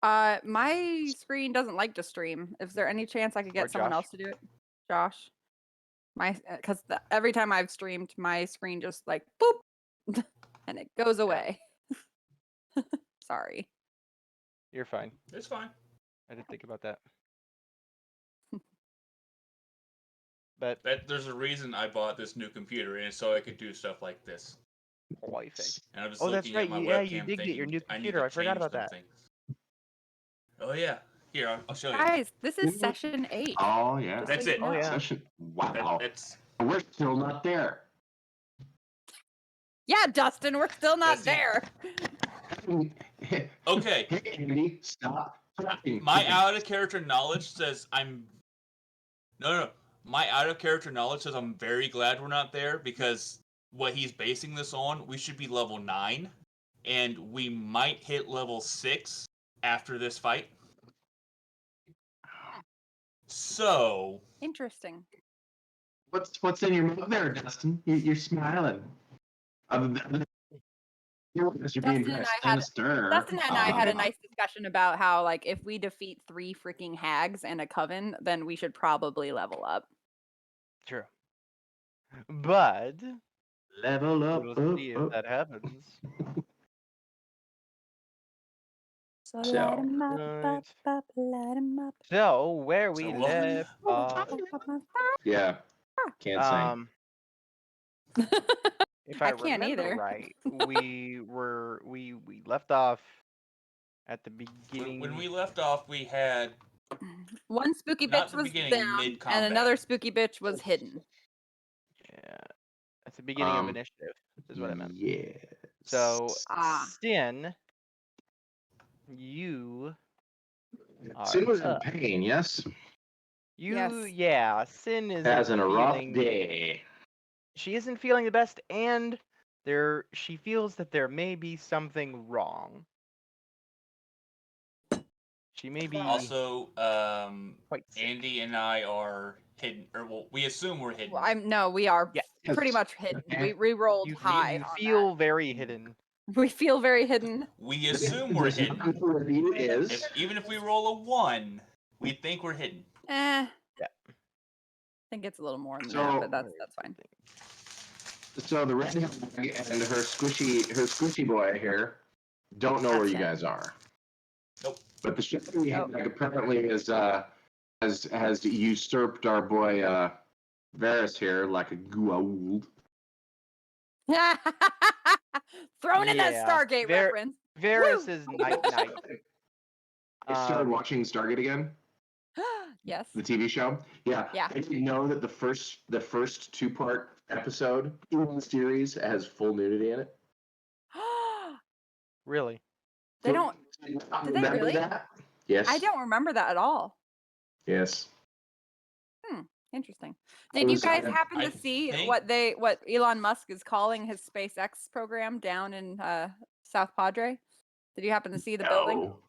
My screen doesn't like to stream. Is there any chance I could Or get someone Josh? else to do it? Josh? Because every time I've streamed, my screen just like boop, and it goes away. Sorry. You're fine. It's fine. I didn't think about that. But There's a reason I bought this new computer, and so I could do stuff like this. wifey. And I was Oh, that's looking right. at my Yeah, webcam you did get your thinking, new I need computer. to I forgot change about them that. things. Oh yeah, I'll show you. Guys, this is session 8. Oh yeah. Just That's so you it. know. Oh, yeah. Session. Wow. That's We're still not there. Yeah, Dustin, we're still not That's there. okay. Hey, Andy, stop talking. My out of character knowledge says I'm. No. My out of character knowledge says I'm very glad we're not there because what he's basing this on, we should be level 9, and we might hit level 6 after this fight. So. Interesting. What's in your mouth there, Dustin? You're smiling. You're being very sinister. Dustin and I had a nice discussion about how, like, if we defeat 3 freaking hags and a coven, then we should probably level up. True. But level up. we'll see if that happens. So light 'em up, Right. up, light 'em up. So where we So, left off, Yeah. Can't sing. if I can't remember either. right, we left off at the beginning. When we left off, we had One spooky Not bitch the was beginning, down, mid-combat. and another spooky bitch was hidden. Yeah, at the beginning of initiative is what I meant. Yeah. So Ah. Sin, you are Sin was in up. pain, yes? You, Yes. yeah, Sin is Having a rough feeling. day. She isn't feeling the best, and she feels that there may be something wrong. She may be also quite sick. Andy and I are hidden, or well, we assume we're hidden. Well, we are Yeah. pretty much hidden. We re-rolled high. You on feel very hidden. that. We feel very hidden. We assume we're hidden. Is Even if we roll a 1, we think we're hidden. Yeah. Yeah. I think it's a little more than So- that, but that's fine. so the red hag and her squishy boy here don't know where you guys are. Nope. But the shiny hag apparently has usurped our boy Varys here like a goa'uld. Thrown in that Yeah. Stargate reference. Varys is night. I started watching Stargate again, Yes. the TV show. Yeah. Yeah. I didn't know that the first 2-part episode in the series has full nudity in it. Really? They don't. Did they really? That? Yes. I don't remember that at all. Yes. Interesting. Did you guys happen I to see think- what Elon Musk is calling his SpaceX program down in South Padre? Did you happen to see the building? No.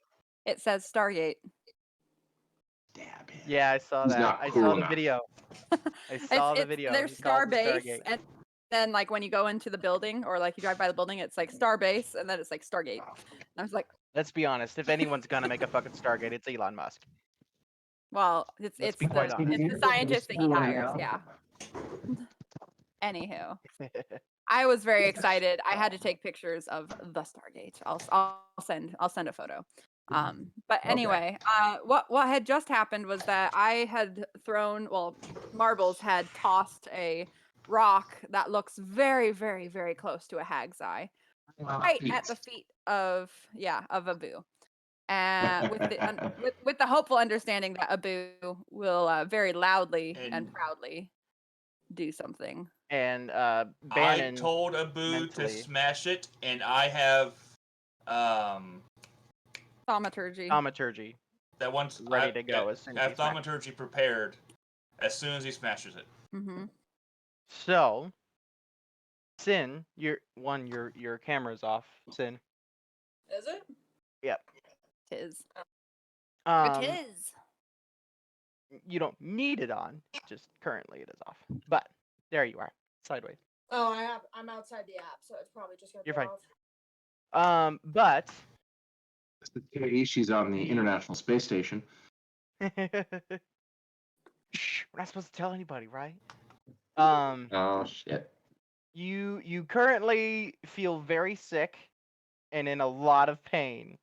It says Stargate. Damn it. Yeah, I saw He's that. not I cool saw the enough. video. I saw the video. There's He called it Starbase, Stargate. and then like when you go into the building or like you drive by the building, it's like Starbase, and then it's like Stargate. And I was like, Let's be honest. If anyone's gonna make a fucking Stargate, it's Elon Musk. well, Let's it's be quite honest. the scientist that he hires. Yeah. Anywho, I was very excited. I had to take pictures of the Stargate. I'll send a photo. But anyway, what had just happened was that I had Marbles had tossed a rock that looks very, very, very close to a hag's eye, right at the feet of Abu. And with the hopeful understanding that Abu will very loudly and proudly do something. And I Bannon told Abu mentally. to smash it, and I have Thaumaturgy. that one's Ready to go as soon as I have he smashes. thaumaturgy prepared as soon as he smashes it. Mm-hmm. So, Sin, your camera's off. Sin. Is it? Yep. Tis. Um, It is. You don't need it on. Just currently it is off. But there you are, sideways. Oh, I'm outside the app, so it's probably just gonna You're go fine. off. But Katie, she's on the International Space Station. Shh, we're not supposed to tell anybody, right? Oh shit! You currently feel very sick and in a lot of pain.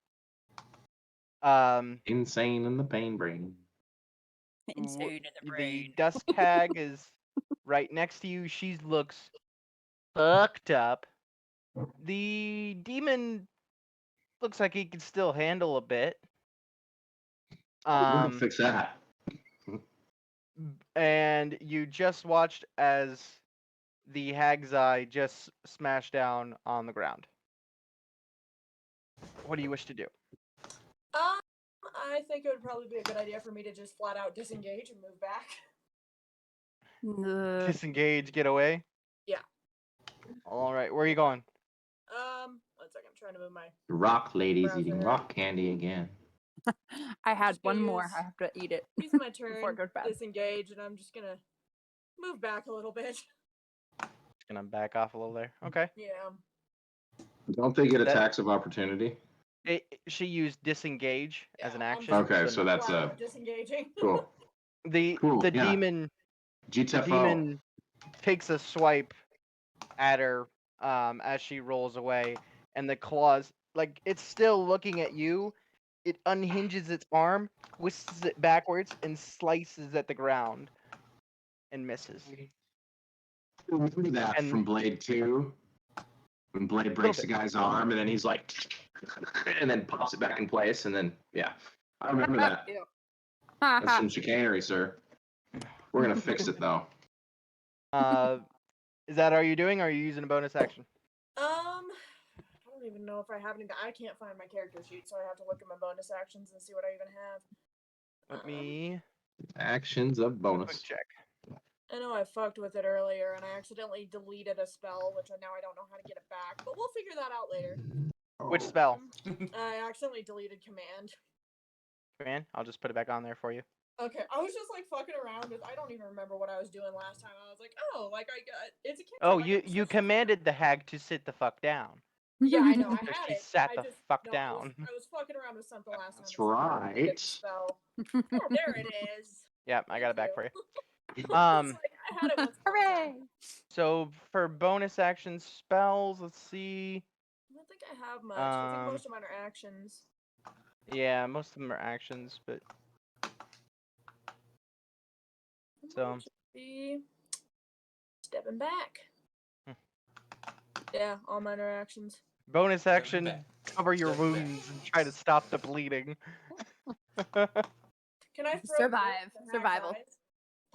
Insane in the pain brain. Insane in the The brain. dust hag is right next to you. She looks fucked up. The demon looks like he can still handle a bit. We're gonna fix that. And you just watched as the hag's eye just smashed down on the ground. What do you wish to do? I think it would probably be a good idea for me to just flat out disengage and move back. Disengage, get away? Yeah. All right, where are you going? 1 second, I'm trying to move my. Rock lady's Browser. eating rock candy again. I had Just gonna one more. use- I have to eat it. Using my Before turn, it goes bad. disengage, and I'm just gonna move back a little bit. Just gonna back off a little there. Okay. Yeah. Don't they get That- attacks of opportunity? She used disengage as an I'm action. just Okay, so that's flat out disengaging. cool. the Cool, yeah. demon GTFO. demon takes a swipe at her as she rolls away, and the claws, like, it's still looking at you. It unhinges its arm, twists it backwards, and slices at the ground and misses. Remember that And- from Blade 2? When Blade breaks the bit. guy's arm and then he's like, and then pops it back in place, and then, yeah. I remember that. That's some chicanery, sir. We're gonna fix it, though. Is that all you're doing, or are you using a bonus action? I don't even know if I have any. I can't find my character sheet, so I have to look at my bonus actions and see what I even have. Let me Actions of quick bonus. check. I know I fucked with it earlier, and I accidentally deleted a spell, which now I don't know how to get it back. But we'll figure that out later. Which spell? I accidentally deleted command. Man, I'll just put it back on there for you. Okay, I was just like fucking around with. I don't even remember what I was doing last time. I was like, oh, like I got it's a. Oh, cantrip, I you can you just- commanded the hag to sit the fuck down. Yeah, I know. I So had she it. sat I the just, fuck no, down. I was fucking around with something last time. That's so I didn't get right. the spell. Oh, there it is. Yeah, I got it back for you. It's Um, like, I had it once upon a Hooray! time. So for bonus action spells, let's see. I don't think I have much. I think Um, most of mine are actions. Yeah, most of them are actions, but so Should be stepping back. Hmm. Yeah, all mine are actions. bonus action, back. cover your Stepping back. wounds and try to stop the bleeding. Can I throw Survive. dirt in the hag's Survival. eyes?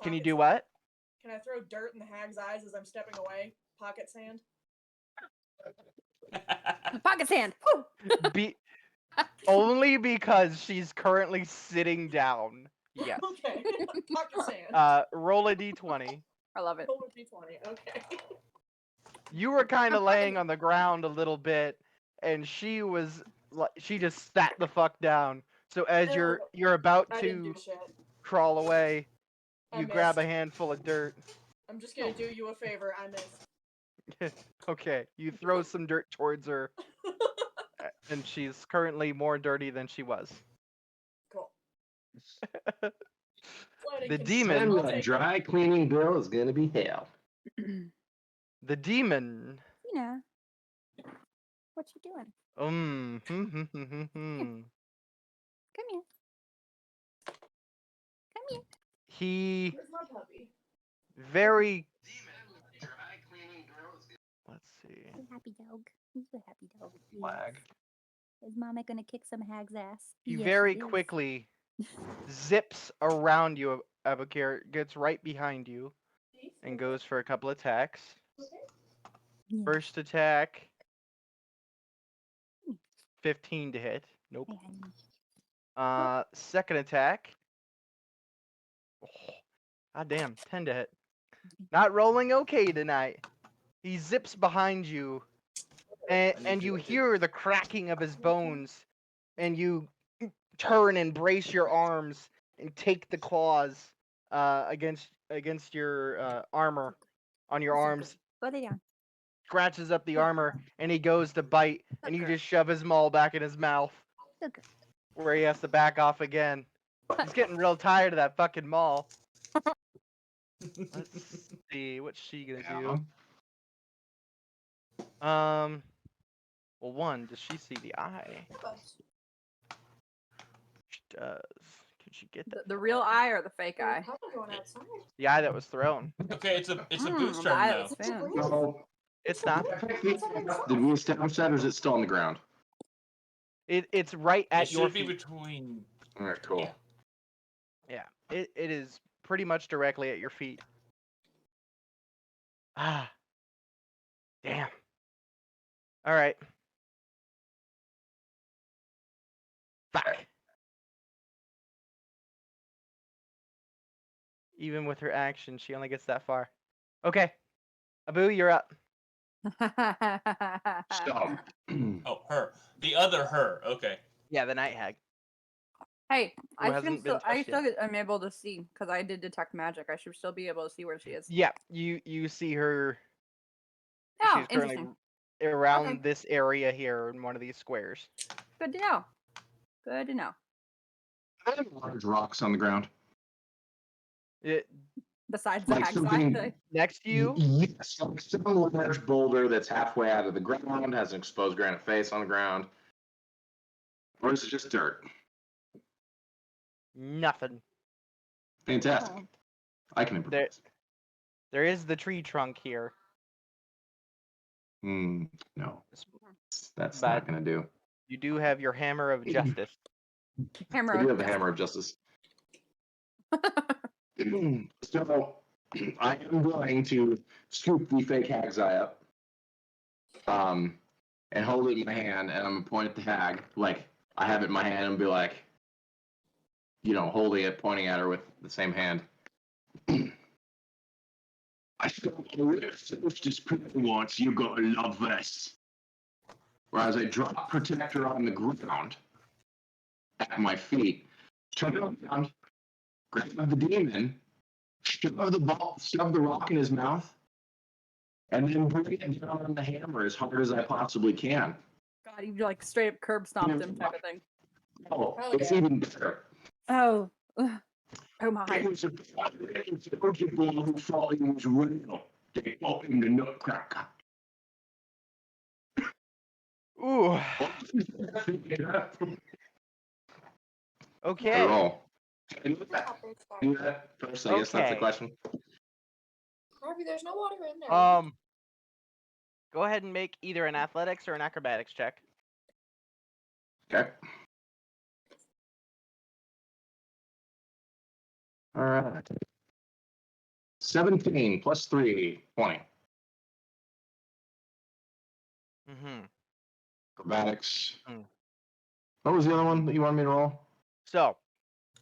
Can you Pocket do sand? what? Can I throw dirt in the hag's eyes as I'm stepping away? Pocket sand. Pocket sand. Woo! Be only because she's currently sitting down. Yes. Okay. Pocket sand. Roll a d20. I love it. Roll with D20. Okay. You were kind of laying on the ground a little bit, and she was like, she just sat the fuck down. So as you're about I didn't to do shit. crawl away, I you grab a missed. handful of dirt. I'm just gonna do you a favor. I missed. Okay, you throw some dirt towards her, and she's currently more dirty than she was. Cool. The demon- And I'll the take it. dry cleaning bill is gonna be hell. The demon. Tina, what you doing? Hmm. Come here. Come here. He Where's my puppy? very. Let's see. He's a happy dog. He's a happy dog. Flag. Is Mama gonna kick some hag's ass? He Yes, very she is. quickly zips around you, Abakir, gets right behind you, and goes for a couple attacks. Yeah. First attack, 15 to hit. Nope. Hey, honey. Second attack. Oh, God damn, 10 to hit. Not rolling okay tonight. He zips behind you, and you hear the cracking of his bones, and you turn and brace your arms and take the claws against your armor on your arms. Go lay down. Scratches up the armor, and he goes to bite, and you just shove his maul back in his mouth. where he has to back off again. He's getting real tired of that fucking mall. Let's see, what's she gonna do? Well, one, does she see the eye? She does. Can she get that? The real eye or the fake We're eye? probably going outside. The eye that was thrown. Okay, it's a Boo's The turn eye now. that's found. So, It's not. did we establish that, or is it still on the ground? It's right at It your should be feet. between. All right, cool. Yeah. Yeah, it is pretty much directly at your feet. Ah, damn. All right. Fuck. Even with her action, she only gets that far. Okay, Abu, you're up. So, Oh, her. The other her. Okay. Yeah, the night hag. Hey, Who hasn't been I touched still yet. am able to see because I did detect magic. I should still be able to see where she is. Yeah, you see her. Oh, She's currently interesting. around Okay. this area here in one of these squares. Good to know. Good to know. I have large rocks on the ground. Besides the Like hag's eye. something Next to you, Yes, like some large boulder that's halfway out of the ground, has an exposed granite face on the ground. Or is it just dirt? nothing. Fantastic. Oh. I can improvise. There is the tree trunk here. No, that's But- not going to do. You do have your hammer of justice. Hammer I do of have a hammer of justice. So, I am going to scoop the fake hag's eye up, and hold it in my hand, and I'm going to point at the hag, like I have it in my hand, and be like, holding it, pointing at her with the same hand. I just once, you gotta love this. Whereas I drop protector on the ground at my feet, turn around, grab the demon, shove the rock in his mouth, and then bring it down on the hammer as hard as I possibly can. God, you like straight up curb stomped him type of thing. Oh, Hell it's yeah. even better. Oh. Oh my. It was a ball who thought he was real. They opened the nutcracker. Ooh. Okay. Roll. Do that first, I guess that's the Okay. question. Harvey, there's no water in there. Go ahead and make either an athletics or an acrobatics check. Okay. All right. 17 plus 3, 20. Mm-hmm. Acrobatics. Hmm. What was the other one that you wanted me to roll? So,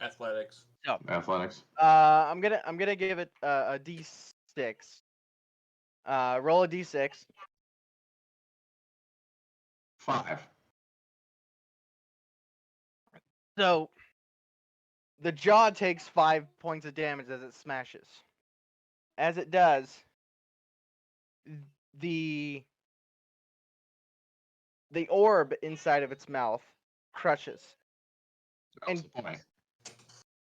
Athletics. Athletics. I'm gonna give it a D6. Roll a D6. 5. So, the jaw takes 5 points of damage as it smashes. As it does, the orb inside of its mouth crushes. That's And- the point.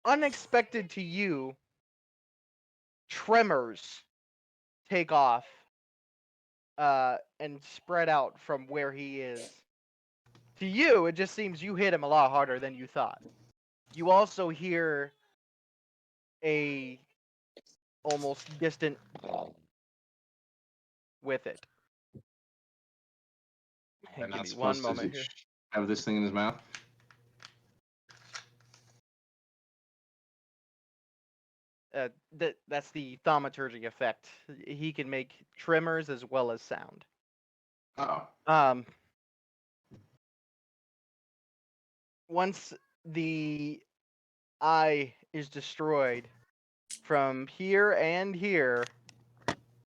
Unexpected to you, tremors take off and spread out from where he is. To you, it just seems you hit him a lot harder than you thought. You also hear a almost distant with it. And Give not me one supposed moment to here. have this thing in his mouth. That's the thaumaturgy effect. He can make tremors as well as sound. Oh. Once the eye is destroyed, from here and here,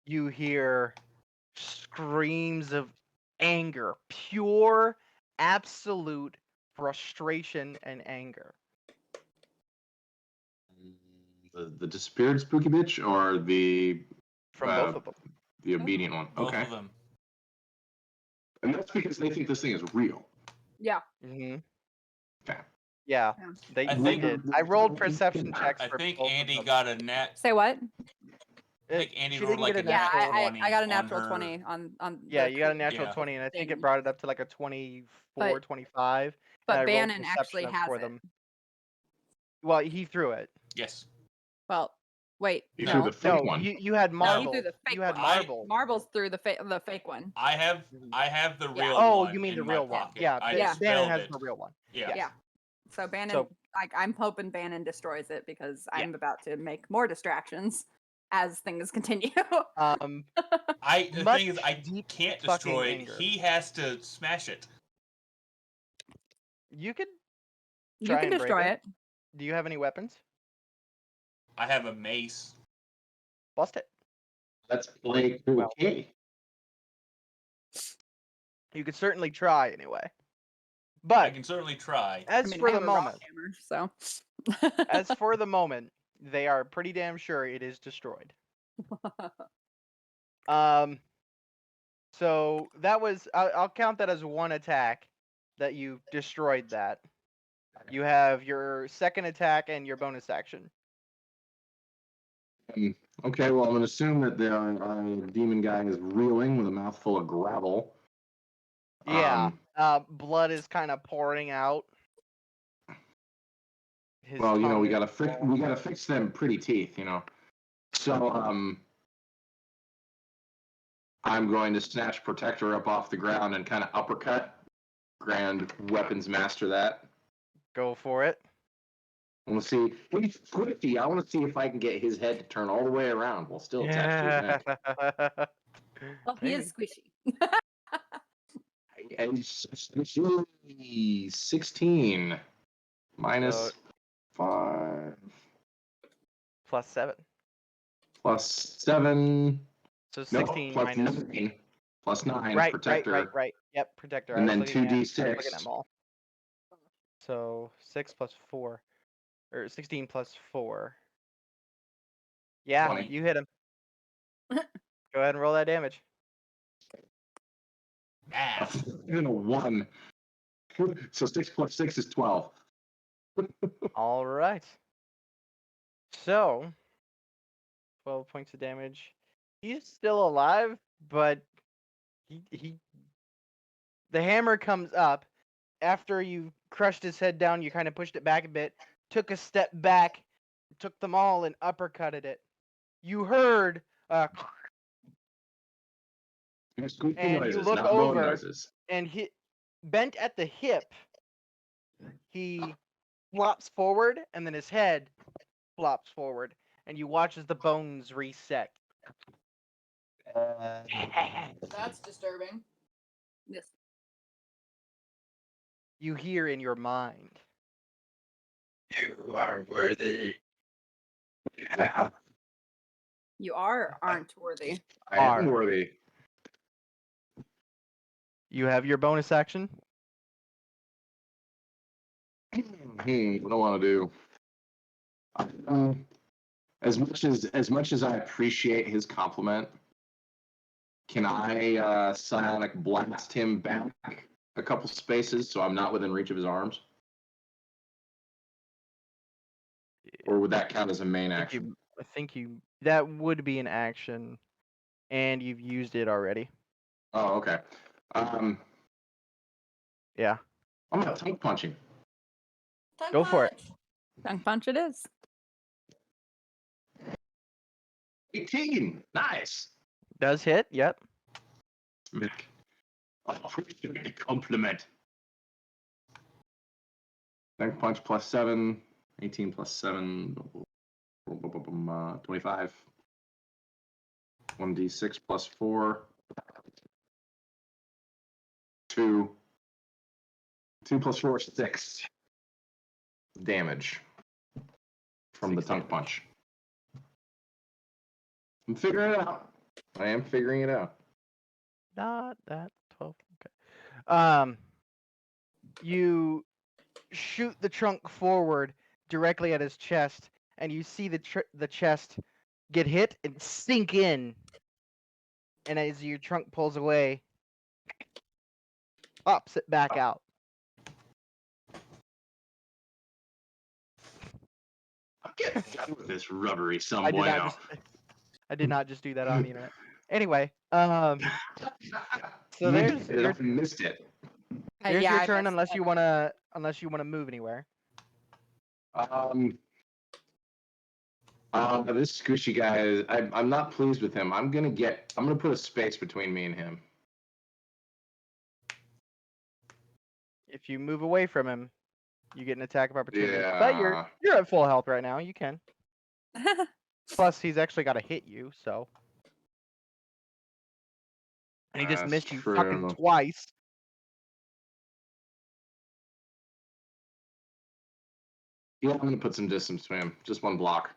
you hear screams of anger, pure, absolute frustration and anger. The disappeared spooky bitch or the From both of them. the obedient one? Both Okay. of them. And that's because they think this thing is real. Yeah. Mm-hmm. Yeah, Yeah. they I they think- did. I rolled perception checks I for think both Andy of them. got a net. Say what? I think Andy She rolled didn't like get a a Yeah, natural natural. 20. I got a on natural her- 20 on Yeah, the you got a natural Yeah. 20, and I think it thing. brought it up to like a 24, But- 25. But and I rolled Bannon perception actually has for it. them. Well, he threw it. Yes. Well, wait, You no. threw the fake No, one. you had No, marble. he threw the fake You had one. marble. Marbles through the fake one. I have the Yeah. real Oh, one you mean in the my real one? pocket. Yeah, I Yeah. Bannon spelled has it. the real one. Yeah. Yeah. So Bannon, So- I'm hoping Bannon destroys it because Yeah. I'm about to make more distractions as things continue. Um, The Much thing is, I deep can't fucking destroy it. anger. He has to smash it. you could You try can and break destroy it. it. Do you have any weapons? I have a mace. Bust it. Let's play Well. okay. You could certainly try anyway. I But can certainly try. I as mean, for I the have a rock moment, hammer, so. as for the moment, they are pretty damn sure it is destroyed. So that was I'll count that as one attack that you destroyed that. You have your second attack and your bonus action. Okay, well, I'm going to assume that the demon guy is reeling with a mouthful of gravel. Yeah. Blood is kind of pouring out. His Well, we tongue gotta fix them pretty teeth, So, I'm going to snatch Protector up off the ground and kind of uppercut. Grand weapons master that. Go for it. I want to see. He's twisty. I want to see if I can get his head to turn all the way around while still attached to his neck. Well, he is squishy. And 16 minus So- 5 +7. plus 7. So No, 16 plus minus 9. Plus 9. right, Protector. right. Yep, protector. And I was then looking at- I was 2d6. looking at them all. So 6 plus 4, or 16 plus 4. Yeah, 20. you hit him. Go ahead and roll that damage. Ah. Even a 1. So 6 plus 6 is 12. All right. So 12 points of damage. He's still alive, but he the hammer comes up. After you crushed his head down, you kind of pushed it back a bit, took a step back, took them all and uppercutted it. You heard Squeaky And you noises, look not bone over- noises. and he bent at the hip. He flops forward, and then his head flops forward, and you watch as the bones reset. That's disturbing. Yes. You hear in your mind. You are worthy. You aren't worthy. I am Are. worthy. You have your bonus action. What do I want to do? As much as I appreciate his compliment, can I psionic blast him back a couple spaces so I'm not within reach of his arms? Or would that count as a main action? I think that would be an action, and you've used it already. Oh, okay. Yeah. I'm gonna tongue punch him. Tongue Go for it. punch. Tongue punch it is. 18. Nice. Does hit? Yep. Mick. I appreciate the compliment. Tongue punch plus 7. 18 plus 7. 25. 1d6 plus 4. 2. 2 plus 4 is 6. Damage from the 6 tongue damage. punch. I'm figuring it out. I am figuring it out. Not that 12. Okay. You shoot the trunk forward directly at his chest, and you see the chest get hit and sink in. And as your trunk pulls away, pops it back out. Get done with this rubbery some I did not bueno. just. I did not just do that on the internet. Anyway, so You there's did it, your I missed it. there's yeah, your I turn missed unless that. you wanna move anywhere. This squishy guy, I'm not pleased with him. I'm gonna put a space between me and him. If you move away from him, you get an attack of opportunity. But Yeah. you're at full health right now. You can. Plus, he's actually got to hit you, so. And he just That's missed you fucking true. twice. Yeah, I'm gonna put some distance between him. Just one block.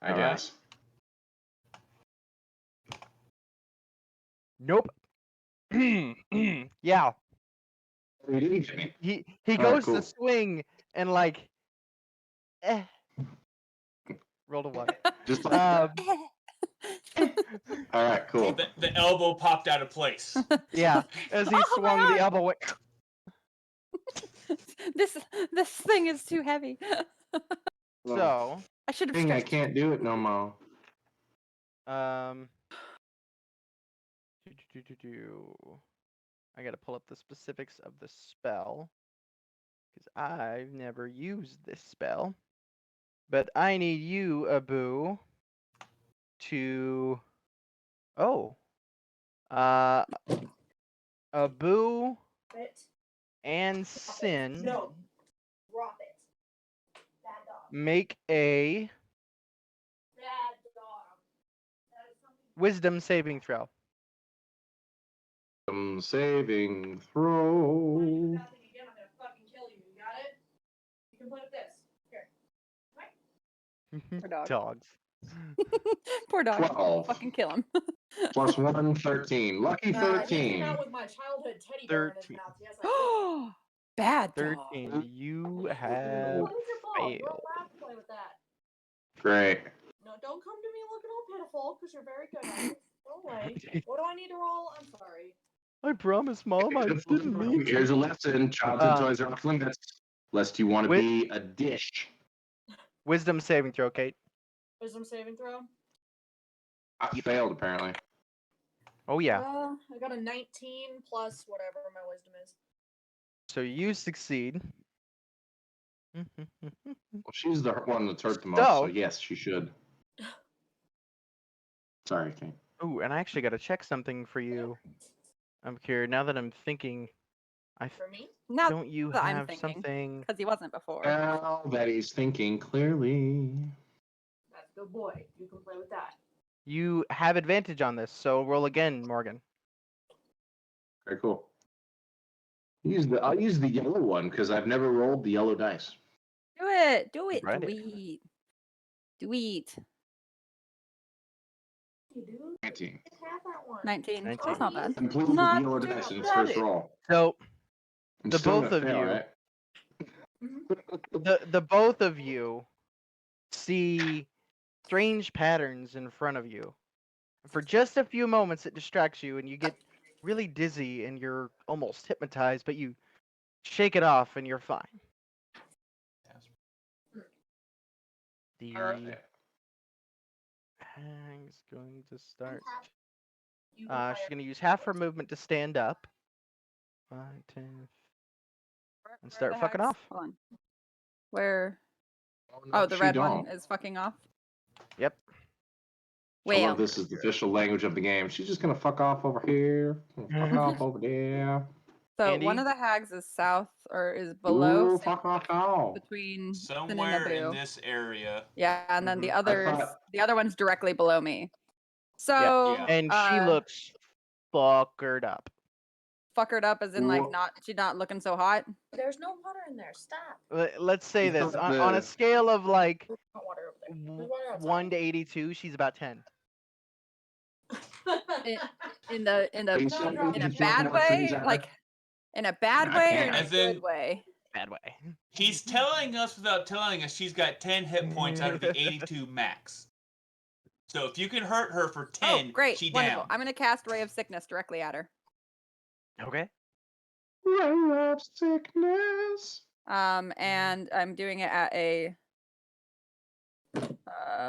I All right. guess. Nope. Yeah. Oh, he didn't get me. He All right, goes cool. to swing and like. Rolled a 1. Just like Um, all right, cool. The elbow popped out of place. yeah. As he Oh my swung, the God. elbow went. this thing is too heavy. So. I should have Dang, I stretched. can't do it no more. I gotta pull up the specifics of the spell because I've never used this spell. But I need you, Abu, to. Oh. Abu It. and Sin No. Drop it. Bad dog. make a Bad dog. That is something. wisdom saving throw. Saving If you throw. do that thing again, I'm gonna fucking kill you. You got it? You can play with this. Here. Poor dog. Dogs. Poor dog. 12. Fucking kill him. Plus 1, 13. Lucky He came 13. out with my childhood teddy bear in his 13. mouth. Yes, I Bad dog. 13. You did. have What is your ball? You're failed. allowed to play with that. Great. No, don't come to me looking all pitiful, because you're very good at it. Go away. What do I need to roll? I'm sorry. I promise, Mom, I didn't mean to. Here's a lesson. Childhood Uh, toys are off limits. Lest you want to Wi- be a dish. Wisdom saving throw, Kate. Wisdom saving throw. I failed, apparently. Oh, yeah. I got a 19 plus whatever my wisdom is. So you succeed. Well, she's the one that's hurt the most, so yes, she should. Sorry, Kate. Ooh, and I actually got to check something for you. I'm curious. Now that I'm thinking, For me? Not don't you that I'm have thinking. something? because he wasn't before. Now that he's thinking clearly. That's a good boy. You can play with that. You have advantage on this, so roll again, Morgan. Very cool. I'll use the yellow one because I've never rolled the yellow dice. Do it. Do it. Right. Do it. Do it. You do? 19. Have that one. 19. 19. That's not bad. I'm pleased with the Not yellow too dice in its bad. first roll. So I'm The still both gonna of fail, you- right? the both of you see strange patterns in front of you. For just a few moments, it distracts you, and you get really dizzy, and you're almost hypnotized. But you shake it off, and you're fine. The Alright. hag's going to start. You can She's play going to use half her movement to stand up. 5, 10. And start the fucking hex? off. Hold on. Where? No, Oh, the she red don't. one is fucking off. Yep. I Well, love this is the official language of the game. She's just gonna fuck off over here. Fuck off over there. so Andy? one of the hags is south or is below Ooh, Sin- fuck off now. between Sin and Somewhere in Naboo. this area. Yeah, and then the Mhm. the other one's directly below me. So Yeah. And she looks fuckered up. fuckered up as in like Wha- she's not looking so hot. There's no water in there. Stop. Let's say You this. thought On a the- scale of like There's no water over there. There's water outside. 1 to 82, she's about 10. In the in Are a you No, saying no, you in a just don't bad have a freeze way, at her? like in a bad I way or in can't. a As in- good way. Bad way. He's telling us without telling us she's got 10 hit points out of the 82 max. So if you can hurt her for 10, Oh, great, she wonderful! down. I'm gonna cast Ray of Sickness directly at her. Okay. Ray of sickness. And I'm doing it at a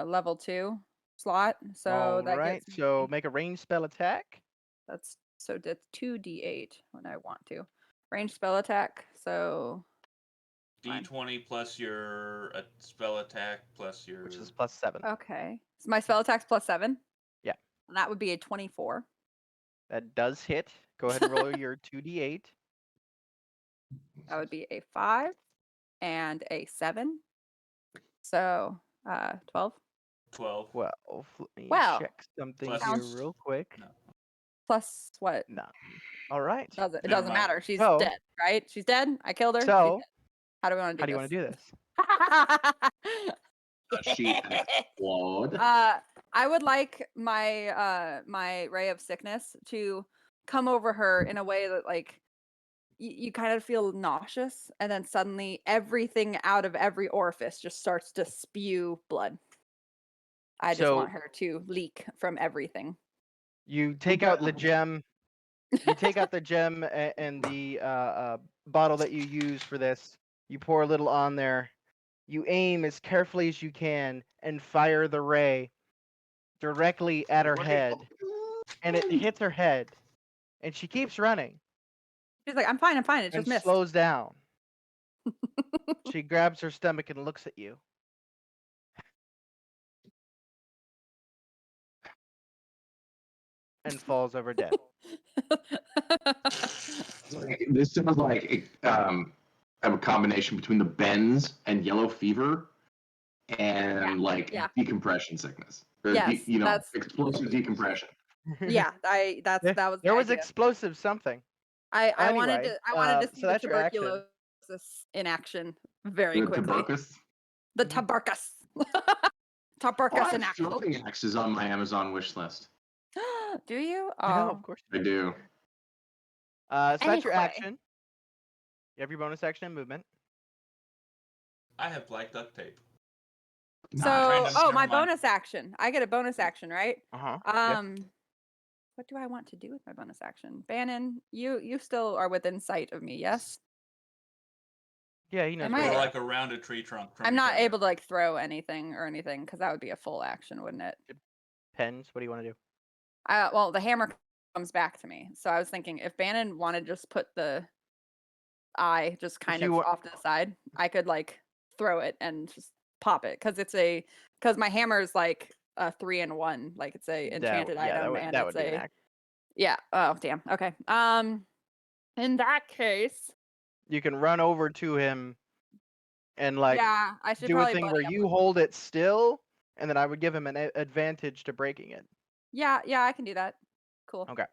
level 2 slot. So All that right. gets So me. make a ranged spell attack. That's 2d8 when I want to. Range spell attack. So fine. D20 plus your spell attack plus your. Which is +7. Okay. So my spell attack's +7. Yeah. And that would be a 24. That does hit. Go ahead and roll your 2d8. That would be a 5 and a 7. So 12. 12. 12. Let me Well, check something plus- here Sounds- real quick. No. Plus what? None. All right. It Never doesn't mind. matter. She's So- dead, right? She's dead. I killed her. She's So, dead. How do we want to how do do you want to do this? Does she explode? I would like my my ray of sickness to come over her in a way that like you kind of feel nauseous, and then suddenly everything out of every orifice just starts to spew blood. I just So- want her to leak from everything. You take out the gem. You take out the gem and the bottle that you use for this. You pour a little on there. You aim as carefully as you can and fire the ray directly at her head. And it hits her head. And she keeps running She's like, I'm fine. It's and just missed. slows down. She grabs her stomach and looks at you. And falls over dead. This sounds like a combination between the bends and yellow fever and yeah. decompression sickness. Or Yes, that's- explosive decompression. Yeah, that was There the was idea. explosive something. I wanted Anyway, to I wanted to see so the that's your action. tuberculosis in action very The quickly. tuberculosis. The tubercus. Tubercus in action. Throwing axe is on my Amazon wish list. Do you? Yeah, Oh, of course. I do. So that's your Anyway. action. You have your bonus action and movement. I have black duct tape. So, Random, my never mind. bonus action. I get a bonus action, right? Uh-huh. What do I want to do with my bonus action? Bannon, you still are within sight of me, yes? Yeah, he knows Am where I- We're you're like at. around a tree trunk. From I'm each not other. able to like throw anything or anything because that would be a full action, wouldn't it? Pens, what do you want to do? Well, the hammer comes back to me. So I was thinking if Bannon wanted to just put the eye just kind you of wa- off to the side, I could like throw it and just pop it because my hammer is like a 3-in-1, like it's a enchanted item, and that it's would be an a act. yeah. Oh damn. Okay. In that case, You can run over to him and like yeah, I should do a probably thing buddy where up you with- hold it still, and then I would give him an advantage to breaking it. Yeah, I can do that. Cool. Okay.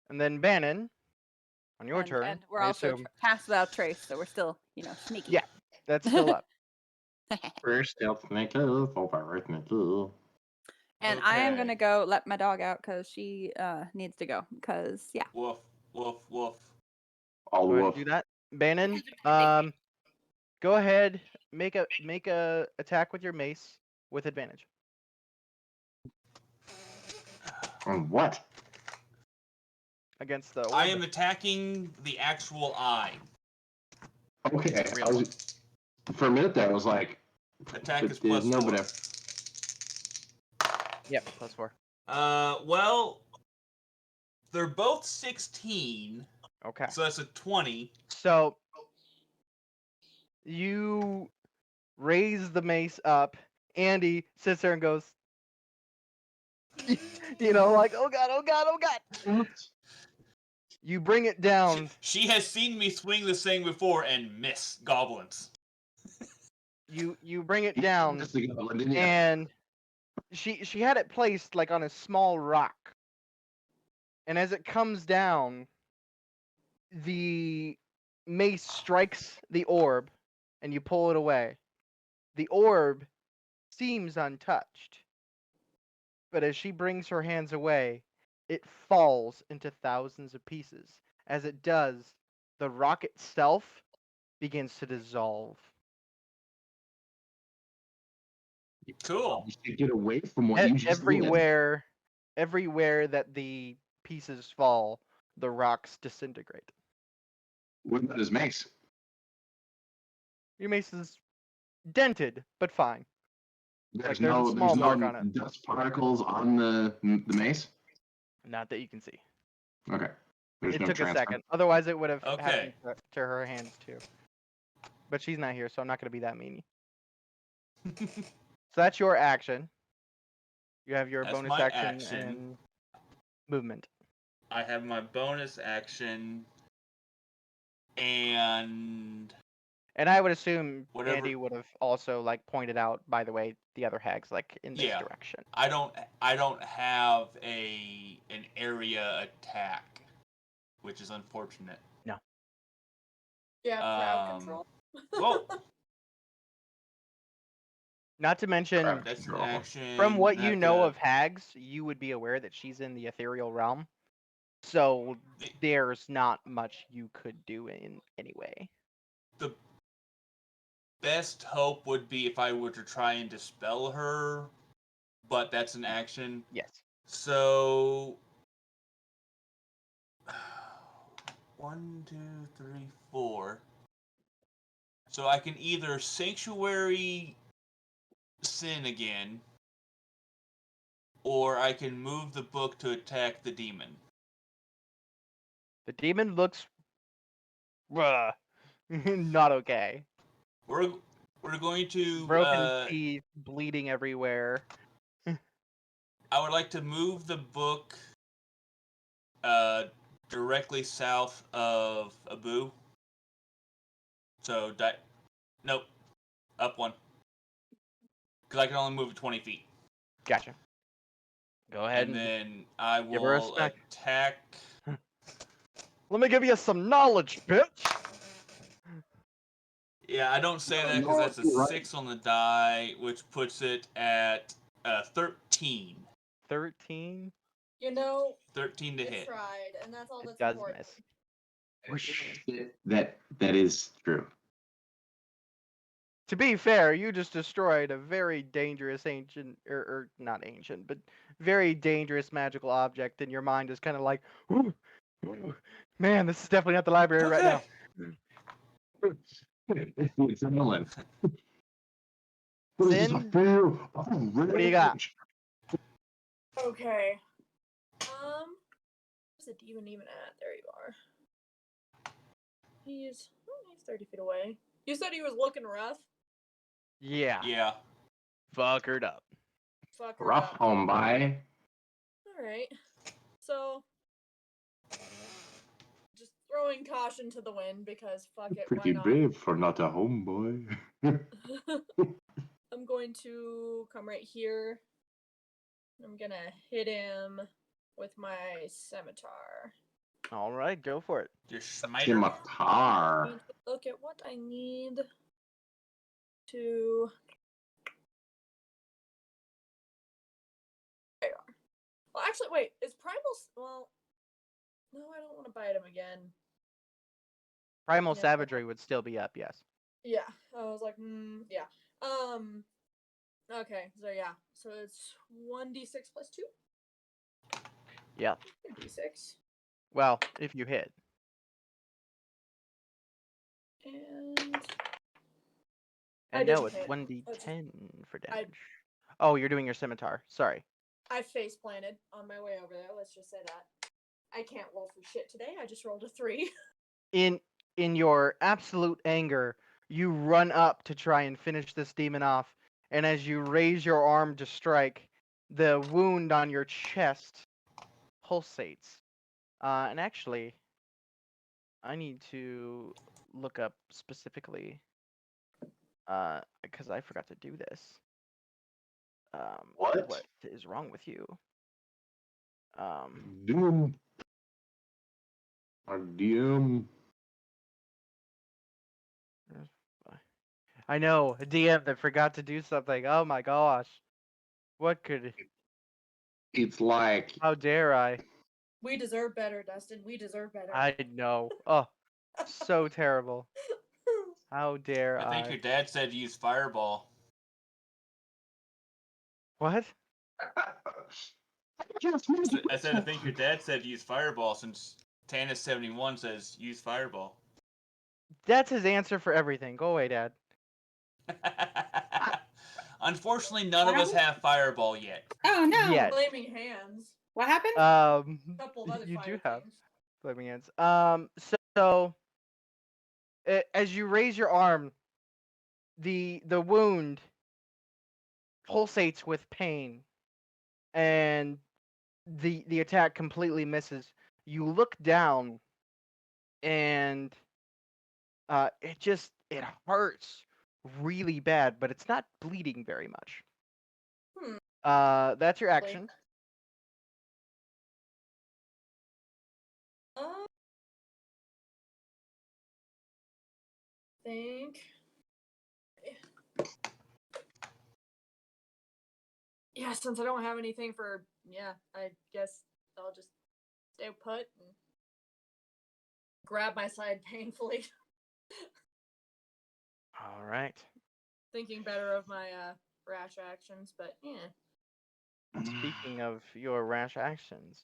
And then Bannon, on your and, turn, and we're I also assume passed without trace, so we're still sneaky. Yeah. that's still up. First stealth sneaker, sneaker. And I am Okay. gonna go let my dog out because she needs to go. Cause yeah. Woof, woof, woof. All Go ahead and woof. do that. Bannon, go ahead, make a attack with your mace with advantage. On what? Against the orb. I am attacking the actual eye. Okay. Real For a minute there, I was like, Attack is there's plus no 4. but Yep, +4. Well, they're both 16, Okay. so that's a 20. So you raise the mace up. Andy sits there and goes, like, oh god, oh god, oh god. You bring it down. She has seen me swing this thing before and miss goblins. You bring it down, didn't you? and she had it placed like on a small rock. And as it comes down, the mace strikes the orb, and you pull it away. The orb seems untouched, but as she brings her hands away, it falls into thousands of pieces. As it does, the rock itself begins to dissolve. Cool. You should get away from what you just did. Everywhere that the pieces fall, the rocks disintegrate. What about his mace? Your mace is dented, but fine. There's there's a no small there's mark no on it. dust particles on the mace. Not that you can see. Okay. There's It no took a transfer. second. Otherwise, it would have Okay. happened to her hands too. But she's not here, so I'm not going to be that meanie. So that's your action. You have your That's bonus my action, action. and movement. I have my bonus action, and And I would assume Whatever- Andy would have also like pointed out, by the way, the other hags like in this Yeah. direction. I don't have an area attack, which is unfortunate. Yeah, crowd Um, control. Well, Not to mention, Crap. that's an Control. action. from what I you have know to- of hags, you would be aware that she's in the ethereal realm. So The- there's not much you could do in any way. the best hope would be if I were to try and dispel her, but that's an action. Yes. So 1, 2, 3, 4. So I can either sanctuary sin again, or I can move the book to attack the demon. The demon looks not okay. We're going to Broken teeth, bleeding everywhere. I would like to move the book directly south of Abu. So nope, up one. Because I can only move it 20 feet. Gotcha. Go ahead And and then I give her a will smack. attack. let me give you some knowledge, bitch. Yeah, I don't say that because that's a 6 on the die, which puts it at 13. 13. You know, 13 to you hit. tried, and that's all It that's does important. miss. That is true. To be fair, you just destroyed a very dangerous ancient, or not ancient, but very dangerous magical object, and your mind is kind of like, ooh, man, this is definitely not the library right now. It's Ellen. What is this, a Sin? fear of What do you got? rage? Okay. Where's the demon even at? There you are. He's 30 feet away. You said he was looking rough? Yeah, Yeah. fuckered up. Fucker Rough up. homebody. Alright. So, just throwing caution to the wind because fuck it, why Pretty not? brave for not a homeboy. I'm going to come right here. I'm gonna hit him with my scimitar. All right, go for it. Your smiter. I Scimitar. need to look at what I need to. There you are. Well, actually, wait. Is Primal? Well, no, I don't want to bite him again. Primal Yeah. Savagery would still be up, yes. Yeah, I was like, yeah. Okay, so yeah, so it's 1d6 plus 2. Yeah. D6. Well, if you hit. And I And no, didn't it's hit. 1d10 for damage. Oh, you're doing your scimitar. Sorry. I face planted on my way over there. Let's just say that. I can't roll for shit today. I just rolled a 3. In your absolute anger, you run up to try and finish this demon off, and as you raise your arm to strike, the wound on your chest pulsates. And actually, I need to look up specifically, because I forgot to do this. What? What is wrong with you? Doom. Our DM. I know, a DM that forgot to do something. Oh my gosh. What could... It's like How dare I? We deserve better, Dustin. We deserve better. I know. Oh, so terrible. How dare I think I? your dad said use fireball. What? I said I think your dad said use fireball since Tannis71 says use fireball. That's his answer for everything. Go away, Dad. Unfortunately, none of us have Fireball yet. Oh no! Yes. Flaming hands. What happened? A couple of other You do fire have things. flaming hands. So as you raise your arm, the wound pulsates with pain, and the attack completely misses. You look down, and it hurts really bad, but it's not bleeding very much. Hmm. That's your action. Think. Yeah, since I don't have anything for, I guess I'll just stay put and grab my side painfully, All right. thinking better of my rash actions. But yeah, Speaking of your rash actions,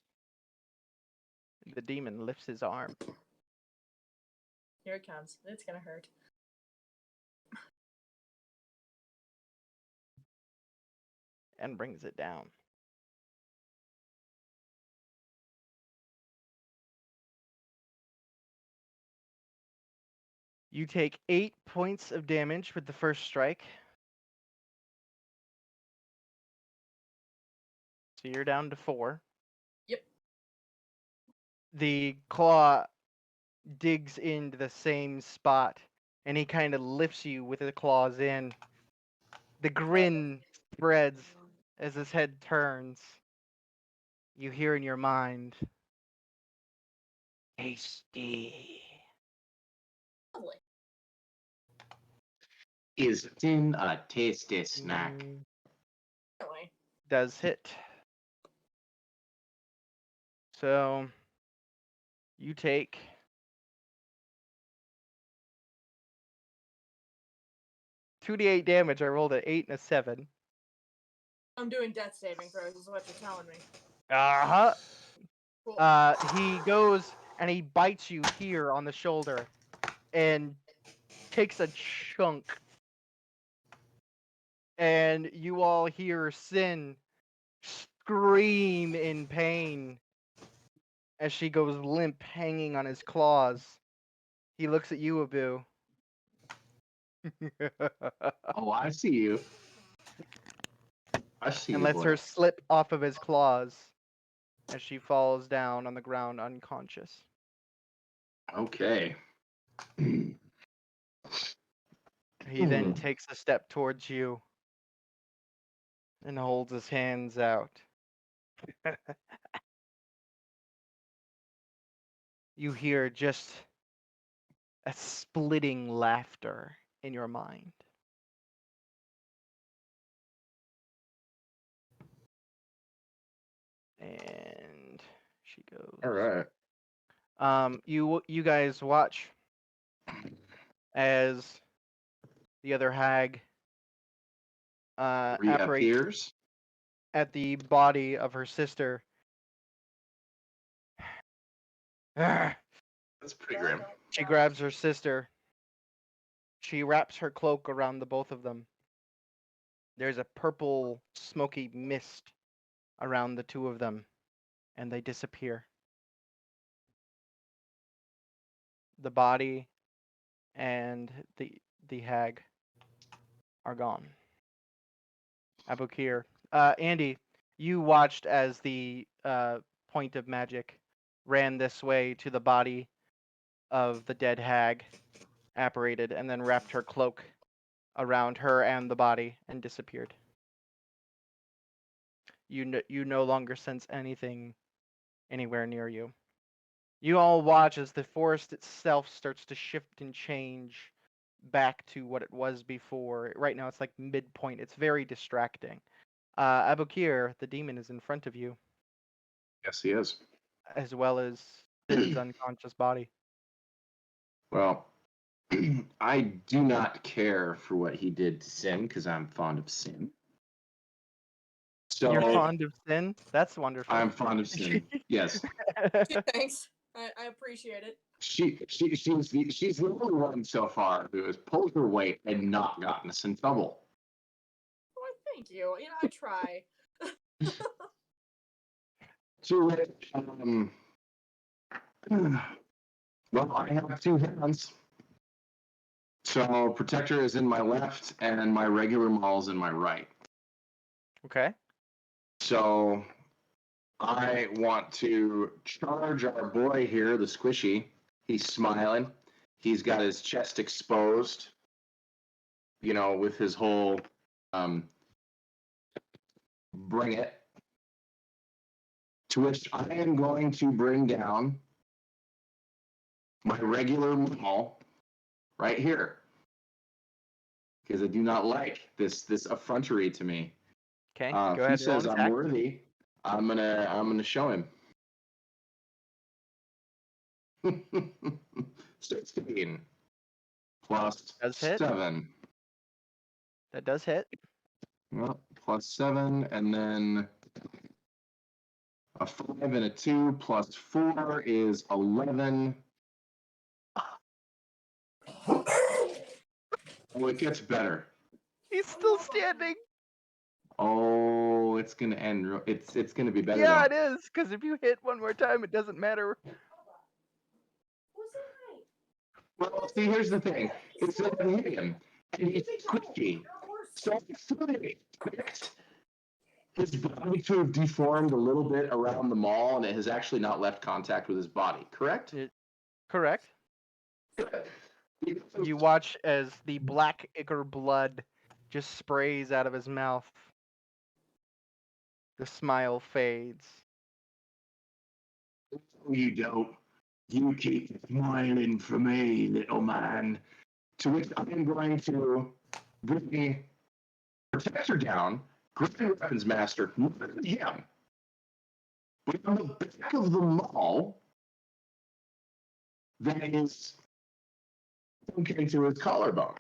the demon lifts his arm. here it comes. It's gonna hurt. And brings it down. You take 8 points of damage with the first strike. So you're down to 4. Yep. The claw digs into the same spot, and he kind of lifts you with the claws in. The grin spreads as his head turns. You hear in your mind, tasty. Lovely. Is thin a tasty snack? Anyway, Does hit. So you take 2d8 damage. I rolled an 8 and a 7. I'm doing death saving throws. Is what you're telling me. Uh-huh. Cool. He goes and he bites you here on the shoulder and takes a chunk. And you all hear Sin scream in pain as she goes limp, hanging on his claws. He looks at you, Abu. Oh, I see you. I see And you, lets boy. her slip off of his claws as she falls down on the ground unconscious. Okay. He then takes a step towards you and holds his hands out. You hear just a splitting laughter in your mind. And she goes. All right. You guys watch as the other hag apparates Reappears. at the body of her sister. That's pretty grim. She grabs her sister. She wraps her cloak around the both of them. There's a purple, smoky mist around the two of them, and they disappear. The body and the hag are gone. Abukir. Andy, you watched as the point of magic ran this way to the body of the dead hag, apparated, and then wrapped her cloak around her and the body and disappeared. You no longer sense anything anywhere near you. You all watch as the forest itself starts to shift and change back to what it was before. Right now it's like midpoint. It's very distracting. Abukir, the demon, is in front of you, Yes, he is. as well as Sin's unconscious body. Well, I do not care for what he did to Sin because I'm fond of Sin. So You're fond of Sin? That's wonderful. I'm fond of Sin. Yes. Thanks. I appreciate it. She's the only one so far who has pulled her weight and not gotten us in trouble. Well, Thank you. You know, I try. To which, well, I have two hands. So protector is in my left and my regular maul is in my right. Okay. So I want to charge our boy here, the squishy. He's smiling. He's got his chest exposed, you know, with his whole bring it. To which I am going to bring down my regular maul right here. Because I do not like this effrontery to me. Okay. If Go he ahead and roll says an I'm attack. worthy, I'm gonna show him. 16 plus Does hit. 7. That does hit. Well, plus 7, and then a 5 and a 2 plus 4 is 11. Oh, it gets better. He's still standing. Oh, it's gonna end. It's gonna be better. Yeah, though. it is. Because if you hit one more time, it doesn't matter. Well, see, here's the thing. It's not him, and he's squishy. So his body to have deformed a little bit around the mall, and it has actually not left contact with his body. Correct? Correct. You watch as the black ichor blood just sprays out of his mouth. The smile fades. You don't. You keep smiling for me, little man. To which I'm going to bring the protector down, Grand Weapons Master, look at him. But on the back of the mall, that is okay to his collarbone.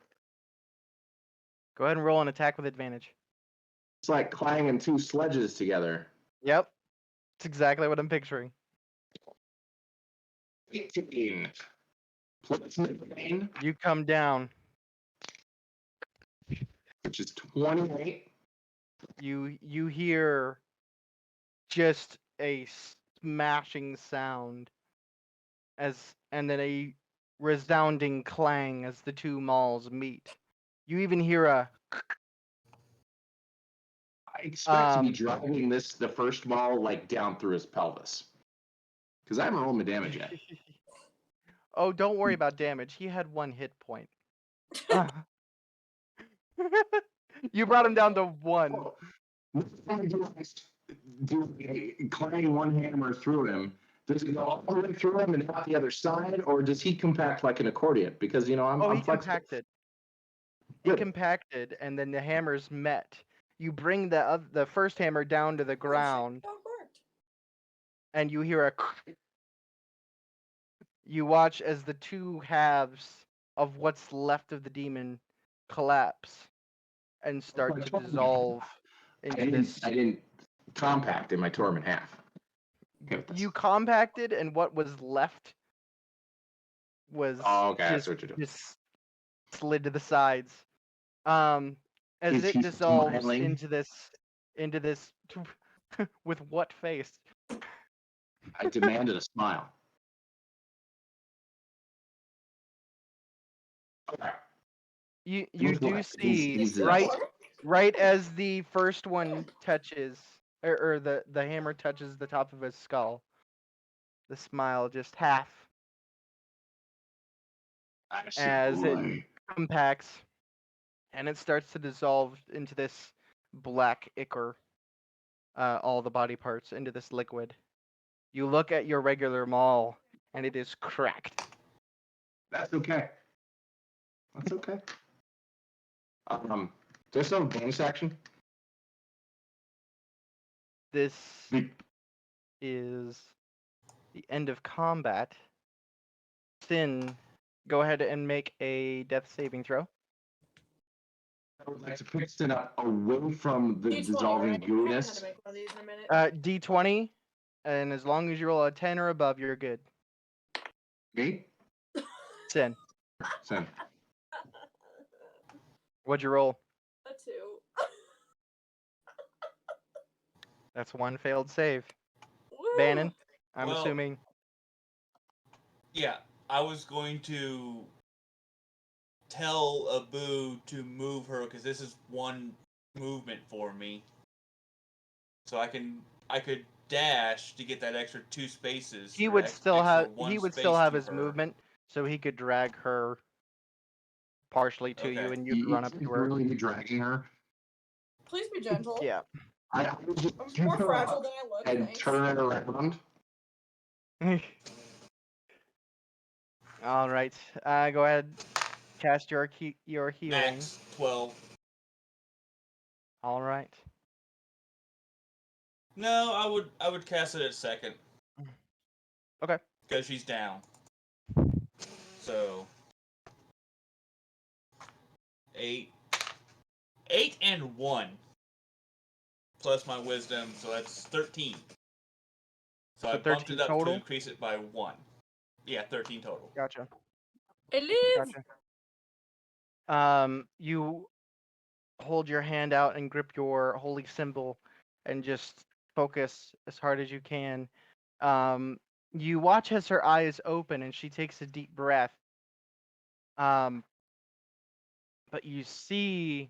Go ahead and roll an attack with advantage. It's like clanging two sledges together. Yep. It's exactly what I'm picturing. 18 plus 9, You come down. which is 28. You hear just a smashing sound and then a resounding clang as the two malls meet. You even hear a I expect to be Um, driving the first ball like down through his pelvis. Because I haven't rolled my damage yet. Oh, don't worry about damage. He had 1 hit point. Uh, you brought him down to 1. Do clang one hammer through him? Does it go all the way through him and out the other side, or does he compact like an accordion? Because you know I'm He flexible. compacted. He Good. compacted, and then the hammers met. You bring the first hammer down to the ground, and you hear a. You watch as the two halves of what's left of the demon collapse and start to dissolve into this. I didn't compact him. I tore him in half. Okay with this. You compacted, and what was left was Oh, okay, I see what you're doing. just slid to the sides. As Is it he dissolves smiling? into this with what face? I demanded a smile. Okay. You With do what? see He's right as the first one touches or the hammer touches the top of his skull. The smile just half as it compacts and it starts to dissolve into this black ichor, all the body parts into this liquid. You look at your regular maul and it is cracked. That's okay. That's okay. There's no bonus action. This Be- is the end of combat. Sin, go ahead and make a death saving throw. I would like to pick Sin up away from the D20, dissolving right? I haven't had goodness. to make one of these in a minute. D20, and as long as you roll a 10 or above, you're good. Me? Sin, Sin. what'd you roll? A 2. That's one failed save. Woo! Bannon, I'm Well- assuming. Yeah, I was going to tell Abu to move her because this is one movement for me, so I could dash to get that extra 2 spaces. He or would still extra have one still space have to his her. movement, so he could drag her partially to you, Okay. and you could run up to her. really be dragging her. Please be gentle. Yeah. I would just I'm scoop more her fragile up than I look. and Thanks. turn it around. All right. Go ahead. Cast your healing. Max 12. All right. No, I would cast it at second. Okay. Because she's down. So 8 and 1 plus my wisdom, so that's 13. So So I bumped 13 it up to total? increase it by 1. Yeah, 13 total. Gotcha. I live. Gotcha. You hold your hand out and grip your holy symbol, and just focus as hard as you can. You watch as her eyes open, and she takes a deep breath. But you see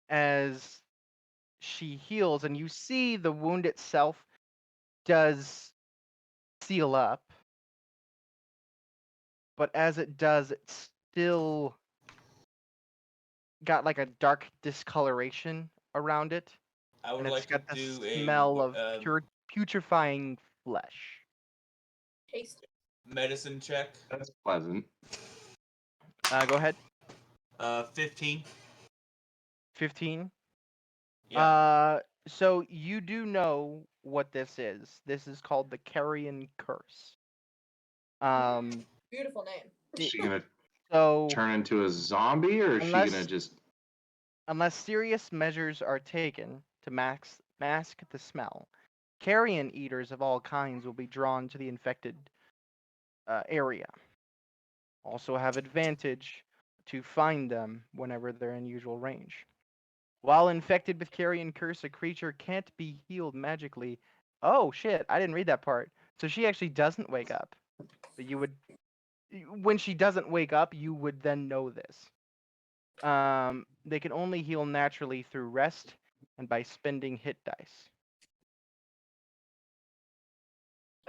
as she heals, and you see the wound itself does seal up, but as it does, it's still got like a dark discoloration around it, I would and it's like to got the do smell of a putrefying flesh. Taste it. medicine check. That's pleasant. Go ahead. 15. 15. Yeah. So you do know what this is. This is called the Carrion Curse. Beautiful name. Is she gonna So turn into a zombie, or is she Unless- gonna just? unless serious measures are taken to mask the smell, carrion eaters of all kinds will be drawn to the infected area. Also have advantage to find them whenever they're in usual range. While infected with carrion curse, a creature can't be healed magically. Oh shit, I didn't read that part. So she actually doesn't wake up. But when she doesn't wake up, you would then know this. They can only heal naturally through rest and by spending hit dice.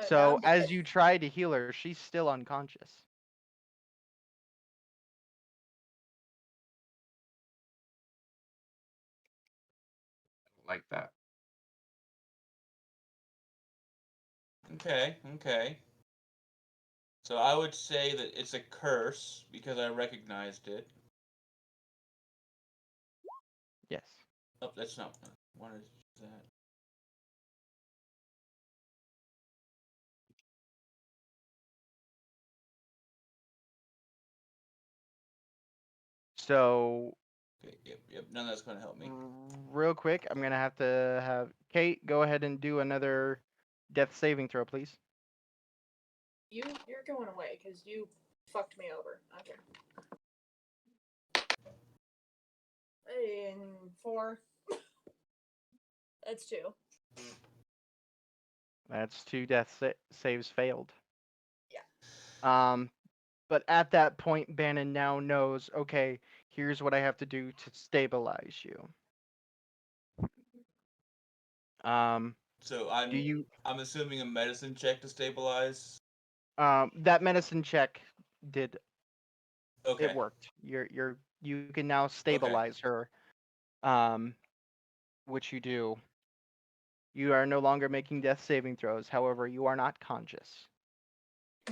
So Now as you try to heal her, she's still unconscious. Like that. Okay. So I would say that it's a curse because I recognized it. Yes. Oh, that's not. What is that? So Okay, yep. None of that's going to help me. real quick, I'm gonna have to have Kate go ahead and do another death saving throw, please. you're going away because you fucked me over. Okay. And 4. That's 2. That's 2 death saves failed. Yeah. But at that point, Bannon now knows. Okay, here's what I have to do to stabilize you. So Do you? I'm assuming a medicine check to stabilize. That medicine check did Okay. it worked. You can now stabilize her. Which you do. You are no longer making death saving throws. However, you are not conscious.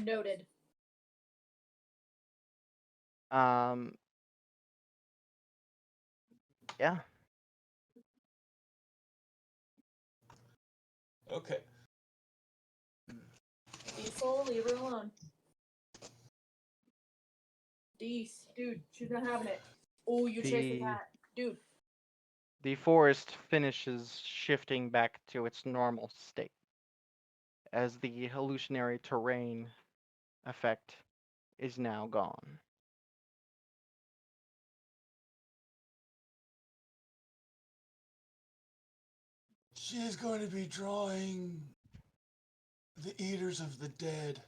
Noted. Yeah. Okay. Diesel, leave her alone. Dees, dude, she's not having it. Oh, you chased the cat. Dude. The forest finishes shifting back to its normal state as the hallucinatory terrain effect is now gone. She is going to be drawing the eaters of the dead.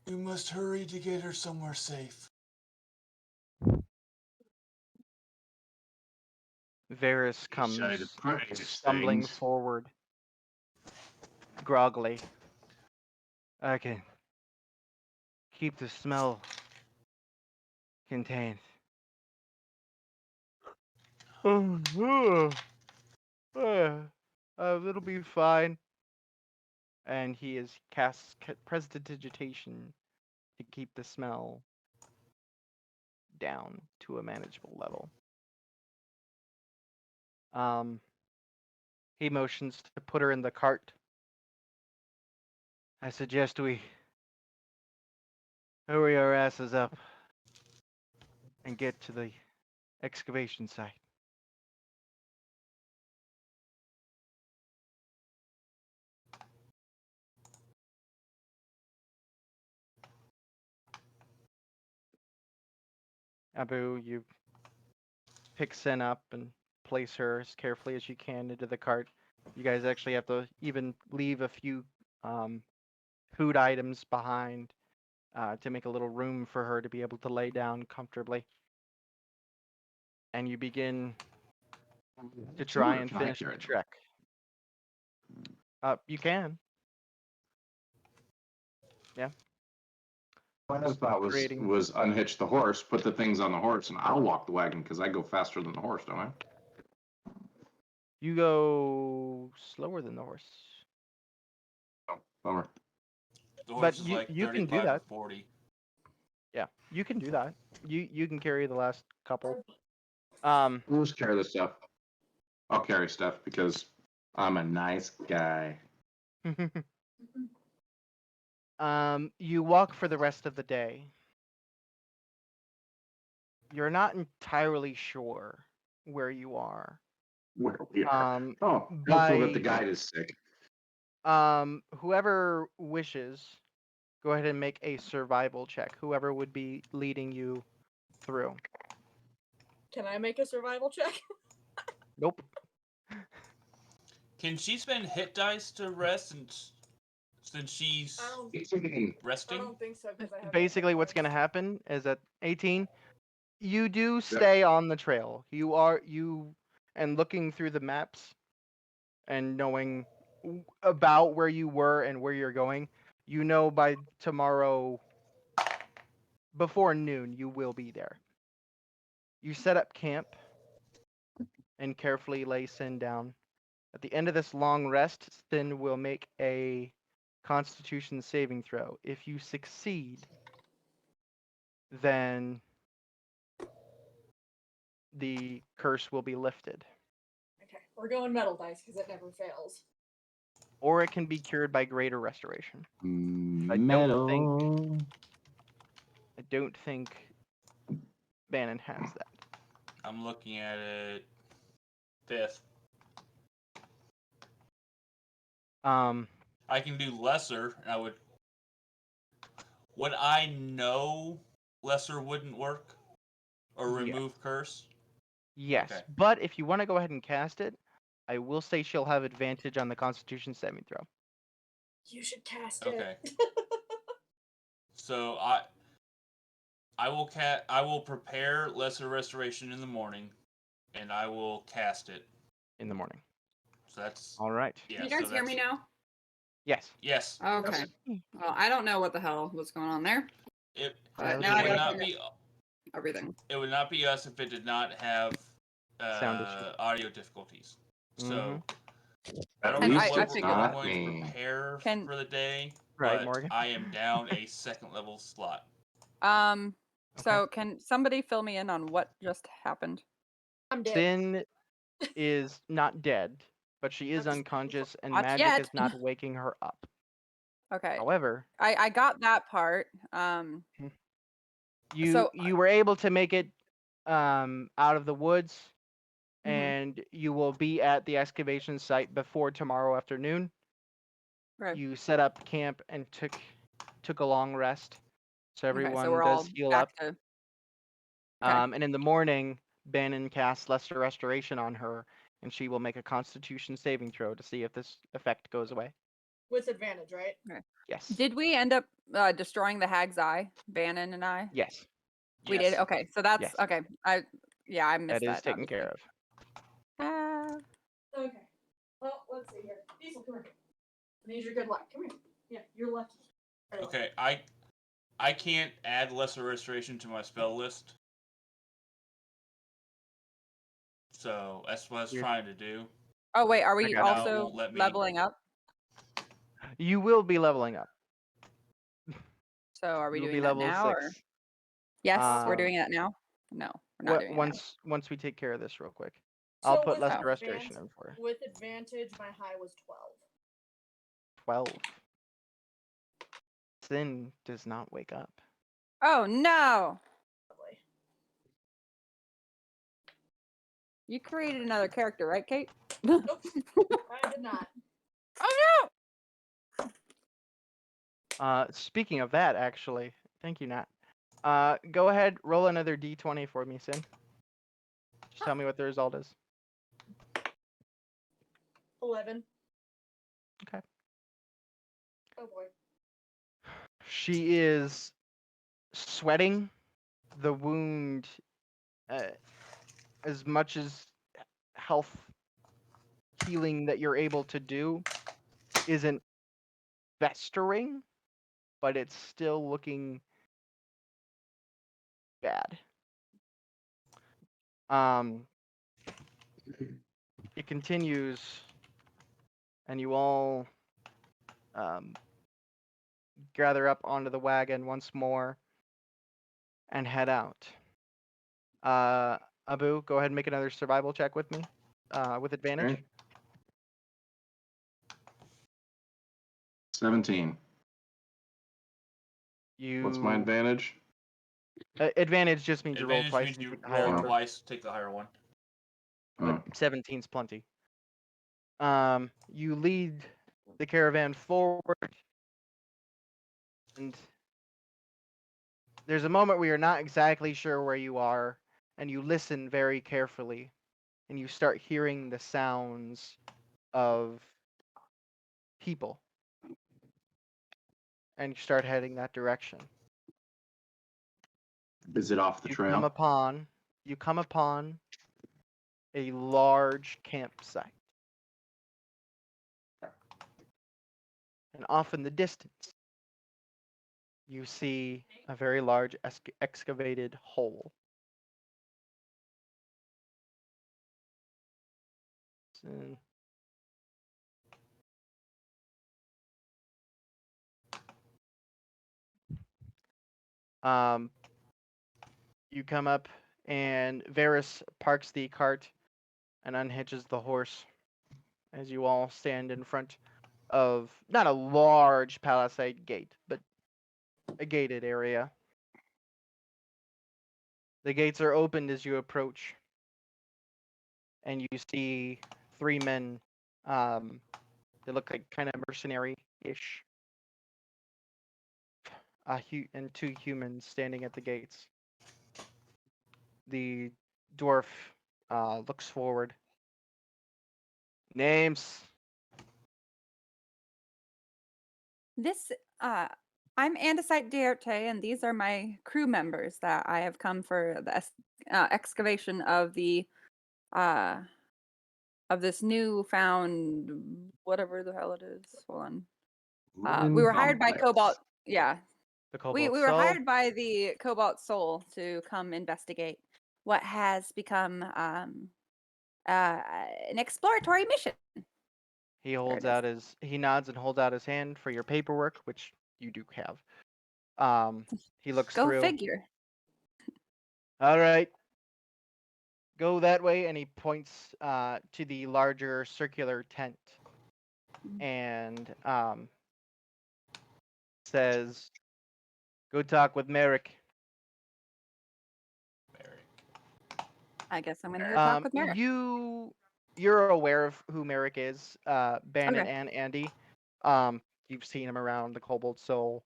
We must hurry to get her somewhere safe. Varys Say the comes prettiest stumbling things. forward, groggily. I can keep the smell contained. It'll be fine. And he is casts prestidigitation to keep the smell down to a manageable level. He motions to put her in the cart. I suggest we hurry our asses up and get to the excavation site. Abu, you pick Sin up and place her as carefully as you can into the cart. You guys actually have to even leave a few food items behind to make a little room for her to be able to lay down comfortably. And you begin to try and finish the trek. You can. Yeah. What I thought was unhitch the horse, put the things on the horse, and I'll walk the wagon because I go faster than the horse, don't I? You go slower than the horse. Oh, bummer. The But horse is you- like you can do 35 or that. 40. Yeah, you can do that. You can carry the last couple. We'll just carry the stuff. I'll carry stuff because I'm a nice guy. You walk for the rest of the day. You're not entirely sure where you are. Where we are. Oh, helpful by that the guide is sick. Whoever wishes, go ahead and make a survival check. Whoever would be leading you through. Can I make a survival check? Nope. Can she spend hit dice to rest since she's I don't. 18. I resting? don't think so because I have. Basically, what's going to happen is at 18, you do stay on the trail. And looking through the maps and knowing about where you were and where you're going, you know by tomorrow before noon you will be there. You set up camp and carefully lay Sin down. At the end of this long rest, Sin will make a Constitution saving throw. If you succeed, then the curse will be lifted. Okay, we're going metal dice because it never fails. Or it can be cured by greater restoration. Metal. I don't think Bannon has that. I'm looking at it. 5th. I can do lesser, and I would. Would I know lesser wouldn't work? Or remove curse? Yes, Okay. but if you want to go ahead and cast it, I will say she'll have advantage on the Constitution saving throw. You should cast Okay. it. So I will prepare lesser restoration in the morning, and I will cast it In the morning. So that's All right. yeah. Can you guys so hear me that's- now? Yes. Yes. Okay. Well, I don't know what the hell was going on there. It, But it now I would gotta not figure be everything. it would not be us if it did not have Sound issue. audio difficulties. So I At don't And know I what we're figured that. going to prepare Can- for the day, Right, but Morgan. I am down a second level slot. So can somebody fill me in on what just happened? I'm dead. Sin is not dead, but she is That's- unconscious and Not magic yet. is not waking her up. Okay. However, I got that part. you So- were able to make it out of the woods, Mhm. and you will be at the excavation site before tomorrow afternoon. Right. You set up camp and took a long rest, so Okay, everyone so we're all does heal back up. to. Okay. And in the morning, Bannon casts Lesser Restoration on her, and she will make a Constitution saving throw to see if this effect goes away. With advantage, right? Yes. Did we end up destroying the Hag's Eye, Bannon and I? Yes. We did. Yes. Okay, so that's Yes. okay. I missed That is that. taken care of. Ah. Okay. Well, let's see here. Diesel, come here. I need your good luck. Come here. Yeah, you're lucky. Very lucky. Okay, I can't add lesser restoration to my spell list. So that's what I was You're- trying to do. Oh wait, are I we got you. also Won't let me. leveling up? You will be leveling up. So are we You will doing be that level now? Or 6. yes, we're Um, doing it now. No, we're not doing it now. once we take care of this real quick. So I'll put with lesser Oh. restoration in for you. With advantage, my high was 12. 12. Sin does not wake up. Oh no! Lovely. You created another character, right, Kate? Nope. I did not. Oh Speaking of that, actually, thank you, Nat. Go ahead, roll another d20 for me, Sin. Just tell me what the result is. 11. Okay. Oh boy. She is sweating. The wound, as much as health healing that you're able to do, isn't festering, but it's still looking bad. It continues, and you all gather up onto the wagon once more and head out. Abu, go ahead and make another survival check with me, with advantage. Okay. 17. You What's my advantage? Advantage just means you roll Advantage twice means and you take the higher roll number. twice, take the higher one. Oh, 17's plenty. You lead the caravan forward, and there's a moment where you're not exactly sure where you are, and you listen very carefully, and you start hearing the sounds of people, and you start heading that direction. is it off the You trail? come upon a large campsite. And off in the distance, you see a very large excavated hole. So- you come up, and Varys parks the cart and unhitches the horse as you all stand in front of not a large palisade gate, but a gated area. The gates are opened as you approach, and you see 3 men. They look like kind of mercenary-ish. And 2 humans standing at the gates. The dwarf looks forward. Names. This I'm Andesite Dierte, and these are my crew members that I have come for the excavation of the of this new found whatever the hell it is. Hold on. We were hired by Cobalt. Yeah, The we Cobalt were Soul. hired by the Cobalt Soul to come investigate what has become an exploratory mission. He nods and holds out his hand for your paperwork, which you do have. He looks Go through. figure. All right. Go that way, and he points to the larger circular tent, and says, "Go talk with Merrick." I guess I'm gonna go talk with Merrick. You're aware of who Merrick is, Bannon Okay. and Andy. You've seen him around the Cobalt Soul.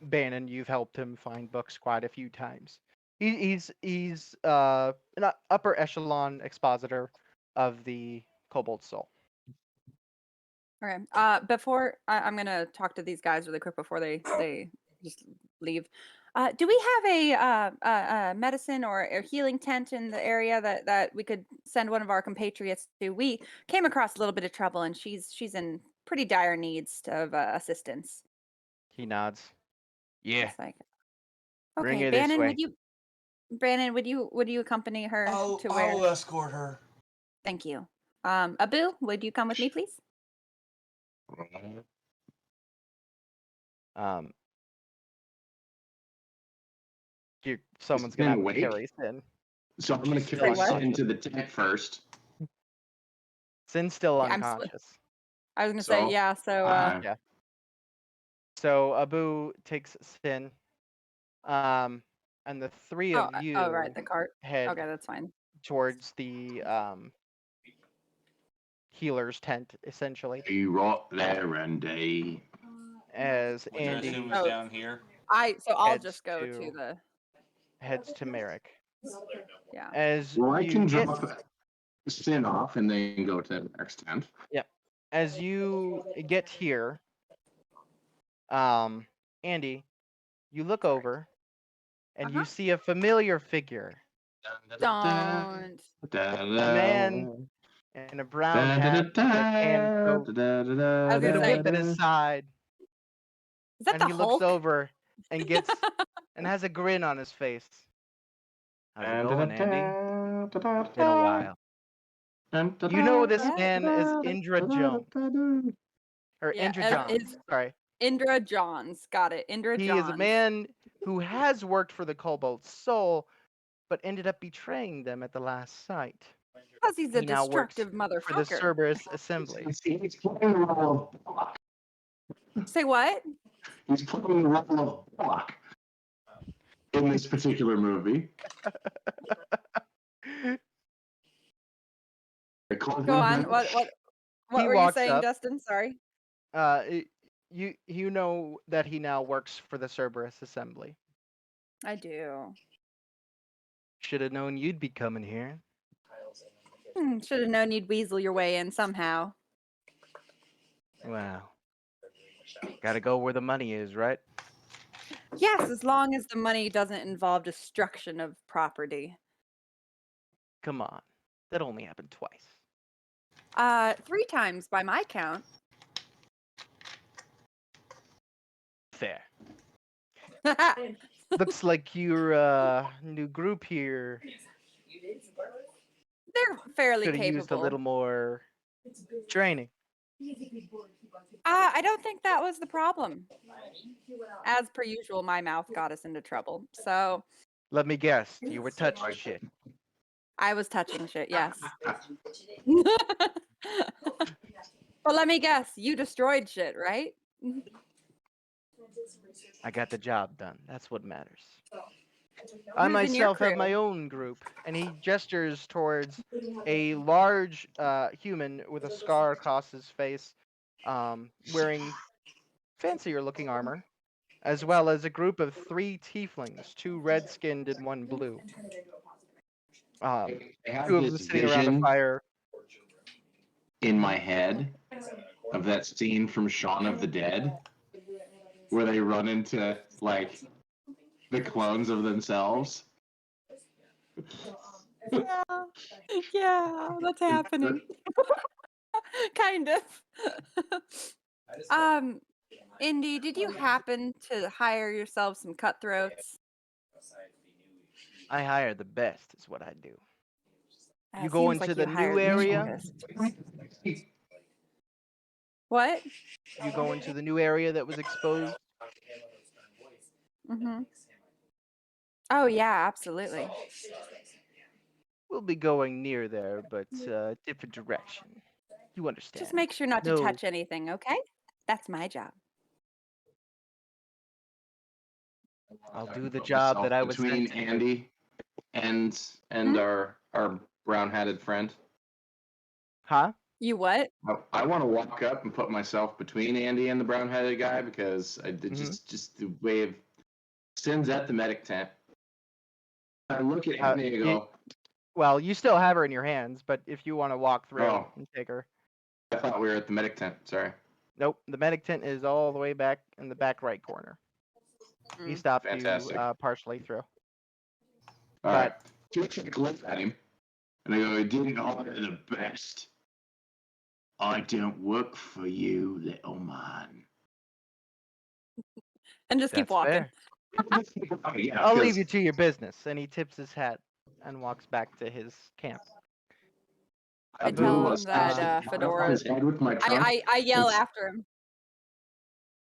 Bannon, you've helped him find books quite a few times. He's an upper echelon expositor of the Cobalt Soul. Okay. Before I'm gonna talk to these guys really quick before they just leave. Do we have a medicine or a healing tent in the area that we could send one of our compatriots to? We came across a little bit of trouble, and she's in pretty dire needs of assistance. He nods. Yeah, It's like, bring okay, her this way. Brandon, would you accompany her to where? I'll escort her. Thank you. Abu, would you come with me, please? Um, someone's Sin gonna have to wake? carry Sin. So I'm gonna She's carry what? Sin to the tent first. Sin's still Yeah, unconscious. I was gonna say, So, yeah. So, Yeah. So Abu takes Sin, and the three of you oh, right, the cart. head Okay, that's fine. towards the healer's tent, essentially, be right there and day. as Which I assume Andy is Oh, down here. I'll heads just go to to the heads to Merrick. yeah. As Well, I you can get drop Sin off and then go to the next tent. as you get here, Andy, you look over and you see a familiar figure, Don't. a man in a brown hat with a tan coat, I was with gonna a say, whip at his side, is that and the he looks Hulk? over and gets and has a grin on his face. How's it going, Andy? Been a while. You know this Yeah. man is Indra Jones, or Yeah, Indra Johns. is Sorry, Indra Johns. Got it. Indra he is a Johns. man who has worked for the Cobalt Soul, but ended up betraying them at the last sight. Because he's a He now works destructive for the motherfucker. Cerberus Assembly. He's playing the role of Bullock. Say what? He's playing the role of Bullock in this particular movie. Go on. What He were you walks saying, up. Dustin? Sorry. You know that he now works for the Cerberus Assembly. I do. Should have known you'd be coming here. Should have known you'd weasel your way in somehow. Wow. Gotta go where the money is, right? Yes, as long as the money doesn't involve destruction of property. Come on. That only happened twice. 3 times by my count. Fair. Looks like your new group here They're fairly could have used a capable. little more training. I don't think that was the problem. As per usual, my mouth got us into trouble. So Let me guess, you were touching shit. I was touching shit, yes. But let me guess, you destroyed shit, right? I got the job done. That's what matters. I Who's in your myself have crew? my own group, and he gestures towards a large human with a scar across his face, wearing fancier-looking armor, as well as a group of 3 tieflings, 2 red-skinned and 1 blue. I have 2 of this them sitting around a vision fire. in my head of that scene from Shaun of the Dead where they run into like the clones of themselves. Yeah, yeah, that's happening. Kind of. Indy, did you happen to hire yourself some cutthroats? I hire the best, is what I do. You It go seems into like the you new hired the area. cheapest. What? You go into the new area that was exposed. Mm-hmm. Oh yeah, absolutely. We'll be going near there, but different direction. You understand? Just make sure not to No. touch anything, okay? That's my job. I'll do the Put job myself that I was between sent to do. Andy and Hmm? our brown-hatted friend. Huh? You what? I want to walk up and put myself between Andy and the brown-headed guy because I did Mhm. just the way of Sin's at the medic tent. I look at Andy and go, Well, you still have her in your hands, but if you want to walk through Oh. and take her. I thought we were at the medic tent. Sorry. Nope, the medic tent is all the way back in the back right corner. He Mm. stopped Fantastic. you partially through. All right. Just take a look at him, and I go, I didn't order the best. I don't work for you, little man. And just keep That's walking. fair. Yeah, I'll leave you to your business. And he tips his hat and walks back to his camp. I Abu, tell him that on Fedora. his head with my trunk. I yell It's- after him.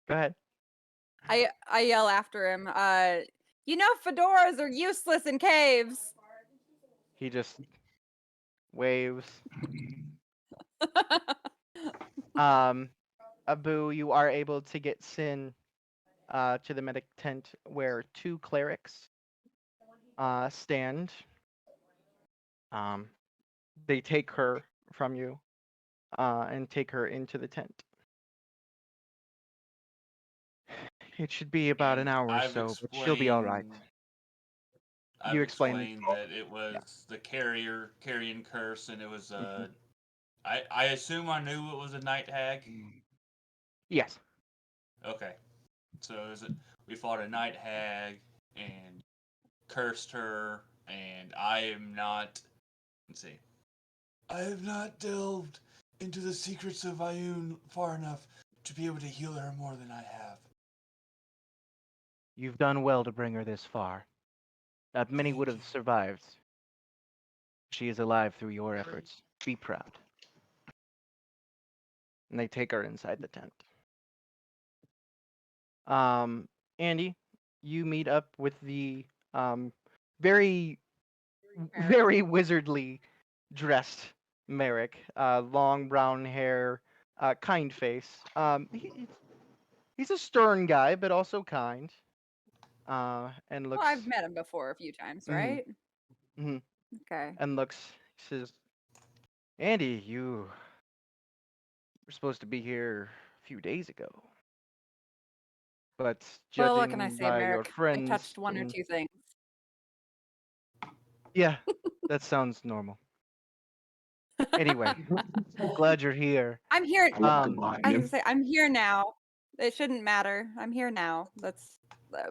Go ahead. I yell after him. You know fedoras are useless in caves. He just waves. Abu, you are able to get Sin to the medic tent where 2 clerics stand. They take her from you and take her into the tent. It should be about an hour or I've so, but she'll be all right. I've You explain. explained that it was the carrion curse, and it was I assume I knew it was a night hag. Yes. Okay, so we fought a night hag and cursed her, and I am not. Let's see. I have not delved into the secrets of Ayun far enough to be able to heal her more than I have. You've done well to bring her this far. Not many Thank would have you. survived. She is alive through your efforts. Be proud. And they take her inside the tent. Andy, you meet up with the very very wizardly dressed Merrick. Long brown hair, kind face. He's a stern guy, but also kind. And looks. Well, I've met him before a few times, Mhm. right? Mhm. Okay. And looks. He says, "Andy, you were supposed to be here a few days ago, but Well, what can I judging say, by your Merrick? I friends, touched one or and- two things. yeah, that sounds normal. Anyway, glad you're here. I'm here. I walk behind I was him. gonna say I'm here now. It shouldn't matter. I'm here now. That's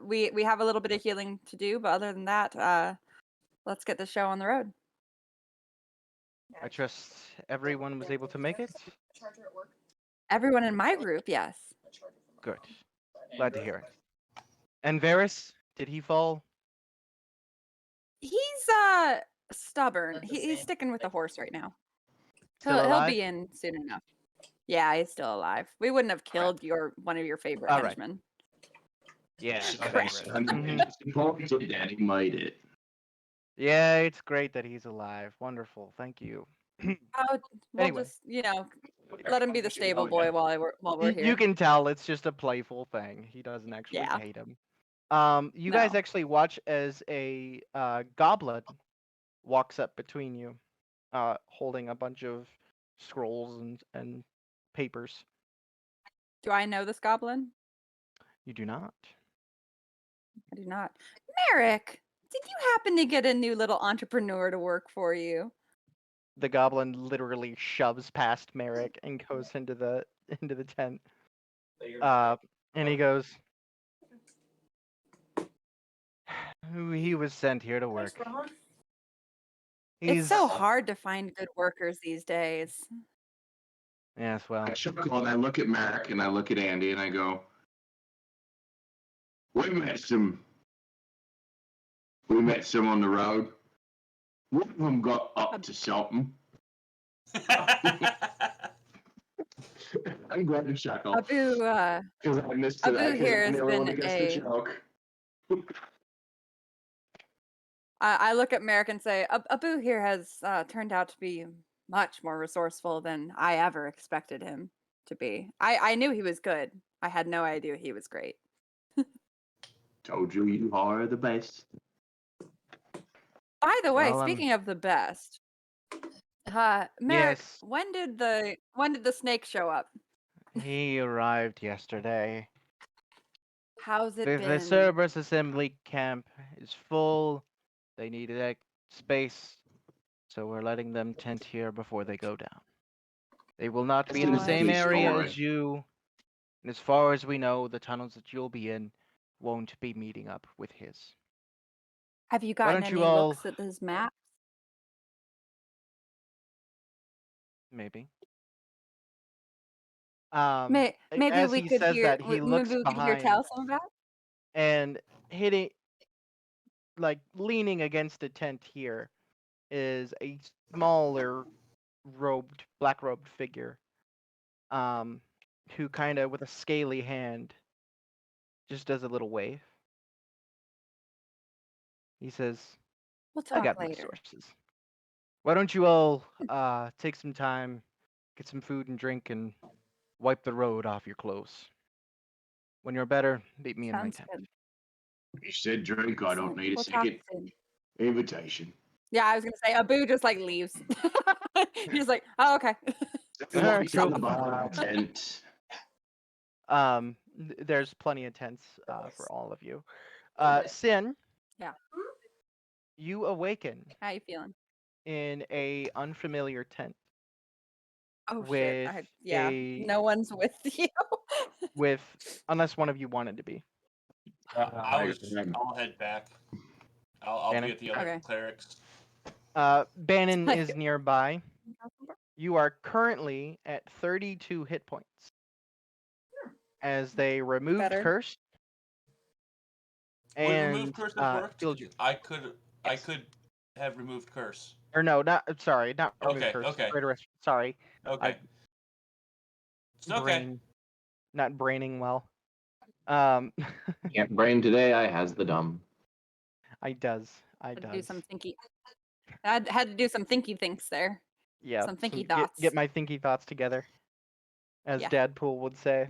we have a little bit of healing to do, but other than that, let's get the show on the road. I trust everyone was able to make it. Everyone in my group, yes. Good. Glad to hear it. And Varys, did he fall? He's stubborn. He's sticking with the horse right now. Still He'll alive? be in soon enough. Yeah, he's still alive. We wouldn't have killed one of your favorite All right. henchmen. Yeah. Correct. Disappointed that he made it. Yeah, it's great that he's alive. Wonderful. Thank you. We'll Anyway. just let him be the stable boy while we're here. You can tell it's just a playful thing. He doesn't actually Yeah. hate him. You guys No. actually watch as a goblin walks up between you, holding a bunch of scrolls and papers. Do I know this goblin? You do not. I do not. Merrick, did you happen to get a new little entrepreneur to work for you? The goblin literally shoves past Merrick and goes into the tent. And he goes, he was sent here to work. It's so hard to find good workers these days. Yes, well. I chuckle and I look at Mac and I look at Andy and I go, We met some on the road. One of them got up to something. I'm glad to chuckle. Abu, Because I missed it. Abu here I'm has the only one been that gets the joke. I look at Merrick and say, Abu here has turned out to be much more resourceful than I ever expected him to be. I knew he was good. I had no idea he was great. Told you you are the best. By the way, Well, speaking of the best, Merrick, Yes. when did the snake show up? He arrived yesterday. How's it The been? Cerberus assembly camp is full. They need space, so we're letting them tent here before they go down. They will not be in the Oh, I same see. area Story. as you, and as far as we know, the tunnels that you'll be in won't be meeting up with his. Have you Why gotten don't you any all looks at this map? maybe? Maybe As we he could says hear. that, he Maybe looks we could hear behind tell some about. and hitting, like leaning against a tent here, is a smaller black robed figure, who kind of with a scaly hand just does a little wave. He says, We'll I talk got my later. sources. Why don't you all take some time, get some food and drink, and wipe the road off your clothes. When you're better, meet me in my Sounds tent. good. You said drink. I don't Excellent. need a We'll talk second soon. invitation. Yeah, I was gonna say Abu just like leaves. He's like, oh okay. Alright, cool. Tent. There's plenty of tents for all of you. Sin, Yeah. you awaken How you feeling? in a unfamiliar tent Oh shit. with Yeah. No one's with you. with unless one of you wanted to be. I'll head back. I'll be Bannon? at the other Okay. clerics. Bannon Like- is nearby. You are currently at 32 hit points. As they removed Better. curse We and removed curse has worked. healed you. I could have removed curse. Or no, not sorry, not remove Okay, curse. okay. Sorry, Okay. It's okay. not braining well. Can't brain today. I has the dumb. I does. Had to do some thinky. I had to do some thinky thinks there. Yeah. some thinky Get thoughts. my thinky thoughts together, as Yeah. Dadpool would say.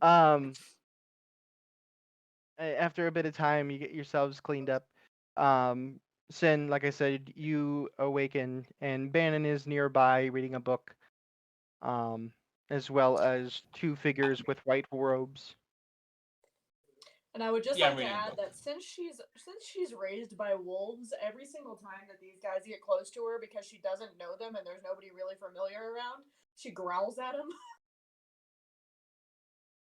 um. After a bit of time, you get yourselves cleaned up. Sin, like I said, you awaken, and Bannon is nearby reading a book. As well as two figures with white robes. And I would just Yeah, I'm like to reading a add book. that since she's raised by wolves, every single time that these guys get close to her because she doesn't know them and there's nobody really familiar around, she growls at them.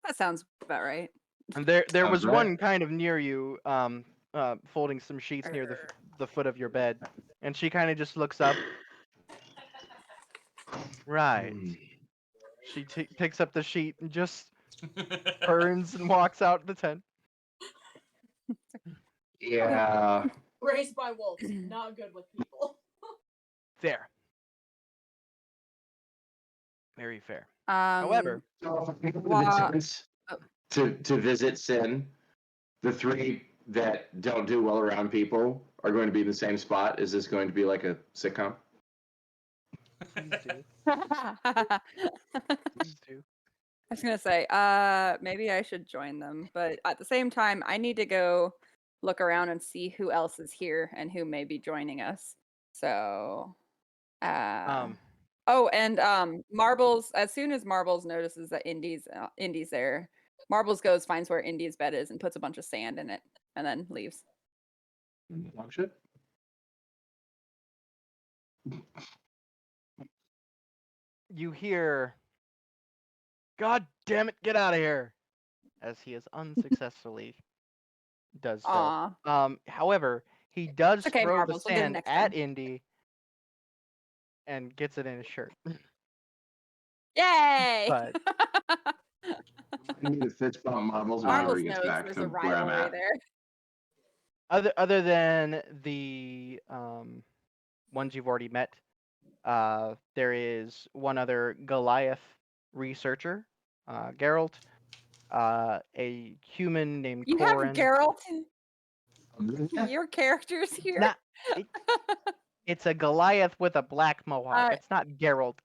That sounds about right. And there was Sounds right. one kind of near you, folding some sheets near the foot of your bed, and she kind of just looks up. Right. She picks up the sheet and just turns and walks out the tent. Yeah. Raised by wolves, not good with people. Fair. Very fair. Um, However, So if I go to the Wha- tents oh. to visit Sin, the three that don't do well around people are going to be in the same spot. Is this going to be like a sitcom? please do. I Please do. was gonna say, maybe I should join them, but at the same time, I need to go look around and see who else is here and who may be joining us. So, oh, and Marbles. As soon as Marbles notices that Indy's there, Marbles goes finds where Indy's bed is and puts a bunch of sand in it, and then leaves. Dog shit. You hear, "God damn it, get out of here!" as he is unsuccessfully does so. Aw, However, he does It's okay, throw Marbles, the we'll get it sand next at time. Indy and gets it in his shirt. yay! But I need a fist bump marbles whenever Marbles he gets knows back there's to a where I'm rivalry at. there. other than the ones you've already met, there is one other Goliath researcher, Geralt, a human named You have Corin. Geralt. Your character's here. Not, it's a Goliath with a black mohawk. Uh, It's not Geralt.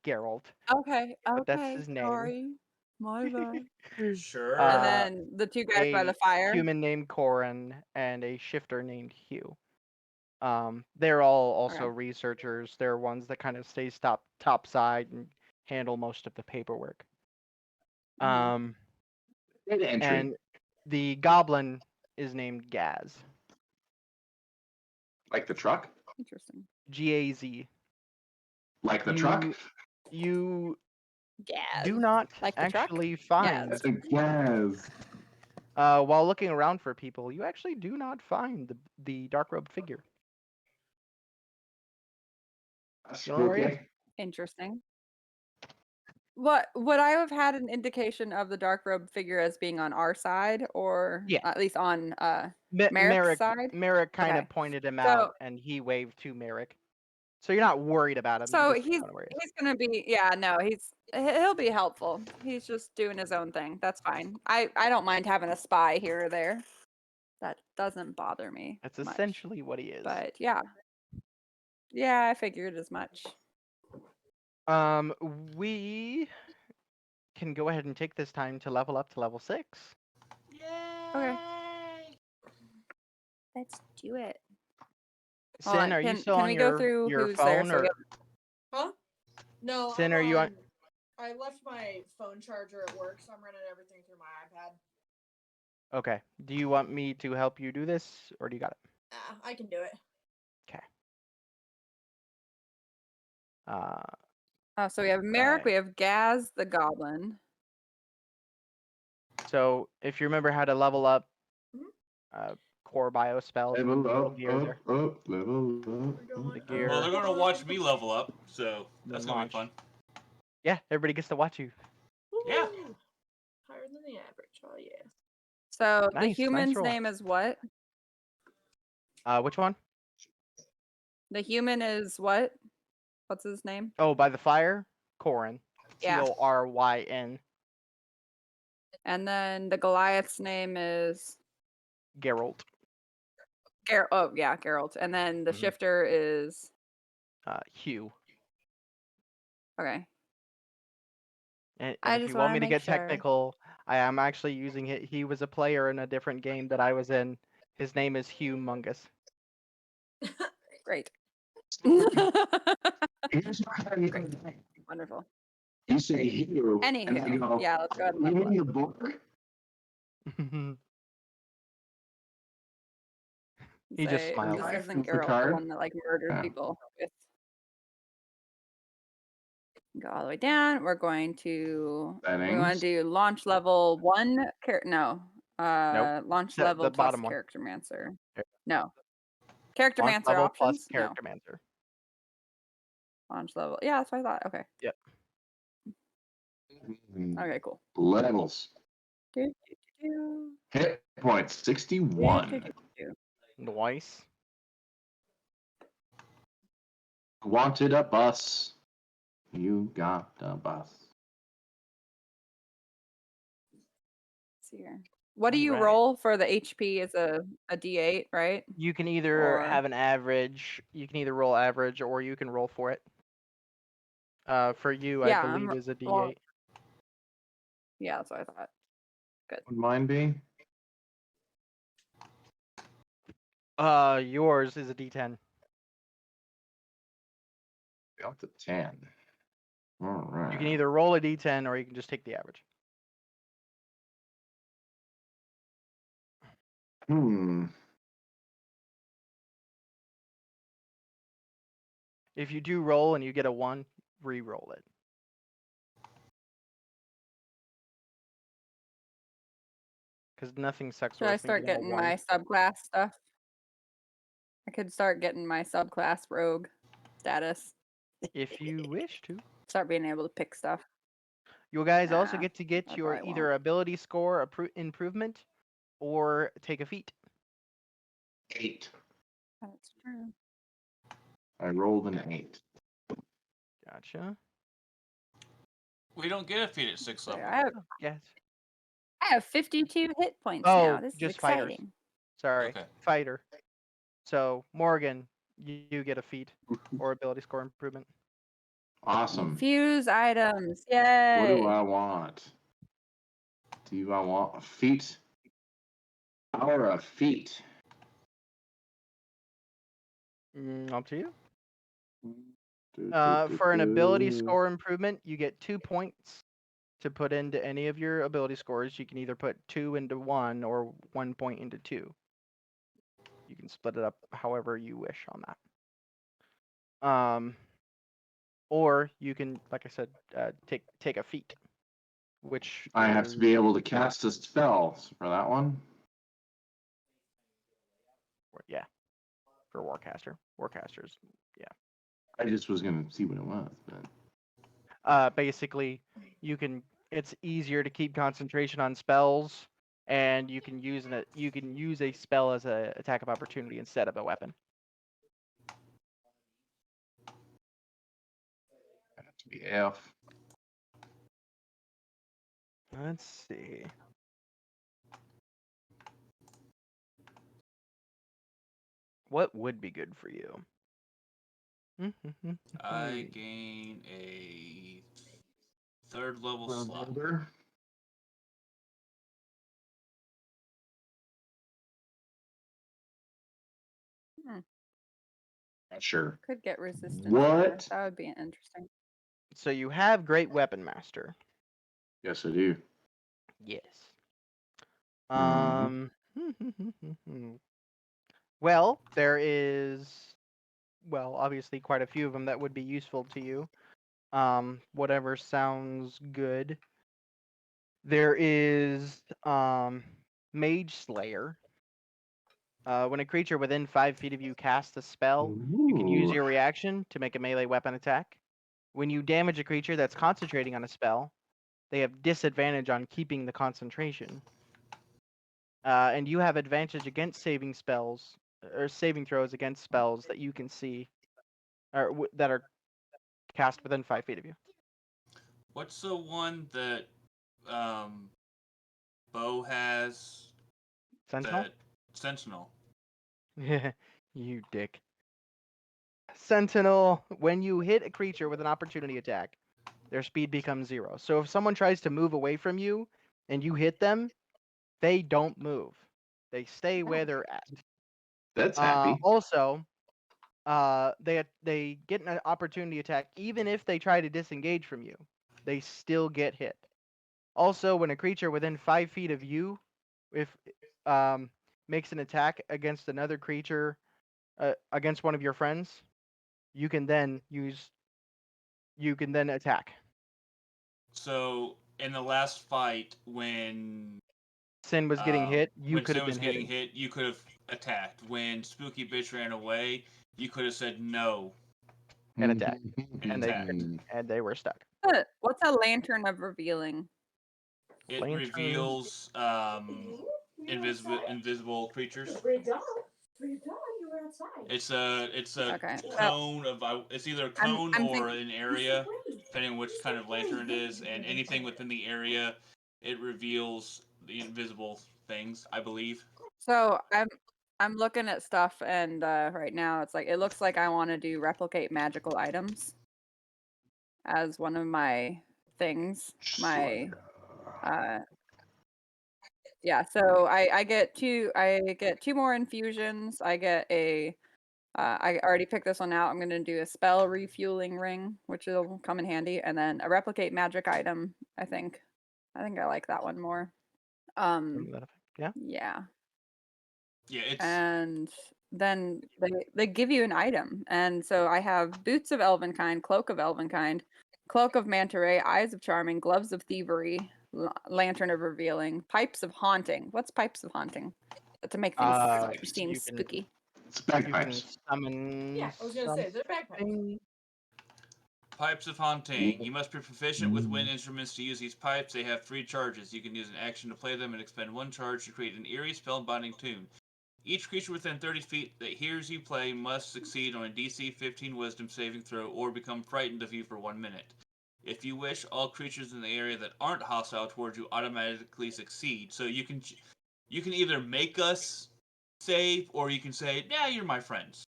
okay, But that's okay, his name. sorry. My bad. Sure. And then the two guys by A the fire. human named Corin and a shifter named Hugh. They're all also Okay. researchers. They're ones that kind of stay top side and handle most of the paperwork. Mhm. Good entry. And the goblin is named Gaz. Like the truck? Interesting. GAZ. Like the You- truck? You Gas. do not Like the truck? actually find, Yes. Yes. while looking around for people, you actually do not find the dark robed figure. That's You don't know where he is. spooky. Interesting. What would I have had an indication of the dark robe figure as being on our side, or Yeah. at least on Me- Merrick's side? Merrick kind of Okay. pointed him So- out, and he waved to Merrick. So you're not worried about him. So you just he's don't know where he is. he's gonna be no he'll be helpful. He's just doing his own thing. That's fine. I don't mind having a spy here or there. That doesn't bother me. That's much. essentially what he is. But yeah, I figured as much. We can go ahead and take this time to level up to level 6. Okay. Let's do it. Sin, Hold on, are you can- still can on we go your, through your who's there phone so we or Huh? No, Sin, I'm are you on? I left my phone charger at work, so I'm running everything through my iPad. Okay. Do you want me to help you do this, or do you got it? I can do it. Uh, so we have Merrick, Right. we have Gaz the Goblin. so if you remember how to level up, Mhm. core bio spells, and Level little up, gear there. level We're up. going The gear. Well, they're up. gonna watch me level up, so that's gonna be Launch. fun. Yeah, everybody gets to watch you. Yeah. Woo! Higher than the average. Oh yeah. So the Nice human's roll. name is what? Which one? The human is what? What's his name? Oh, by the fire, Corin. Yeah. Coryn. And then the Goliath's name is Geralt. Oh yeah, Geralt. And then the Mhm. shifter is Hugh. okay. And I if just you want wanna me to make get sure. technical, I am actually using it. He was a player in a different game that I was in. His name is Hugh Mungus. Great. Here's how you Great. can Wonderful. You say Hugh, and I Anywho, go, yeah, let's go ahead and you level mean up. the book? He just Say, smiled. This Life isn't is the Geralt, the card. one that like murdered Yeah. people with. Go all the way down. We're going to. We want Settings. to do launch level 1. No. Launch The level plus bottom one. character mancer. Here. No. Character Launch mancer level plus options. No. character mancer. Launch level. Yeah, that's what I thought. Okay. Okay. Cool. Levels. Do, do, do, Hit points do, 61. do, do, do. Nice. Wanted a bus. You got a bus. Let's see here. What do you Alright. roll for the HP? Is a D8, right? You can either Or- have an average. You can either roll average, or you can roll for it. For you, Yeah, I I'm believe ro- is a D8. well- Yeah, that's what I thought. Would mine be? Yours is a D10. Up to 10. All right. You can either roll a D10 or you can just take the average. If you do roll and you get a 1, re-roll it. Because nothing sucks Should I worse than start getting a getting 1. my subclass stuff? I could start getting my subclass rogue status. If you wish to. Start being able to pick stuff. You guys also Nah, get to get I your probably either ability score improvement or take a feat. 8. That's true. I rolled an 8. Gotcha. We don't get a feat at 6 So level. Yes. I have 52 hit points Oh, now. This is just fighters. exciting. Sorry. Okay. Fighter. So, Morgan, you get a feat or ability score improvement. Awesome. Infuse items. What Yay. do I want? Do I want a feat? Or a feat? Up to you. For an ability score improvement, you get 2 points to put into any of your ability scores. You can either put 2 into 1 or 1 point into 2. You can split it up however you wish on that. Or you can, like I said, take a feat, which I have is to be able to cast a spell for that one. yeah, for Warcaster. Warcasters, yeah. I just was gonna see what it was, but Basically, it's easier to keep concentration on spells, and you can use a spell as a attack of opportunity instead of a weapon. I have to be F. Let's see. What would be good for you? I gain a 3rd level slot. Remember? Not sure. Could get resistance. What? That would be interesting. So you have Great Weapon Master. Yes, I do. Yes. Mhm. Well, there is, obviously quite a few of them that would be useful to you. Whatever sounds good. There is Mage Slayer. When a creature within 5 feet of you casts a spell, you can use Ooh. your reaction to make a melee weapon attack. When you damage a creature that's concentrating on a spell, they have disadvantage on keeping the concentration. And you have advantage against saving spells or saving throws against spells that you can see or that are cast within 5 feet of you. What's the one that Bo has? Sentinel? That Sentinel. You dick. Sentinel, when you hit a creature with an opportunity attack, their speed becomes 0. So if someone tries to move away from you and you hit them, they don't move. They stay where they're at. That's happy. Also, they get an opportunity attack even if they try to disengage from you. They still get hit. Also, when a creature within 5 feet of you, if makes an attack against another creature, against one of your friends, you can then attack. So in the last fight, when Sin was getting hit, you when could Sam have was been getting hitting hit, you could have attacked. When Spooky Bitch ran away, you could have said no and attacked, and attacked. and they were stuck. What's a lantern of revealing? It Lantern. reveals invisible creatures. It's a Okay. cone of it's either a cone I'm or an area, depending on which kind of lantern it is, and anything within the area, it reveals the invisible things, I believe. So I'm looking at stuff, and right now it looks like I want to do replicate magical items as one of my things. My yeah. So I get two more infusions. I get a I already picked this one out. I'm gonna do a spell refueling ring, which will come in handy, and then a replicate magic item. I think I like that one more. Yeah. Yeah. Yeah, it's And then they give you an item, and so I have boots of elvenkind, cloak of elvenkind, cloak of manta ray, eyes of charming, gloves of thievery, lantern of revealing, pipes of haunting. What's pipes of haunting? To make things seem You can spooky. It's you can bagpipes. summon. Yeah, I was gonna say they're bagpipes. something. pipes of haunting. You must be proficient with wind instruments to use these pipes. They have 3 charges. You can use an action to play them and expend 1 charge to create an eerie spellbinding tune. Each creature within 30 feet that hears you play must succeed on a DC 15 Wisdom saving throw or become frightened of you for 1 minute. If you wish, all creatures in the area that aren't hostile towards you automatically succeed. So you can either make us save, or you can say, "Yeah, you're my friends."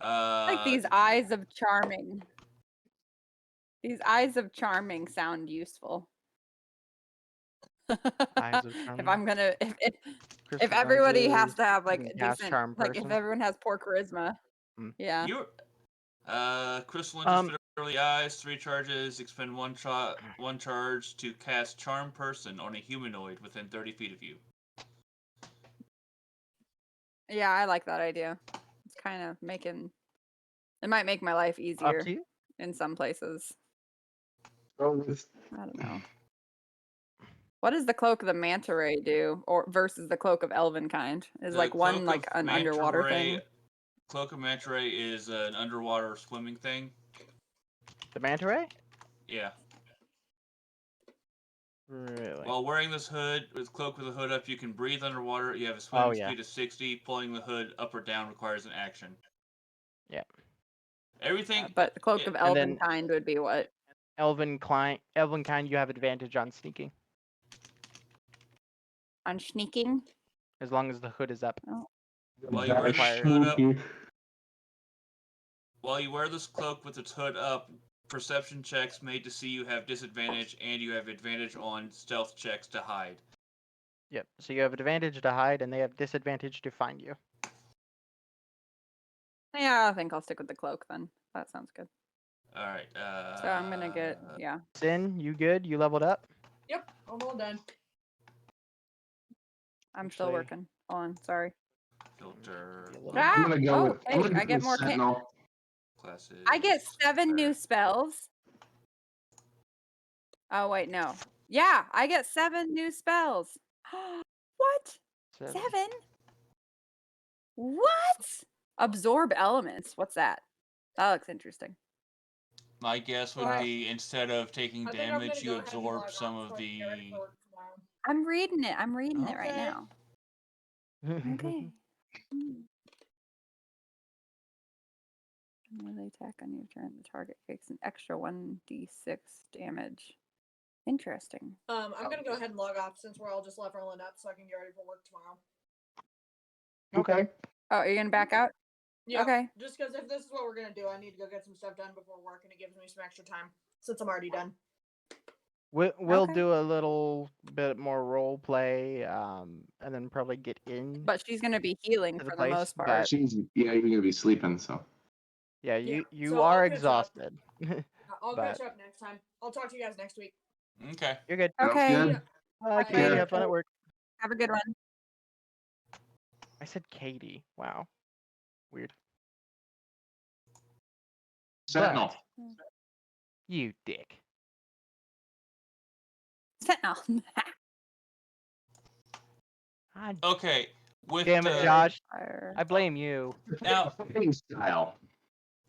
Like these eyes of charming. These eyes of charming sound useful. Eyes of If charming. I'm gonna if Crystal everybody has lenses, to have you like can a cast decent charm like if person. everyone has poor charisma. Yeah. You're crystal lenses for early eyes, 3 charges, expend one charge to cast charm person on a humanoid within 30 feet of you. Yeah, I like that idea. It's kind of making it might make my life Up easier to you. in some places. Go with I don't know. What does the cloak of the manta ray do, or versus the cloak of elvenkind? Is The like one cloak like of an manta underwater ray, thing? Cloak of manta ray is an underwater swimming thing. The manta ray? Yeah. Really? While wearing this hood, with cloak with the hood up, you can breathe underwater. You have a Oh, swimming yeah. speed of 60. Pulling the hood up or down requires an action. Yeah. Everything. But the cloak of And then- elvenkind would be what? Elvenkind, you have advantage on sneaking On sneaking? as long as the hood is up. While you wear this hood up, Spooky. while you wear this cloak with its hood up, perception checks made to see you have disadvantage, and you have advantage on stealth checks to hide. Yep. So you have advantage to hide, and they have disadvantage to find you. Yeah, I think I'll stick with the cloak then. That sounds good. All right. So I'm gonna get yeah. Sin, you good? You leveled up? Yep, I'm all done. I'm still Actually- working. Hold on, sorry. Filter. Ah! I'm gonna go Oh, with. I'm hey, gonna I go get with more Sentinel. Classes. I get 7 new or- spells. Oh wait, no. Yeah, I get 7 new spells. What? 7? What? Absorb elements. What's that? That looks interesting. My guess would Alright. be instead of taking I think I'm damage, gonna you go ahead and log absorb off some so of I can get ready the. for work tomorrow. I'm reading it. I'm reading it right Okay. now. Okay. Melee attack on your turn. The target takes an extra 1d6 damage. Interesting. I'm gonna go ahead and log off since we're all just leveling up so I can get ready for work tomorrow. Okay. Oh, you're gonna back out? Yeah. Okay. Just because if this is what we're gonna do, I need to go get some stuff done before work, and it gives me some extra time since I'm already done. We'll Okay. do a little bit more role play, and then probably get in. But she's gonna be healing To the for the place, most part. but- Yeah, you're gonna be sleeping, so. Yeah, Yeah, you so are I'll catch up. exhausted. I'll But- catch up next time. I'll talk to you guys next week. Okay. You're good. Sounds Okay. good. Yeah. Bye, Bye. Katie. Have fun at work. Have a good one. I said Katie. Wow. Weird. Sentinel. You dick. Sentinel. God Okay. With damn it, the, Josh. Fire. I blame you. Now, Fighting style.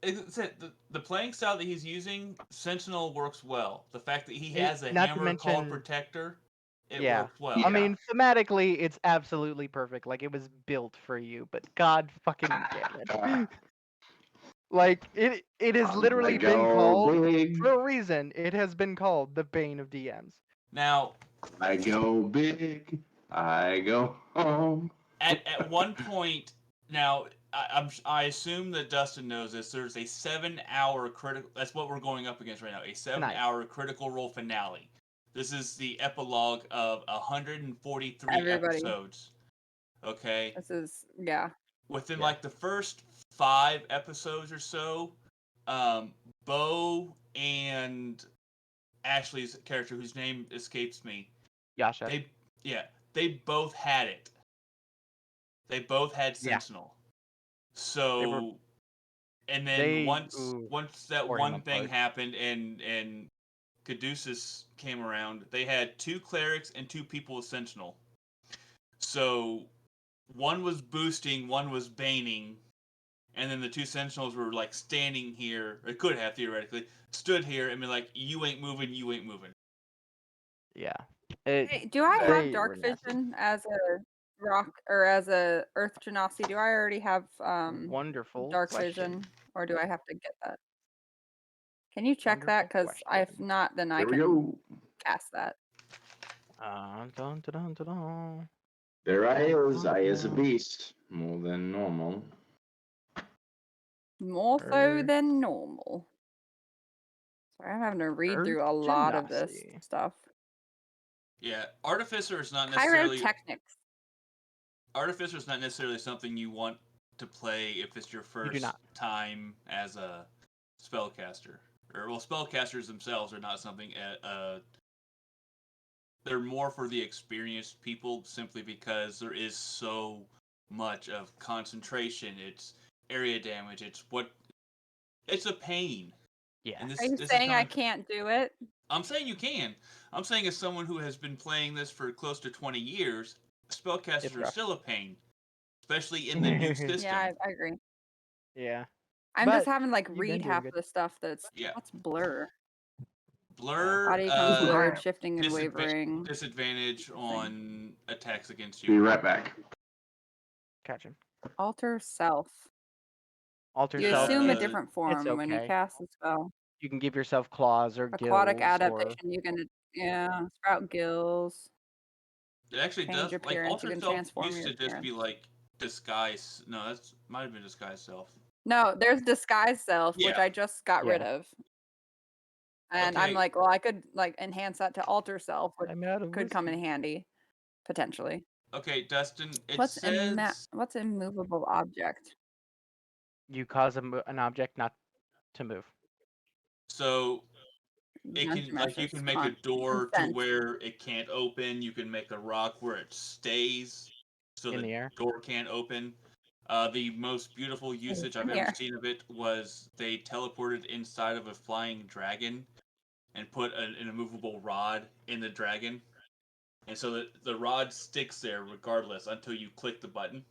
it's it, the playing style that he's using, Sentinel works well. The fact that he It- has a not to hammer called mention- Protector, it Yeah. works well. Yeah. I mean, thematically, it's absolutely perfect. Like, it was built for you, but god fucking damn it. Like, it has literally been called, big. for a reason, it has been called the Bane of DMs. Now, I go big. I go home. at one point, now I assume that Dustin knows this. There's a 7-hour critical. That's what we're going up against right now. A 7-hour critical role finale. This is the epilogue of 143 Everybody. episodes. Okay. This is yeah. Within Yeah. like the first 5 episodes or so, Bo and Ashley's character, whose name escapes me, Yasha. they both had it. They both had Yeah. Sentinel. So, were- and then they- once ooh, that tore him one thing apart. happened and Caduceus came around, they had 2 clerics and 2 people with Sentinel. So, one was boosting, one was baning, and then the 2 Sentinels were like standing here. It could have theoretically stood here and been like, "You ain't moving, you ain't moving." Yeah. Hey, do I they have dark were nasty. vision as a rock or as a earth genasi? Do I already have Wonderful dark question. vision, or do I have to get that? Can you check that? Wonderful Because if question. not, then I There we can go. cast that. Dun, dun, dun, dun, dun. There I is. I is a beast. More than normal. More so Earth. than normal. Sorry, I'm having to read through a lot of this Genasi. stuff. Yeah, Artificer is not necessarily Pyrotechnics. Artificer is not necessarily something you want to play if it's your do first not. time as a spellcaster. Spellcasters themselves are not something. They're more for the experienced people, simply because there is so much of concentration. It's area damage. It's a pain. Yeah. And Are you this is saying I coming. can't do it? I'm saying you can. I'm saying as someone who has been playing this for close to 20 years, spellcasters It's are rough. still a pain, especially in the new Yeah, system. I agree. Yeah. I'm just But having like you've been read doing half good. the stuff that's Yeah. what's blur. Blur, Body becomes blurred, shifting and wavering. disadvantage on attacks against Be you. right back. Catch him. Alter self. Alter You self. assume a It's different form when you okay. cast a spell. You can give yourself claws or Aquatic gills or adaptation. You can sprout gills. It actually Change does. Like appearance. You alter can self transform used your to just appearance. be like disguise. No, that's might have been disguise self. No, there's disguise self, which Yeah. I just got rid Yeah. of. And I'm Okay. like, well, I could like enhance that to alter self, which I'm out of could come in whiskey. handy potentially. Okay, Dustin. It What's says what's immovable object? You cause an object not to move. so. It can like you Measures can make a door to consent. where it can't open. You can make a rock where it stays, so In the the air. door can't open. The most beautiful usage I've in the ever air. seen of it was they teleported inside of a flying dragon and put an immovable rod in the dragon, and so the rod sticks there regardless until you click the button.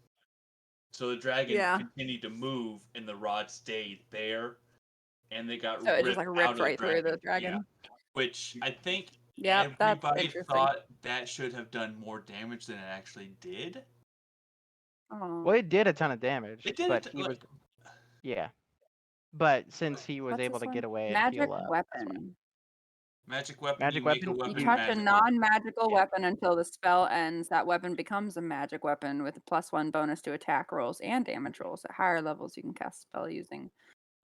So the dragon Yeah. continued to move, and the rod stayed there, and they got So it just ripped like out ripped of the right through the dragon. dragon. Yeah, which I think Yep, that's everybody interesting. thought that should have done more damage than it actually did. Oh. Well, it did a ton of damage, It did but it he was like yeah. But since he was What's able this to one? get away and Magic heal up, that's why. weapon. magic weapon. Magic You make a weapon, You weapon touch a magical. non-magical Yeah. weapon until the spell ends. That weapon becomes a magic weapon with a +1 bonus to attack rolls and damage rolls. At higher levels, you can cast a spell using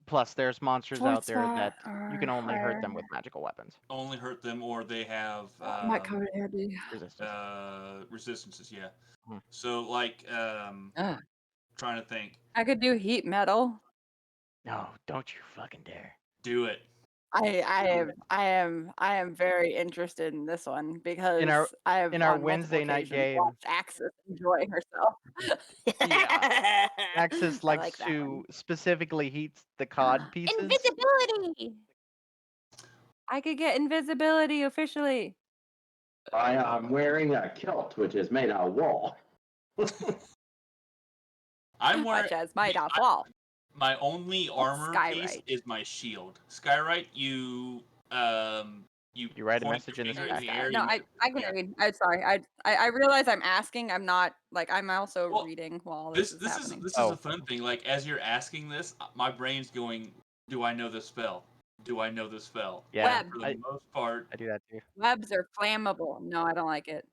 Plus, there's monsters sword out there that spot you or can only hurt higher. them with magical weapons. Only hurt them, or they have Might come in handy. Resistance. resistances. Yeah. Hmm. So like Ugh. trying to think. I could do heat metal. No, don't you fucking dare. Do it. I am very interested in this one because I have in our on multiple Wednesday night occasions game, watched Axis enjoy herself. Yeah, Axis I likes like that to one. specifically heat the cod pieces. Invisibility. I could get invisibility officially. I'm wearing a kilt, which is made out of wool. I'm wearing Much as might not fall. my only armor piece Skyrite? is my shield. Skyrite, you You write a point message your in the finger sky. in the air. No, you I can yeah. read. I'm sorry. I realize I'm asking. I'm not like I'm also Well, reading while This this is this happening. is Oh. a fun thing. Like as you're asking this, my brain's going, "Do I know this spell? Do I know this spell?" Yeah, Web. For the most part, I do that too. Webs are flammable. No, I don't like it.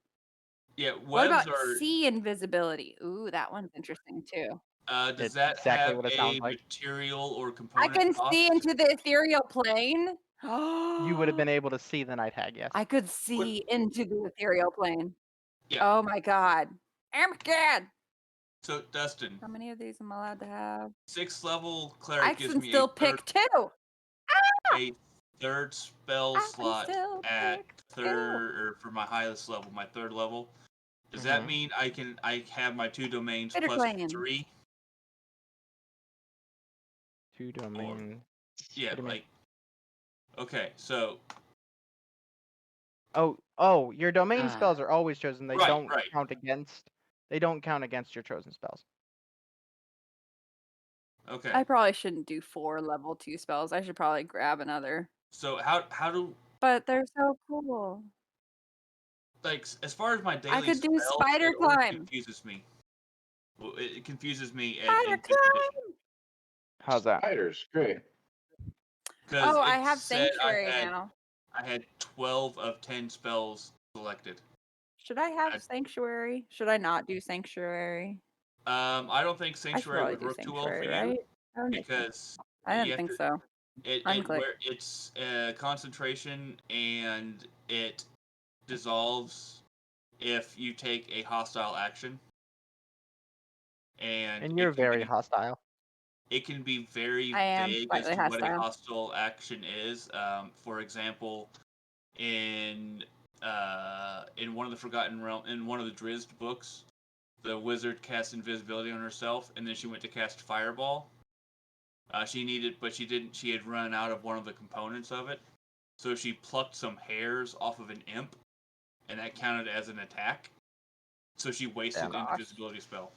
yeah. What Webs about are. sea invisibility? Ooh, that one's interesting too. Does It's that exactly have what it a sounds like. material or I component can cost? see into the ethereal plane. You would have been able to see the night hag, yes. I could see into the ethereal plane. Yeah. Oh my god. Armageddon! So Dustin, How many of these am I allowed to have? 6th level I cleric gives can me still pick two. a third spell I can slot still at pick third, or for my highest level, my 3rd level. Does that mean I have my 2 domains Bitter plus Clan. 3? 2 domain. Yeah, What do you mean? like okay, so Oh, your domain spells are always chosen. They Right, don't right. count against. They don't count against your chosen spells. okay. I probably shouldn't do 4 level 2 spells. I should probably grab another. So how do But they're so cool. like as far as my daily I could do spells, spider it always climb. confuses me. Well, it confuses me Spider climb. How's that? Spiders, great. because Oh, it I have said sanctuary now. I had 12 of 10 spells selected. Should I have I- sanctuary? Should I not do sanctuary? I don't think I should sanctuary probably would do work too well for sanctuary, you right? I don't think so. because I you didn't have think to so. Unclick. where it's concentration and it dissolves if you take a hostile action. And you're very hostile. It can be very I am vague as slightly to what a hostile. hostile action is. For example, in one of the Forgotten Realm, in one of the Drizzt books, the wizard cast invisibility on herself, and then she went to cast fireball. She needed, but she didn't. She had run out of one of the components of it, so she plucked some hairs off of an imp, and that counted as an attack. So she wasted the Gosh. invisibility spell,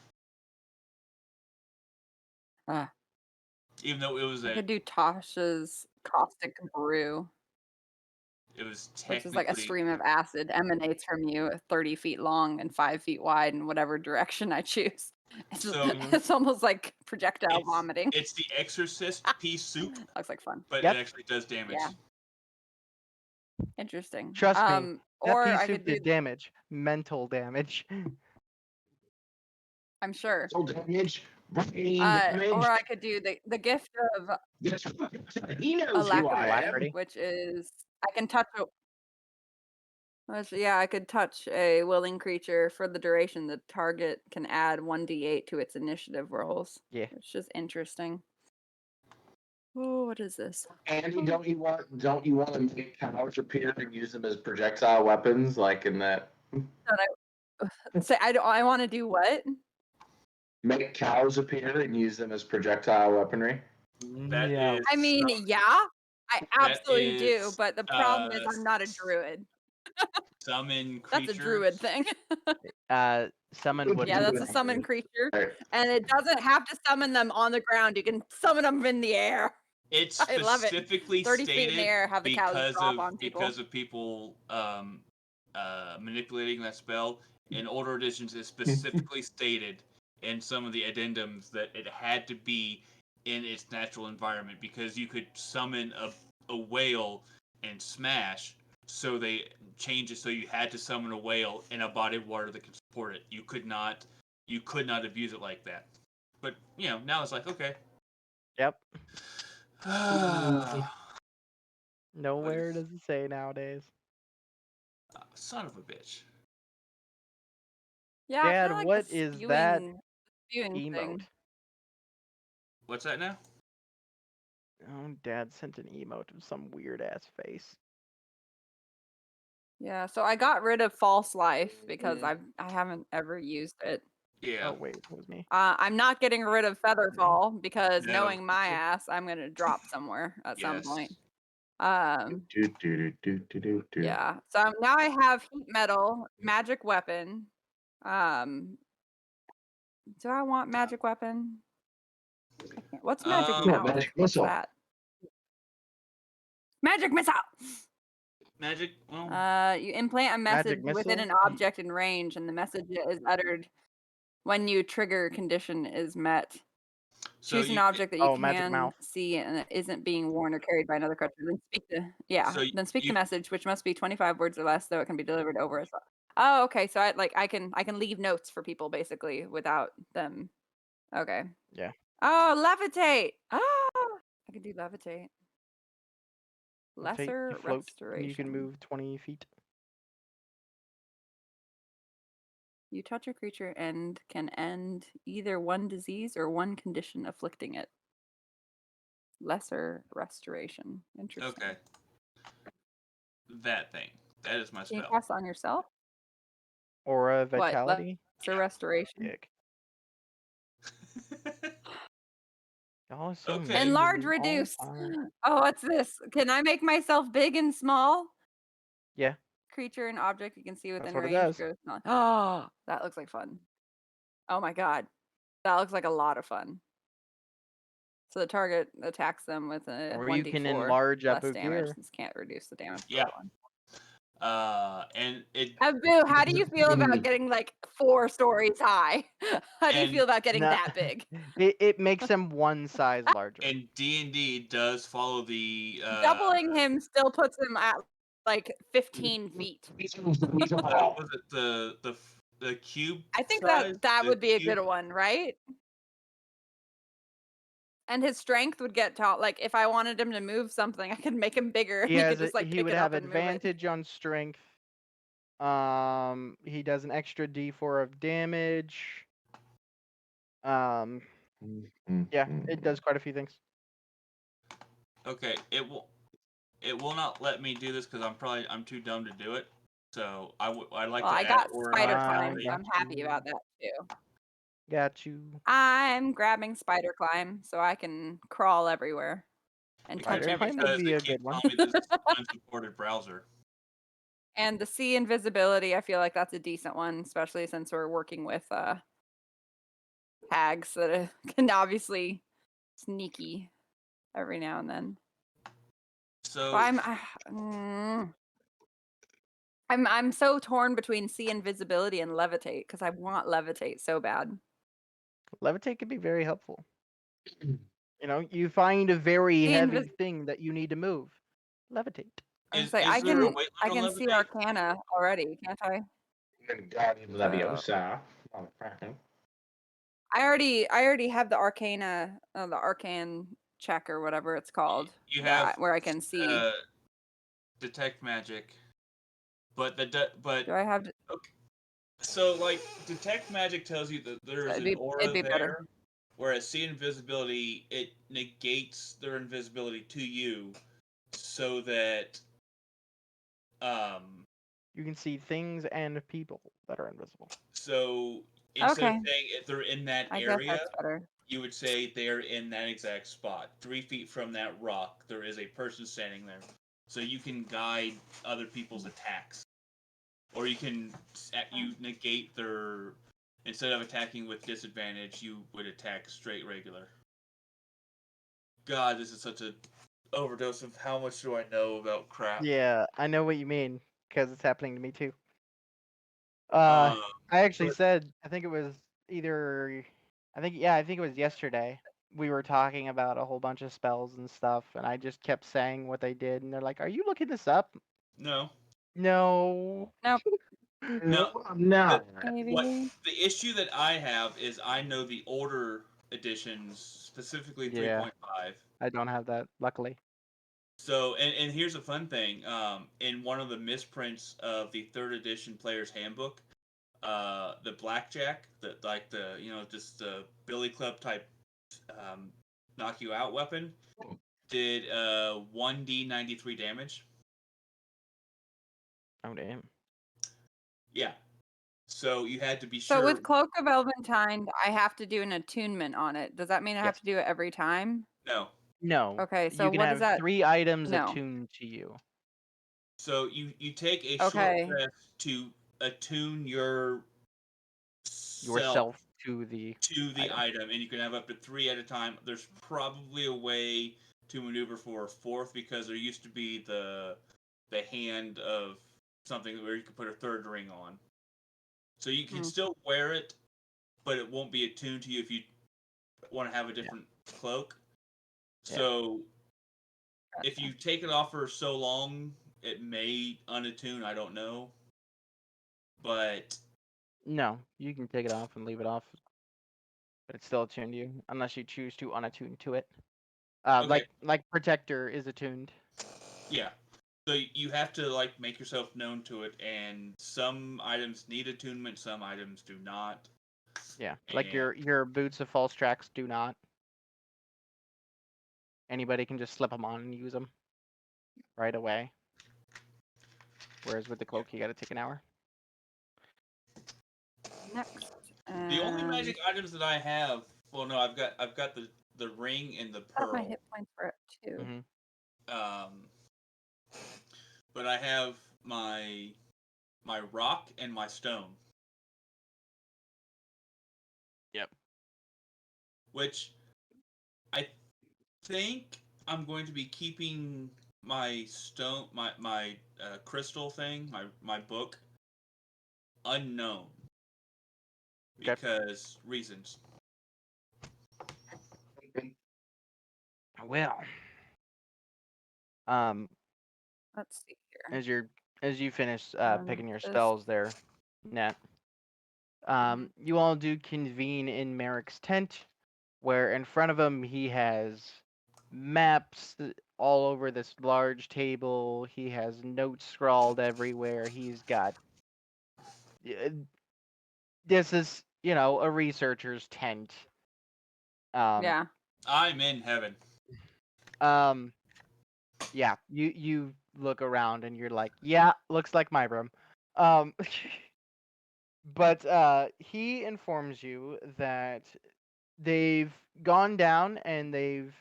Ah, even though it was I could do Tasha's caustic brew, which is like a technically. stream of acid emanates from you, 30 feet long and 5 feet wide in whatever direction I choose. It's, So it's almost like projectile it's, vomiting. it's the Exorcist pea soup, Looks like fun. but Yep. it actually does damage. Yeah. Interesting. Trust me, that Or pea I soup could do, did damage. Mental damage. I'm sure. Soul damage, brain damage. Or I could do the gift of That's right. He knows who I am. Alacrity. which is I can touch I could touch a willing creature for the duration. The target can add 1d8 to its initiative rolls. Yeah. Which is interesting. Oh, what is this? Andy, don't you want to make cows appear and use them as projectile weapons, like in that? Say I want to do what? Make cows appear and use them as projectile weaponry. That Yeah. is I mean, yeah, I absolutely do, is, but the problem is I'm not a druid. summon That's creatures. a druid thing. Summon would Yeah, be that's a nice. summon creature. Right. And it doesn't have to summon them on the ground. You can summon them in the air. It's I love it. specifically 30 feet in the stated air, have the cows drop on people. because of people manipulating that spell. In older editions, it's specifically stated in some of the addendums that it had to be in its natural environment because you could summon a whale and smash. So they changed it so you had to summon a whale in a body of water that could support it. You could not abuse it like that. But now it's like okay. Yep. Nowhere does it say nowadays. Son of a bitch. Yeah, I Dad, feel like what the is that spewing emote? thing. What's that now? Oh, Dad sent an emote of some weird ass face. Yeah, so I got rid of false life because I haven't ever used it. Yeah. Oh wait, it was me. I'm not getting rid of Featherfall because No. knowing my ass, I'm gonna drop somewhere at some point. Yeah. So now I have heat metal, magic weapon. Do I want magic weapon? What's magic mouth? magic What's missile. that? Magic missile. Magic. Well, You implant a Magic message within an missile? object in range, and the message is uttered when you trigger condition is met. so Choose an you object that you Magic can mouth. see and it isn't being worn or carried by another creature. Then speak the message, which must be 25 words or less, though it can be delivered over as well. Oh, okay. So I can leave notes for people basically without them. Okay. Yeah. Oh, levitate. Oh, I can do levitate. Levitate, Lesser you float. restoration. You can move 20 feet. You touch a creature and can end either one disease or one condition afflicting it. Lesser restoration. Interesting. okay. That thing. That is my Can you spell. cast on yourself? Aura What? vitality. Lesser restoration. Ick. Y'all are so Okay. mean Enlarge, all the reduce. time. Oh, what's this? Can I make myself big and small? Yeah. Creature and object you can see within what it range. does. Goes on. Oh, that looks like fun. Oh my god. That looks like a lot of fun. So the target attacks them with a Or 1d4 you can enlarge less Abu damage Gear. since can't reduce the damage. for Yeah. that one. And it. Abu, how do you feel about getting like 4 stories high? How do you And- feel about getting Nah. that big? It makes them one size larger. And D&D does follow the Doubling him still puts him at like 15 feet. was it the cube? I think size? that The would be a cube- good one, right? And his strength would get taught. Like if I wanted him to move something, I could make him bigger. And he could just like he pick would it have up and move it. advantage on strength. He does an extra D4 of damage. Yeah, it does quite a few things. Okay, it will not let me do this because I'm too dumb to do it. So I'd like Well, to I add got aura spider Ah, time, so yeah. I'm happy about that. too. Got you. I'm grabbing spider climb so I can crawl everywhere and touch Spider climb would everything. Because be they a keep good one. telling me this is an unsupported browser. And the sea invisibility, I feel like that's a decent one, especially since we're working with hags that can obviously sneaky every now and then. So So I'm so torn between sea invisibility and levitate because I want levitate so bad. Levitate could be very helpful. You find a very Sea heavy thing that you need to move. Levitate. I was is like, is there a weight I limit can on see levitate? Arcana already, can't I? Guardians So Leviosa. Motherfucker. I already have the Arcana, the Arcan check or whatever it's called, You have where I can see. detect magic, but Do I have? okay. So like detect magic tells you that there is an It'd aura be better. there, whereas see invisibility it negates their invisibility to you, so that You can see things and people that are invisible. so instead of Okay, saying if they're in that I guess area, that's better. you would say they're in that exact spot. 3 feet from that rock, there is a person standing there, so you can guide other people's attacks, or you negate their. Instead of attacking with disadvantage, you would attack straight regular. God, this is such a overdose of how much do I know about crap. Yeah, I know what you mean because it's happening to me too. Um, I actually but said I think it was I think it was yesterday. We were talking about a whole bunch of spells and stuff, and I just kept saying what they did, and they're like, "Are you looking this up?" no, No. Nope. no. No, I'm not. What Maybe. the issue that I have is I know the older editions, specifically Yeah, 3.5. I don't have that, luckily. So, and here's a fun thing. In one of the misprints of the third edition player's handbook, the blackjack, just the billy club type, um, knock you out weapon, did 1d93 damage. Oh damn. Yeah. So you had to be So sure. with Cloak of Elventine, I have to do an attunement on it. Does that mean I have Yes. to do it every time? No. No. Okay, so You can what is have that? 3 items No. attuned to you. So you take a short Okay. rest to attune yourself Yourself to the to the item. item, and you can have up to 3 at a time. There's probably a way to maneuver for a fourth because there used to be the hand of something where you could put a third ring on. So you can Hmm. still wear it, but it won't be attuned to you if you want to have a Yeah. different cloak. Yeah. So if you take it off for so long, it may unattune. I don't know, but No, you can take it off and leave it off, but it's still attuned to you unless you choose to unattune to it. okay, Like Protector is attuned. yeah. So you have to like make yourself known to it, and some items need attunement, some items do not. Yeah, like And your boots of false tracks do not. Anybody can just slip them on and use them right away. Whereas with the yeah. cloak, you got to take an hour. Next. The only magic items that I have, well, no, I've got the ring and the Up my pearl. hit points for it too. Um, but I have my rock and my stone. Yep. Which I think I'm going to be keeping my stone, my crystal thing, my book, unknown Okay. because reasons. Well, um, Let's see here. as you finish picking your This. spells there, Net. You all do convene in Merrick's tent, where in front of him he has maps all over this large table. He has notes scrawled everywhere. He's got. This is, a researcher's tent. Yeah. I'm in heaven. Um, yeah. You look around and you're like, yeah, looks like my room. Um, But he informs you that they've gone down and they've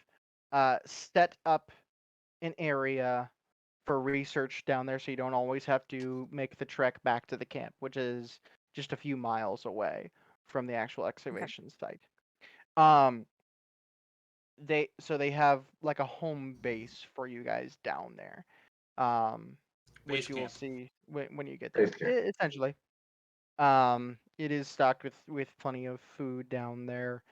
set up an area for research down there, so you don't always have to make the trek back to the camp, which is just a few miles away from the actual excavation site. Um, they have like a home base for you guys down there, Base which you will camp. see when you get Base there. camp. Essentially, it is stocked with plenty of food down there.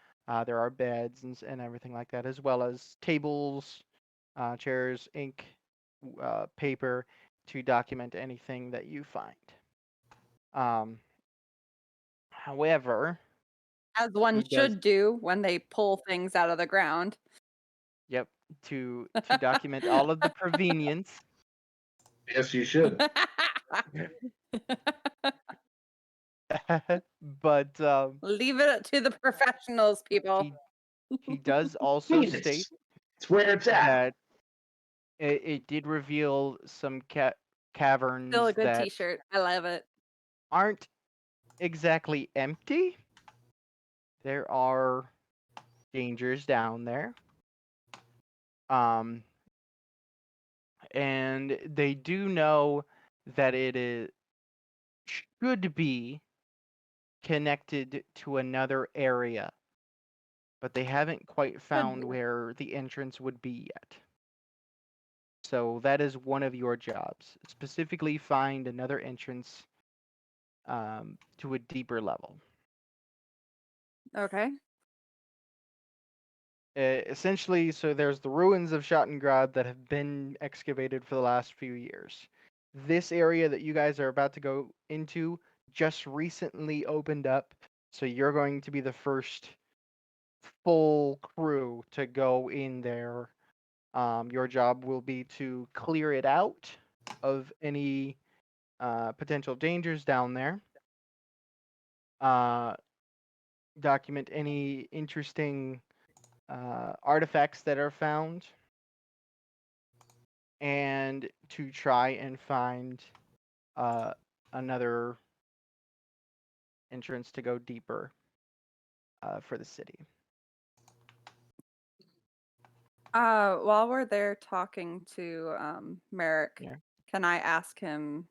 There are beds and everything like that, as well as tables, chairs, ink, paper to document anything that you find. However, As one he does. should do when they pull things out of the ground. Yep, to document all of the provenience. Yes, you should. But Leave it to the professionals, people. he does also state It's where it's at. that it did reveal some Still a caverns good that T-shirt. I love it. aren't exactly empty. There are dangers down there. Um, and they do know that should be connected to another area, but they haven't quite found be. where the entrance would be yet. So that is one of your jobs. Specifically, find another entrance to a deeper level. Okay. Essentially, so there's the ruins of Schottengrad that have been excavated for the last few years. This area that you guys are about to go into just recently opened up, so you're going to be the first full crew to go in there. Your job will be to clear it out of any potential dangers down there. Uh, Document any interesting artifacts that are found, and to try and find another entrance to go deeper for the city. While we're there talking to Merrick, Yeah. can I ask him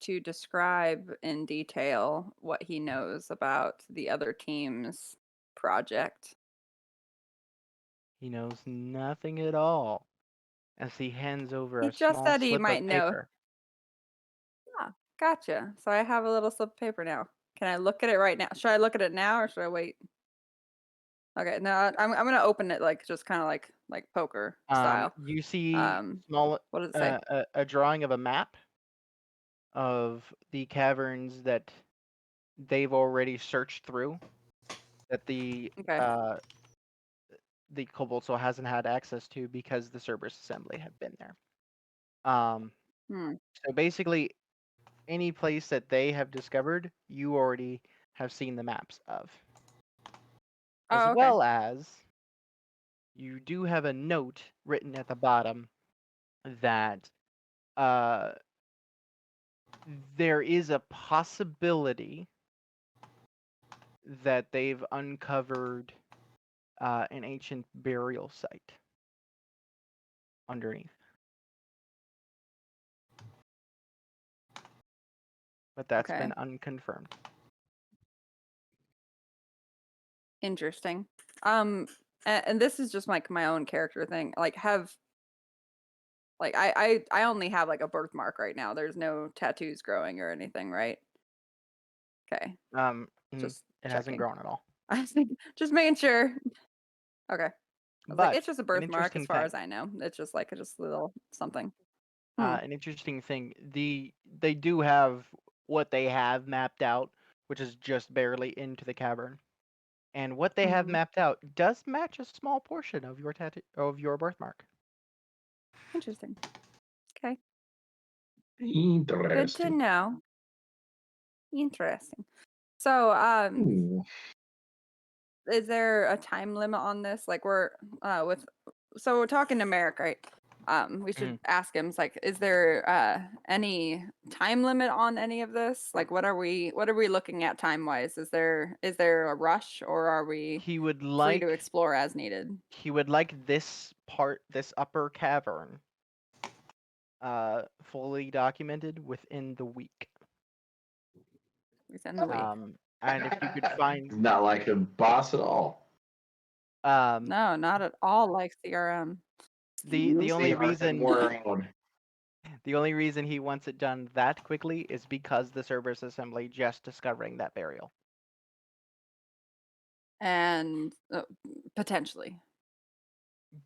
to describe in detail what he knows about the other team's project? He knows nothing at all as he hands over He a just small said he slip of might know. paper. Ah, gotcha. So I have a little slip of paper now. Can I look at it right now? Should I look at it now or should I wait? Okay, no, I'm gonna open it like just kind of like poker style. You see Um, small what does it say? a drawing of a map of the caverns that they've already searched through, that Okay. the Cobalt Soul hasn't had access to because the Cerberus Assembly have been there. Um, Hmm. so basically, any place that they have discovered, you already have seen the maps of. As Oh, okay. well as, you do have a note written at the bottom that there is a possibility that they've uncovered an ancient burial site underneath. But that's Okay. been unconfirmed. Interesting. And this is just like my own character thing. Like I only have like a birthmark right now. There's no tattoos growing or anything, right? Okay. Just It hasn't checking. grown at all. I think just making sure. Okay. I was like, But it's just a an birthmark as interesting far thing. as I know. It's just like a just little something. Hmm. An interesting thing. They do have what they have mapped out, which is just barely into the cavern. And what they have Mhm. mapped out does match a small portion of your tattoo of your birthmark. Interesting. Okay. Good to Interesting. know. Interesting. So, Ooh. is there a time limit on this? Like we're talking to Merrick, right? We should ask him. It's like, is there any time limit on any of this? Like, what are we looking at time wise? Is there a rush, or are we He would free like to explore as needed? this upper cavern, fully documented within the week. Within the week. And if you could find, Not like a boss at all. No, not at all like CRM. the only See, reason we're on. the only reason he wants it done that quickly is because the Cerberus Assembly just discovering that burial. And potentially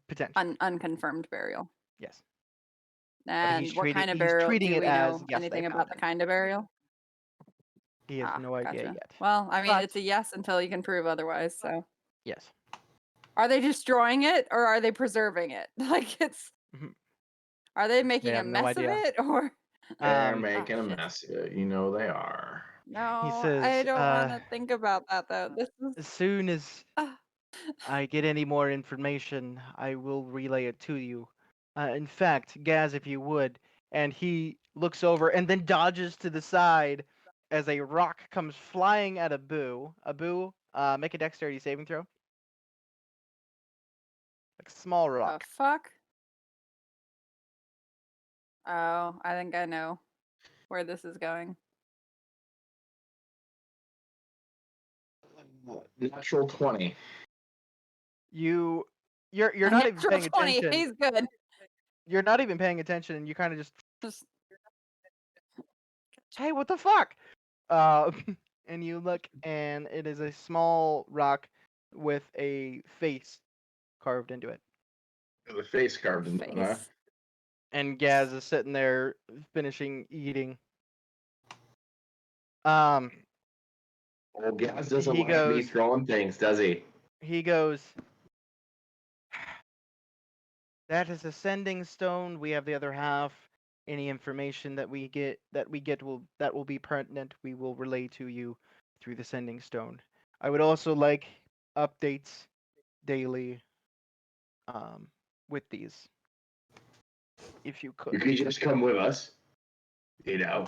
Potentially, unconfirmed burial. yes. And what kind of he's burial? treating Do it we as, know yes, they anything found about the it. kind of burial? He has no idea Gotcha. yet. Well, I mean, But- it's a yes until you can prove otherwise. So, Yes. are they destroying it or are they preserving it? Like, Mhm. are they making a have no mess of idea. it or? They're Um, making a shit. mess of it. You know they are. No, says, I don't want to think about that though. This is. as soon as I get any more information, I will relay it to you. In fact, Gaz, if you would, and he looks over and then dodges to the side as a rock comes flying at Abu. Abu, make a dexterity saving throw. Like a small rock. Fuck. Oh, I think I know where this is going. Natural 20. You're not even Natural paying 20. attention. He's good. You're not even paying attention, and you kind of just, Just hey, what the fuck? Uh, and you look, and it is a small rock with a face carved into it. The face carved into it, huh? face. And Gaz is sitting there finishing eating. Well, Gaz doesn't He like me goes- throwing things, does he? He goes, that is a sending stone. We have the other half. Any information that we get will be pertinent. We will relay to you through the sending stone. I would also like updates daily with these, if you You could. could just come with us. You know.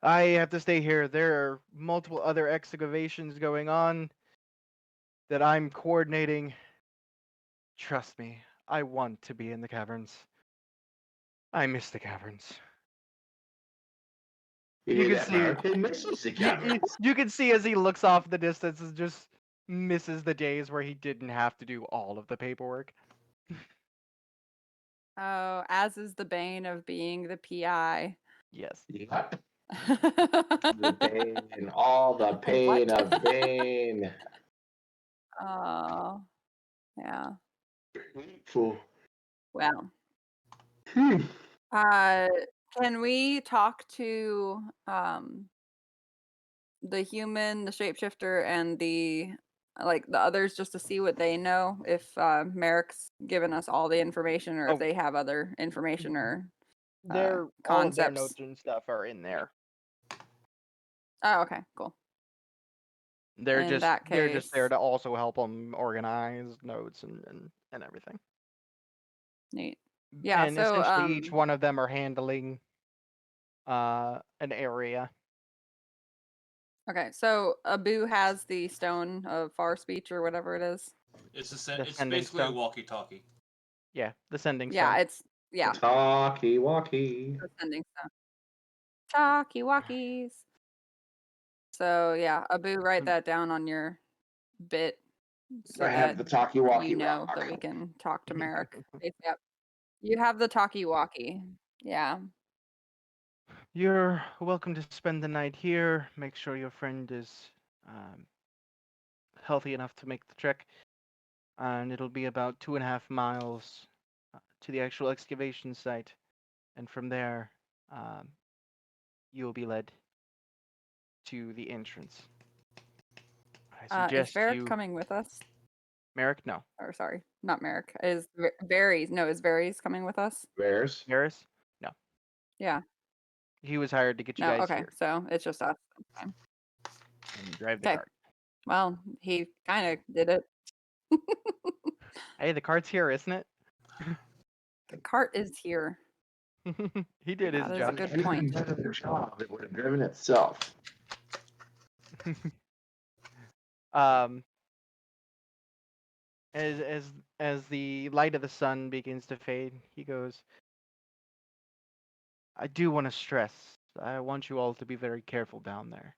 I have to stay here. There are multiple other excavations going on that I'm coordinating. Trust me, I want to be in the caverns. I miss the caverns. You can see- American misses the caverns. You can see as he looks off the distance and just misses the days where he didn't have to do all of the paperwork. Oh, as is the bane of being the PI. Yes. Yep. The pain, all the pain What? of Bane. Oh, yeah. Fool. Well, Hmm. can we talk to the human, the shapeshifter, and the others just to see what they know? If Merrick's given us all the information, or Oh. if they have other information or All of their concepts. notes and stuff are in there. Oh, okay, cool. They're In just that they're just there case- to also help them organize notes and everything. Neat. Yeah, and so essentially each one of them are handling an area. okay, so Abu has the stone of far speech or whatever it is. It's The it's sending basically a stone. walkie-talkie. Yeah, the sending Yeah, stone. it's Talkie walkie. the sending stone. Talkie walkies. So yeah, Abu, write that down on your bit so I have that the talkie walkie. you know that we can talk to Merrick. Yep. You have the talkie walkie. Yeah. You're welcome to spend the night here. Make sure your friend is healthy enough to make the trek. And it'll be about 2.5 miles to the actual excavation site. And from there, you'll be led to the entrance. I Is suggest Varric you... coming with us? Merrick? No. Or sorry, not Merrick. Is Varys? No, is Varys coming with us? Bears. Harris? No. Yeah. He was hired to get you No. guys Okay. here So it's just us. and drive the Okay. cart. Well, he kind of did it. Hey, the cart's here, isn't it? The cart is here. He did his That is a job. good If you point. hadn't done the job, it would have driven itself. Um, as the light of the sun begins to fade, he goes, I do want to stress, I want you all to be very careful down there.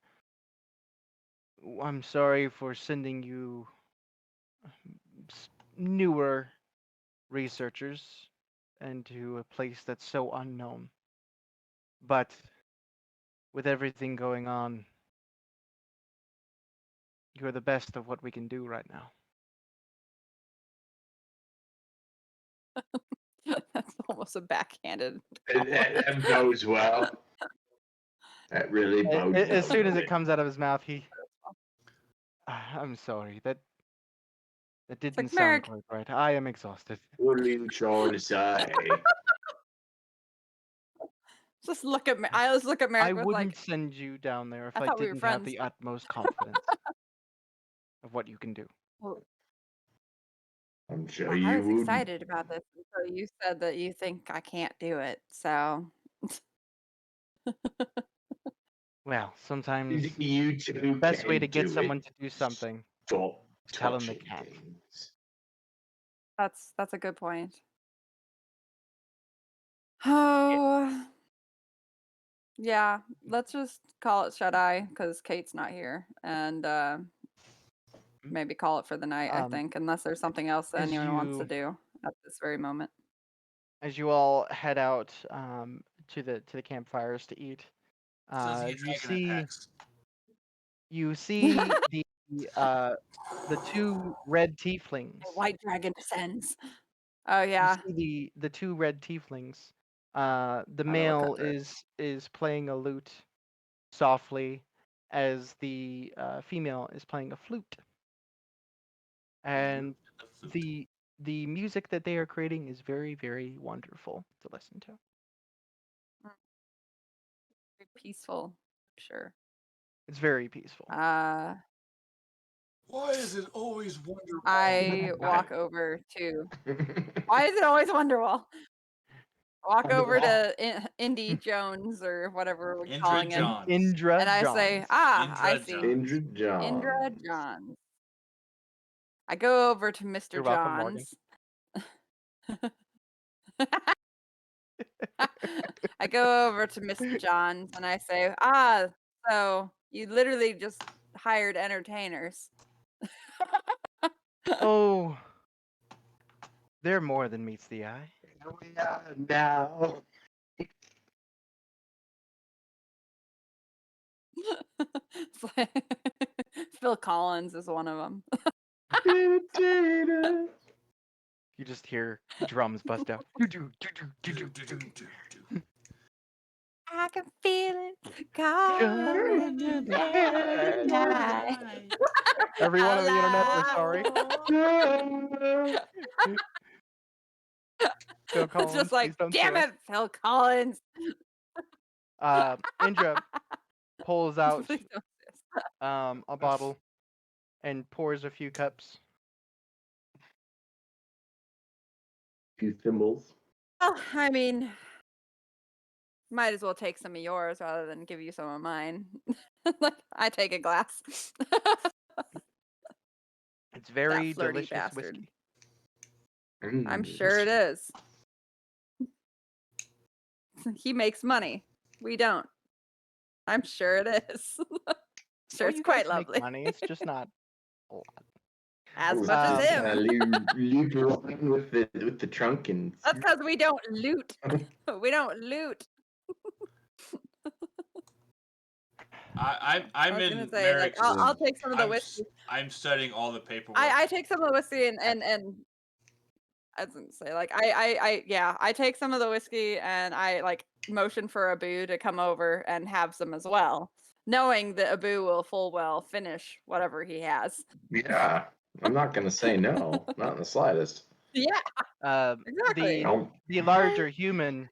I'm sorry for sending you newer researchers into a place that's so unknown. But with everything going on, you're the best of what we can do right now. That's almost a backhanded That bodes well. That really bodes well. As soon as it comes out of his mouth, I'm sorry, that didn't like, sound Merrick. quite right. I am exhausted. What are you trying to say? Just look at me. I always look at I Merrick with wouldn't like, send you down there if I I thought we were didn't have friends. the utmost confidence of what you can do. Well, I'm sure I you was wouldn't. excited about this until you said that you think I can't do it. So Well, sometimes You two the best way can to get do someone it. to do something, Stop tell them they touching can't. things. that's a good point. Oh, yeah. Let's just call it shut eye because Kate's not here, and maybe call it for the night. I Um, think, unless there's something else that as anyone wants to you do at this very moment. as you all head out to the campfires to eat, Says he a you dragon see attacks. uh the two red The tieflings. white dragon descends. Oh You yeah, see the two red tieflings. The I will male cut through it. is playing a lute softly, as the female is playing a flute, and The flute. the music that they are creating is very wonderful to listen to. Very peaceful, sure. It's very peaceful. Why is it always Wonderwall? I walk over to. Why is it always Wonderwall? Walk over to Indy Jones or whatever we're Indra calling him, Johns. Indra and I say, Johns. I Indra see. Johns. Indra John. Indra Johns. I go over to Mr. You're welcome, Morgan. Johns. I go over to Mr. Johns and I say, so you literally just hired entertainers. Oh, they're more than meets the eye. Now. It's like- Phil Collins is one of them. You just hear drums bust out. I can feel it calling in the air tonight. Everyone on the internet, we're sorry. Phil It's Collins, just like, please don't damn sue us. it, Phil Collins. Indra pulls out Please don't sue us. a bottle and pours a few cups. Few thimbles. Well, I mean, might as well take some of yours rather than give you some of mine. Like, I take a glass. It's very That flirty delicious bastard. whiskey. I'm sure it is. He makes money. We don't. I'm sure it is. Sure, Oh, it's you quite guys make lovely. money. It's just not a lot. As much as him. Loot around with the trunk and. That's because we don't loot. We don't loot. I'm I was in gonna say, like, Merrick's. I'll take some of the whiskey. I'm studying all the paperwork. I take some of the whiskey and I was gonna say, like, I take some of the whiskey and I like motion for Abu to come over and have some as well, knowing that Abu will full well finish whatever he has. Yeah, I'm not gonna say no, not in the slightest. Yeah, exactly. The larger human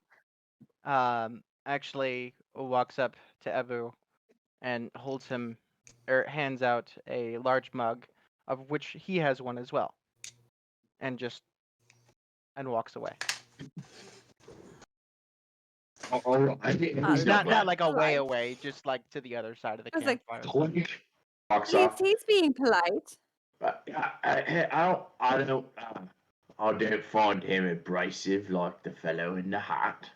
actually walks up to Abu and holds him, or hands out a large mug, of which he has one as well, and walks away. Oh, I think Not like a way Polite. away, just like to the other side of the I was like, campfire. Clink. Walks he's off. he's being polite. I don't find him abrasive like the fellow in the hat.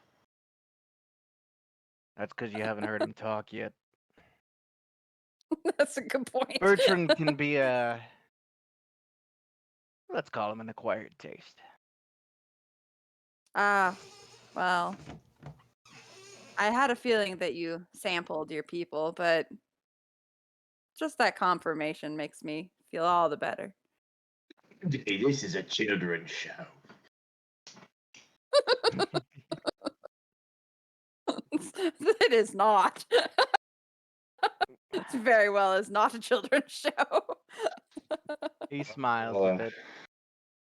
That's because you haven't heard him talk yet. That's a good point. Bertrand can be a, let's call him an acquired taste. Well, I had a feeling that you sampled your people, but just that confirmation makes me feel all the better. This is a children's show. It is not. It's very well is not a children's show. He smiles a bit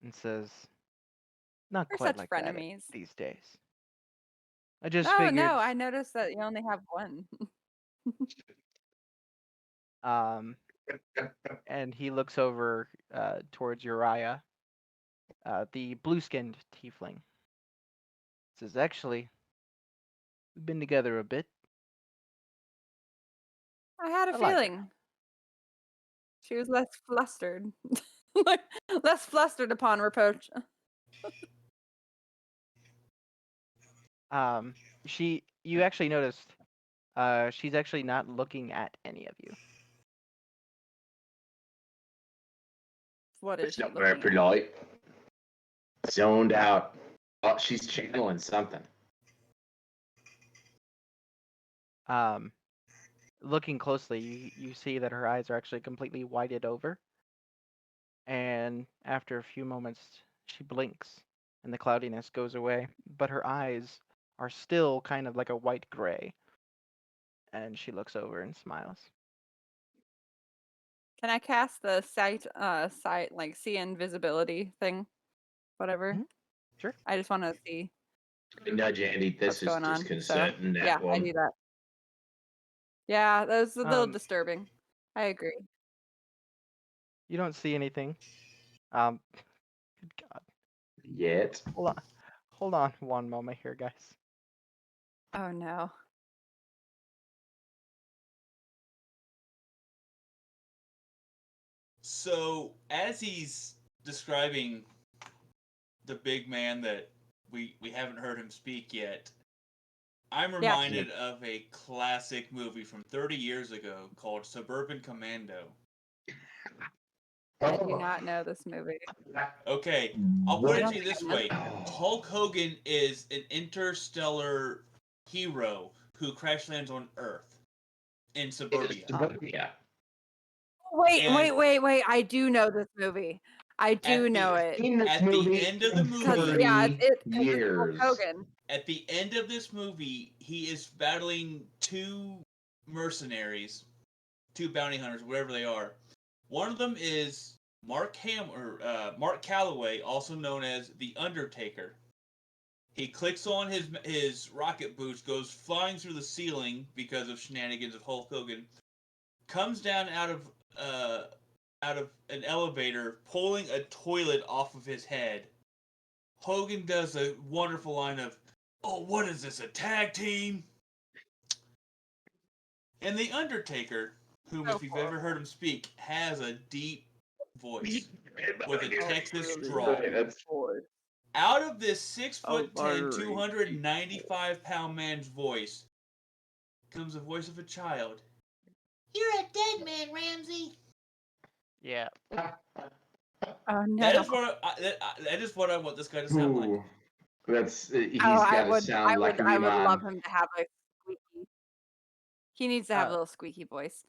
and says, "Not We're quite such like that frenemies. these days. I just Oh figured." no, I noticed that you only have one. And he looks over towards Uriah, the blue-skinned tiefling. Says, "Actually, we've been together a bit. I had a I like her." feeling. She was less flustered. Less flustered upon reproach. You actually noticed, she's actually not looking at any of you. What is It's she not very looking at? polite. Zoned out. Oh, she's channeling something. Looking closely, you see that her eyes are actually completely whited over. And after a few moments, she blinks, and the cloudiness goes away. But her eyes are still kind of like a white gray. And she looks over and smiles. Can I cast the sight like see invisibility thing? Whatever. Mhm. Sure. I just want to see Nudge Andy, what's this is going on. So disconcerting. That yeah, I one. do that. Yeah, that was a little Um, disturbing. I agree. You don't see anything. Good God. Yet. Hold on one moment here, guys. Oh no. So as he's describing the big man that we haven't heard him speak yet, I'm Yeah. reminded of a classic movie from 30 years ago called Suburban Commando. I do not know this movie. Okay, I'll put it What? to you this way. Hulk Hogan is an interstellar hero who crash lands on Earth in suburbia. Yeah. Wait, And wait. I do know this movie. I do know it. In this At the movie end of the in movie- Because yeah, 30 it's Hulk years. Hogan. at the end of this movie, he is battling two mercenaries, two bounty hunters, whatever they are. One of them is Mark Calloway, also known as the Undertaker. He clicks on his rocket boots, goes flying through the ceiling because of shenanigans of Hulk Hogan, comes down out of an elevator, pulling a toilet off of his head. Hogan does a wonderful line of, "Oh, what is this, a tag team?" And the Undertaker, whom if you've ever heard him speak, has a deep voice with a Texas drawl. Out of this 6'10", 295-pound man's voice comes the voice of a child. "You're a dead man, Ramsey." Yeah. Oh no. That is what I want this guy to sound like. Ooh. That's he's Oh, got to sound like I would love Riemann. him to have a squeaky. He needs to have a little squeaky voice.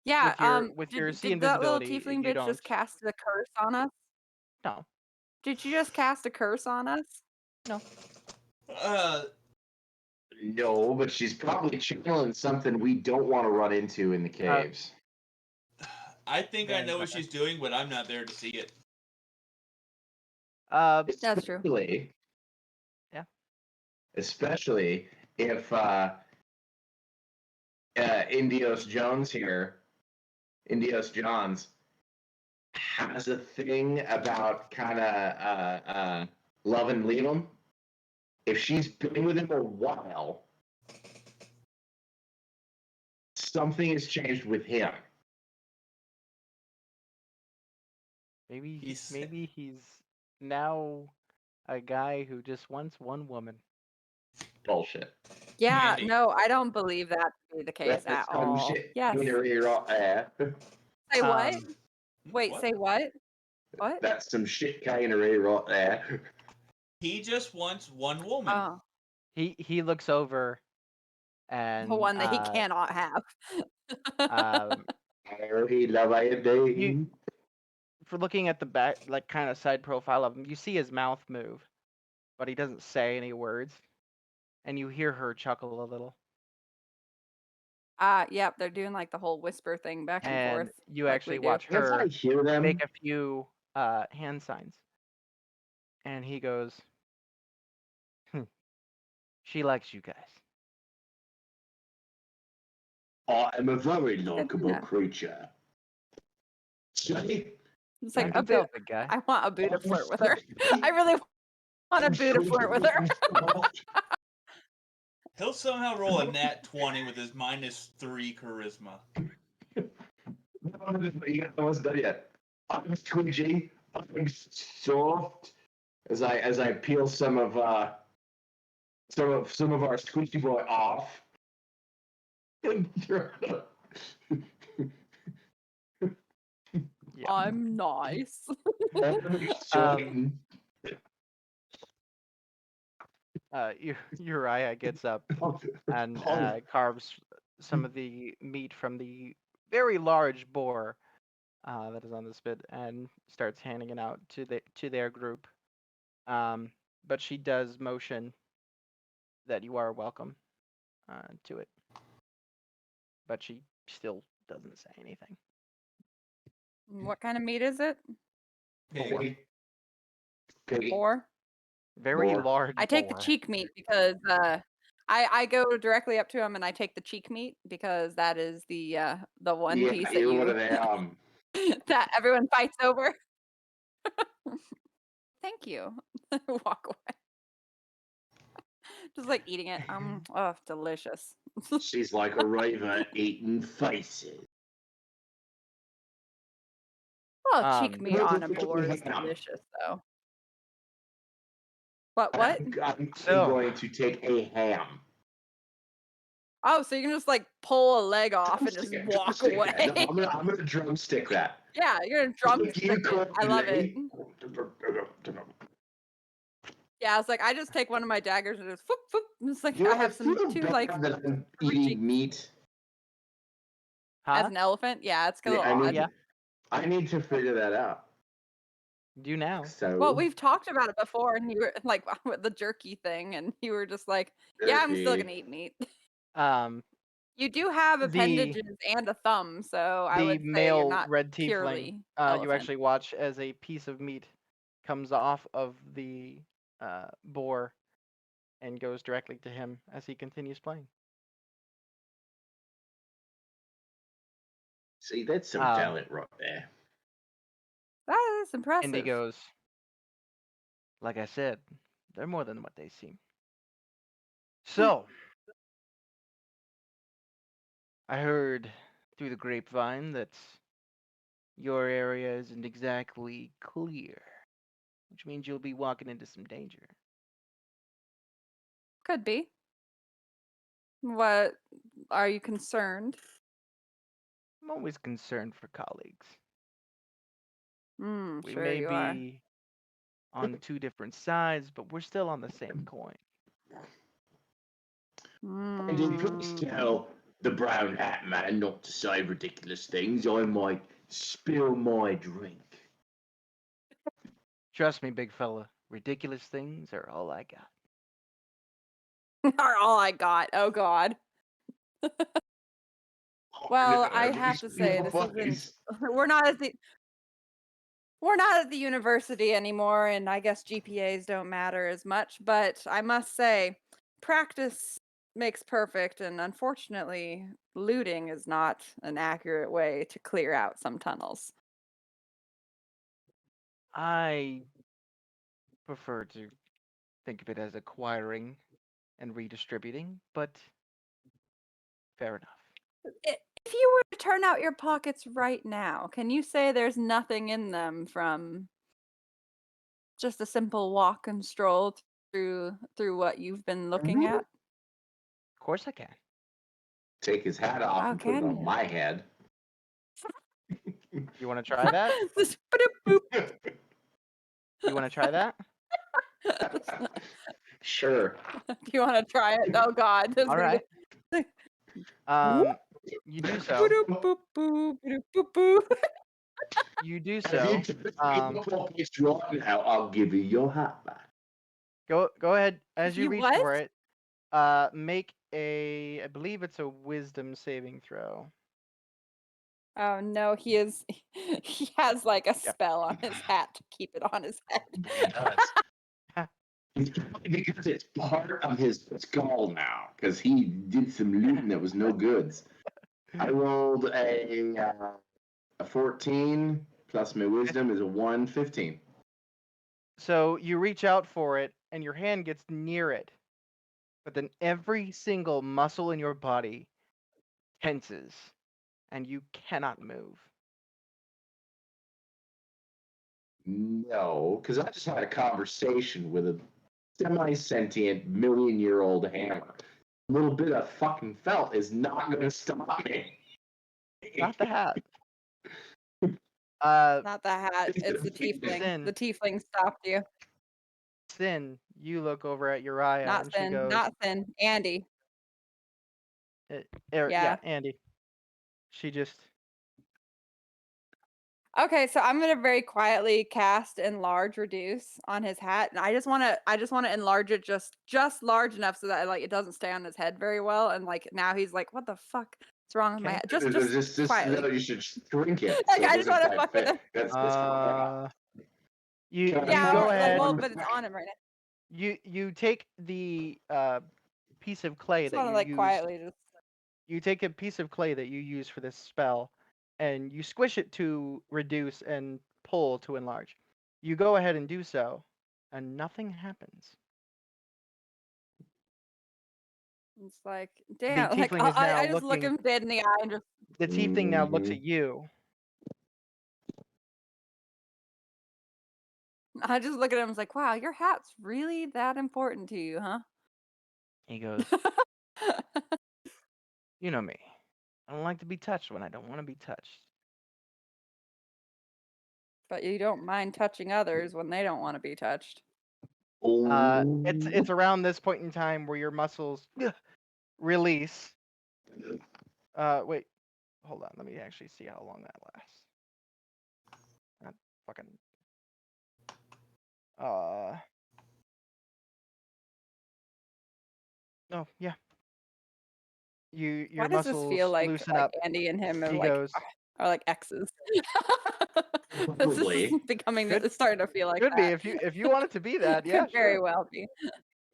Yeah. With your see Did that little invisibility, tiefling you bitch don't. just cast a curse on us? No. Did she just cast a curse on us? No. No, but she's probably channeling something we don't want to run into in the caves. I think I know what she's doing, but I'm not there to see it. That's true. Yeah. Especially if Indios Jones has a thing about kind of love and leave 'em. if she's been with him a while, something has changed with him. Maybe He's- maybe he's now a guy who just wants one woman. Bullshit. Yeah, Andy. no, I don't believe that to be the case That's at some all. shit Yes. in her ear right there. Say what? Um, Wait, What? say what? What? That's some shit in her ear right there. He just wants one woman. Oh, he looks over and the one that he cannot have. um, Oh, he love indeed. You- for looking at the back, like kind of side profile of him, you see his mouth move, but he doesn't say any words, and you hear her chuckle a little, Yep, they're doing like the whole whisper thing back and and forth. you like we actually do. watch Yes, I her hear them. make a few hand signs, and he goes, "She likes you guys." I am a very to likable know. creature. See? It's I like can Abu. tell, big guy. I want Abu to flirt with her. I really want Abu to flirt with her. He'll somehow roll a nat 20 with his -3 charisma. You almost done yet. I'm squidgy. I'm soft. As I peel some of our squishy boy off. Yeah. I'm nice. Uriah gets up and carves some of the meat from the very large boar that is on the spit and starts handing it out to their group. But she does motion that you are welcome to it, but she still doesn't say anything. What kind of meat is it? Piggy. Boar. Very Boar. large. I take the boar. cheek meat because I go directly up to him and I take the cheek meat because that is the one Yeah, piece that you're one you of them. that everyone fights over. Thank you. Walk away. Just like eating it. Oh, delicious. She's like a raver eating faces. Well, cheek meat on a Look at boar me is now. delicious, though. What? I'm So- going to take a ham. Oh, so you can just like pull a leg off and just Drumstick- walk drumstick away. that. No, I'm gonna drumstick that. Yeah, you're gonna drumstick it. I love it. Yeah, I was like, I just take one of my daggers and just whoop whoop. And it's like You know, I have some feel two bad like that I'm cheeks. eating meat. As Huh? an elephant. Yeah, it's a little I odd. need, I need to figure that out. Do now. So Well, we've talked about it before, and you were like with the jerky thing, and you were just like, "Yeah, I'm still jerky. gonna eat meat." Um, You do have The- appendages and a thumb, so I the would say you're male not red tiefling, purely you elephant. actually watch as a piece of meat comes off of the boar and goes directly to him as he continues playing. See, that's some Um, talent right there. That is impressive. And he goes, like I said, they're more than what they seem. So, I heard through the grapevine that your area isn't exactly clear, which means you'll be walking into some danger. Could be. What are you concerned? I'm always concerned for colleagues. We Sure may you are. be on two different sides, but we're still on the same coin. And if you please Mm. tell the brown hat man not to say ridiculous things, I might spill my drink. Trust me, big fella, ridiculous things are all I got. Are all I got. Oh God. Well, I have to say this isn't. We're not at the. We're not at the university anymore, and I guess GPAs don't matter as much. But I must say, practice makes perfect, and unfortunately, looting is not an accurate way to clear out some tunnels. I prefer to think of it as acquiring and redistributing, but fair enough. If you were to turn out your pockets right now, can you say there's nothing in them from just a simple walk and stroll through what you've been looking at? Of course I can. Take his hat off Oh, and put it can on you? my head. You want to try that? Just boop, You want to try that? boop. Sure. Do you want to try it? Oh God! This is All gonna right. Whoop. You do so. Boop, boop, boop, boop, boop, boop. You do If so. you take the pockets right now, I'll give you your hat back. Go ahead as you You reach what? for it. Make I believe it's a wisdom saving throw. Oh no, he is. He has like a Yeah. spell on his hat to keep it on his head. He does. Because it's part of his skull now, because he did some looting that was no goods. I rolled a 14 plus my wisdom is a 1, 15. So you reach out for it, and your hand gets near it, but then every single muscle in your body tenses, and you cannot move. No, because I just had a conversation with a semi-sentient million-year-old hammer. A little bit of fucking felt is not going to stop me. Not the hat. Not the hat. It's the tiefling. Sin. The tiefling stopped you. Sin, you look over at Uriah, Not and she Sin. goes, Not Sin. Andy. yeah, Yeah. Andy. She just, Okay, so I'm gonna very quietly cast enlarge reduce on his hat, and I just wanna enlarge it just large enough so that like it doesn't stay on his head very well, and like now he's like, what the fuck is wrong with my Okay. head? Just quietly. No, you should shrink it. Like So it I just doesn't want to quite fuck with fit. him. That's you Can I Yeah, go mark ahead. well, one? but it's on him right now. You take the piece of clay Just that want to you like use. quietly just. You take a piece of clay that you use for this spell, and you squish it to reduce and pull to enlarge. You go ahead and do so, and nothing happens. It's like, The damn, like tiefling is now I just look looking. him dead in the eye and just. The tiefling now looks Mhm. at you. I just look at him and was like, wow, your hat's really that important to you, huh? He goes, "You know me. I don't like to be touched when I don't want to be touched." But you don't mind touching others when they don't want to be touched. It's around this point in time where your muscles release. Wait, hold on. Let me actually see how long that lasts. Not fucking. Oh yeah. Your Why does this feel muscles like loosen up. Andy and him are He like goes, are like exes? This is Probably. becoming. Could- It's starting to feel like could be that. if you want it to be that. Yeah, Could very sure. well be.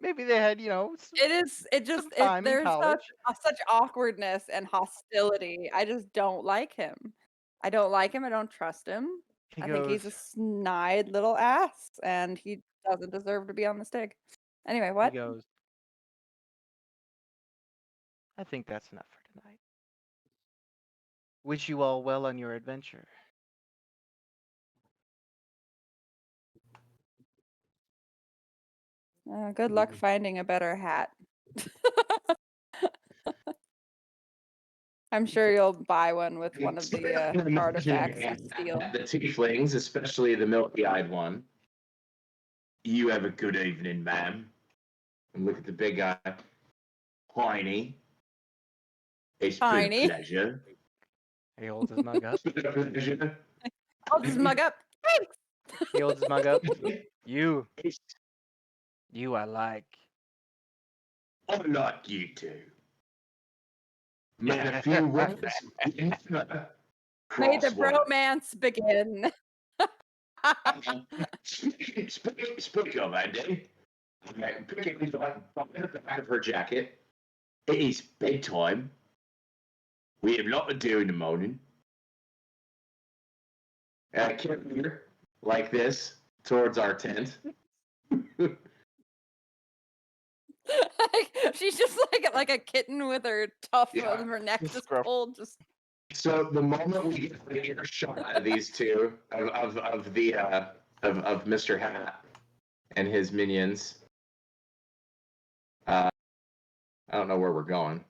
Maybe they had It is. It just. some It time in there's college. such awkwardness and hostility. I just don't like him. I don't like him. I don't trust him. He I think he's a goes. snide little ass, and he doesn't deserve to be on the stick. Anyway, He what? goes. I think that's enough for tonight. Wish you all well on your adventure. Good luck finding a better hat. I'm sure you'll buy one with one of the artifacts you steal. The tieflings, especially the milky-eyed one. You have a good evening, ma'am. And look at the big guy. Piney. It's Piney. been a pleasure. He holds his mug up. It's been a pleasure. I'll just mug up. Thanks. He holds his mug up. You I like. I like you too. Man, a few words. May the Crossword. bromance begin. Speak of Andy. Okay, picking the back of her jacket. It is bedtime. We have a lot to do in the morning. And I came here like this towards our tent. Like, she's just like a kitten with her tuft Yeah. of her neck Just just scruff. pulled. Just So the moment we get the earshot of these two of Mr. Hat and his minions, I don't know where we're going.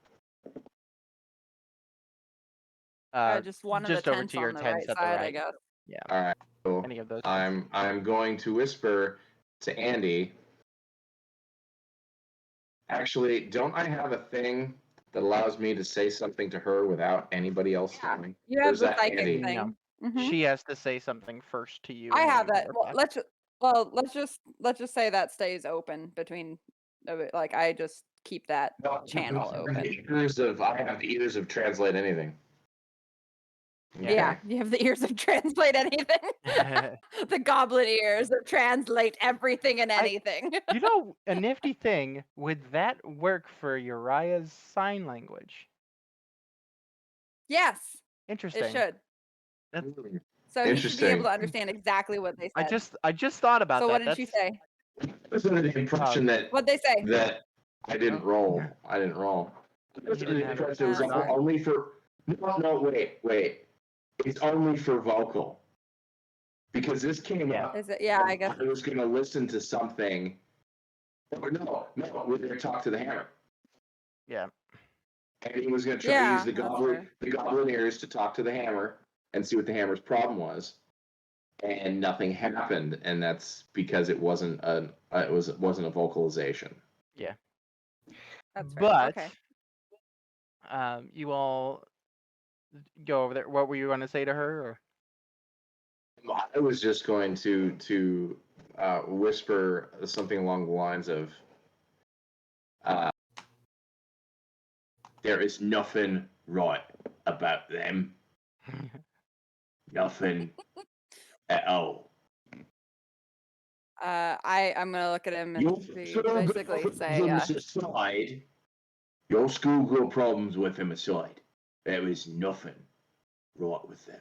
just one of the Just over tents to your on the tents right at the side, I right. guess. Yeah. All right. So Any of those. I'm going to whisper to Andy. Actually, don't I have a thing that allows me to say something to her without anybody else Yeah, knowing? you Or have is the that psychic Andy? thing. Mhm. She has to say something first to you. I and then have you that. go Well, back. let's just say that stays open between. Like I just keep that No, channel I have open. I have the ears of translate anything. Yeah, you have the ears of translate anything. The goblin ears of translate everything and anything. You know, a nifty thing, would that work for Uriah's sign language? Yes, Interesting. it should. Mm. So he should be able Interesting. to understand exactly what they said. I just thought about So that. what did she say? I was under the impression What'd they say? that I didn't roll. I didn't roll. I was You under didn't the have impression it was sorry. only for. No, wait. It's only for vocal. Because this came Yeah. up. Is it? Yeah, I guess. I was going to listen to something. Oh, no, we're going to talk to the hammer. Yeah. And he was going to try to Yeah, use the that's goblin ears to talk to the hammer and see what the hammer's problem was. And nothing happened, and that's because it wasn't a vocalization. Yeah. That's But right. Okay. you all go over there. What were you going to say to her? Or? I was just going to whisper something along the lines of, "There is nothing right about them, nothing at all." I'm gonna look at him and basically say, aside, your schoolgirl problems with him aside, there is nothing right with them.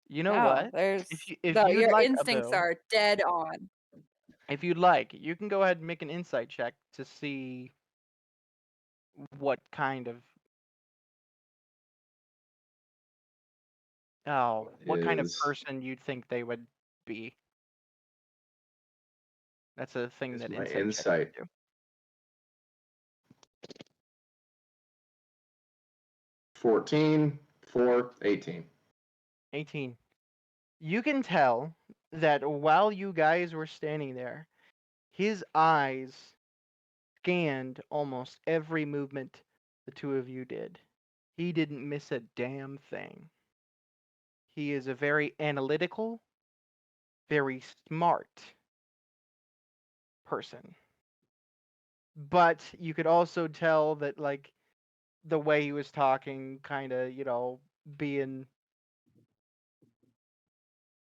You know no, what? there's If no, you'd your like, instincts Abu, are dead on. if you'd like, you can go ahead and make an insight check to see what kind of person you'd think they would be. That's a thing Is that my insight insight. checks do. 14, 4, 18. 18. You can tell that while you guys were standing there, his eyes scanned almost every movement the two of you did. He didn't miss a damn thing. He is a very analytical, very smart person. But you could also tell that, like, the way he was talking, kind of, being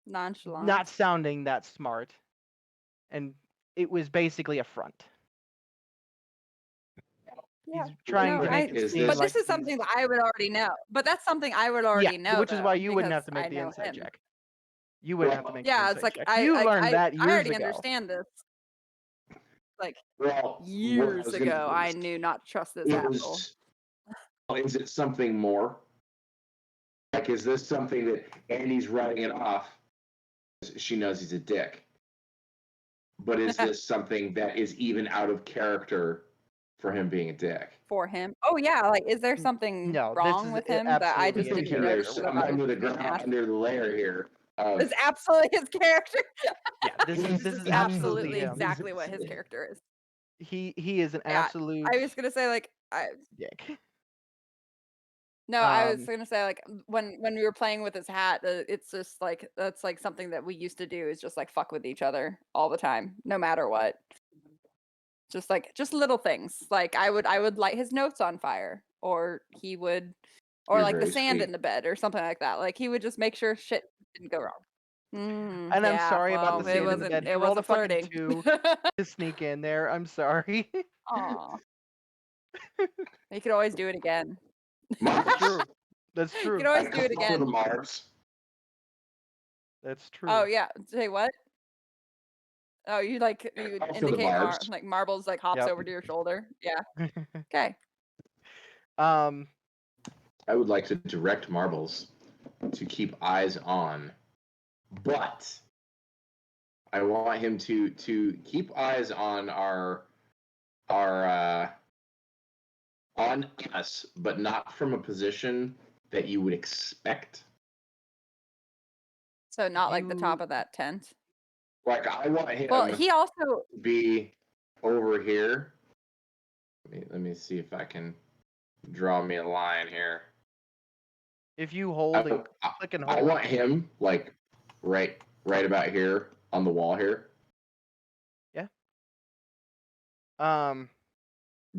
Nonchalant. not sounding that smart. And it was basically a front. Yeah. He's trying No, to make it seem but like this is something that I would already know. But that's something I would already know. which is why though, you wouldn't have because to make I the know insight him. check. You wouldn't have to make the Yeah, insight it's like check. You learned that I years already ago. understand this. Like Well, years ago, I knew not to trust this asshole. Is it something more? Like, is this something that Andy's writing it off? She knows he's a dick. But is this something that is even out of character for him being a dick? For him. Oh yeah, like is there something No, this wrong is with him that I absolutely just in didn't character. There's register? some under the ground, under the layer here. It's absolutely his character. Yeah, this is absolutely him. exactly what his character is. He is an Yeah, absolute I was gonna say like dick. no, I was gonna say like when we were playing with his hat, it's just like that's like something that we used to do is just like fuck with each other all the time, no matter what. Just little things. Like I would light his notes on fire, or he would, or You're like the very sand sweet. in the bed, or something like that. Like he would just make sure shit didn't go wrong. And I'm Yeah, sorry about well, the sand in the bed. He it rolled a wasn't fucking flirting. 2 to sneak in there. I'm sorry. Aw. You could always do it again. That's true. That's You true. could always do it To the again. Mars. That's true. Oh yeah. Say what? Oh, you like you For the indicate barbs. like marbles like hops Yep. over to your shoulder. Yeah. Okay. Um, I would like to direct Marbles to keep eyes on, but I want him to keep eyes on our on us, but not from a position that you would expect. So not like the top You of that tent. like I want Well, him he also to be over here. Let me see if I can draw me a line here. if you hold and click and I hold, want him like right about here on the wall here as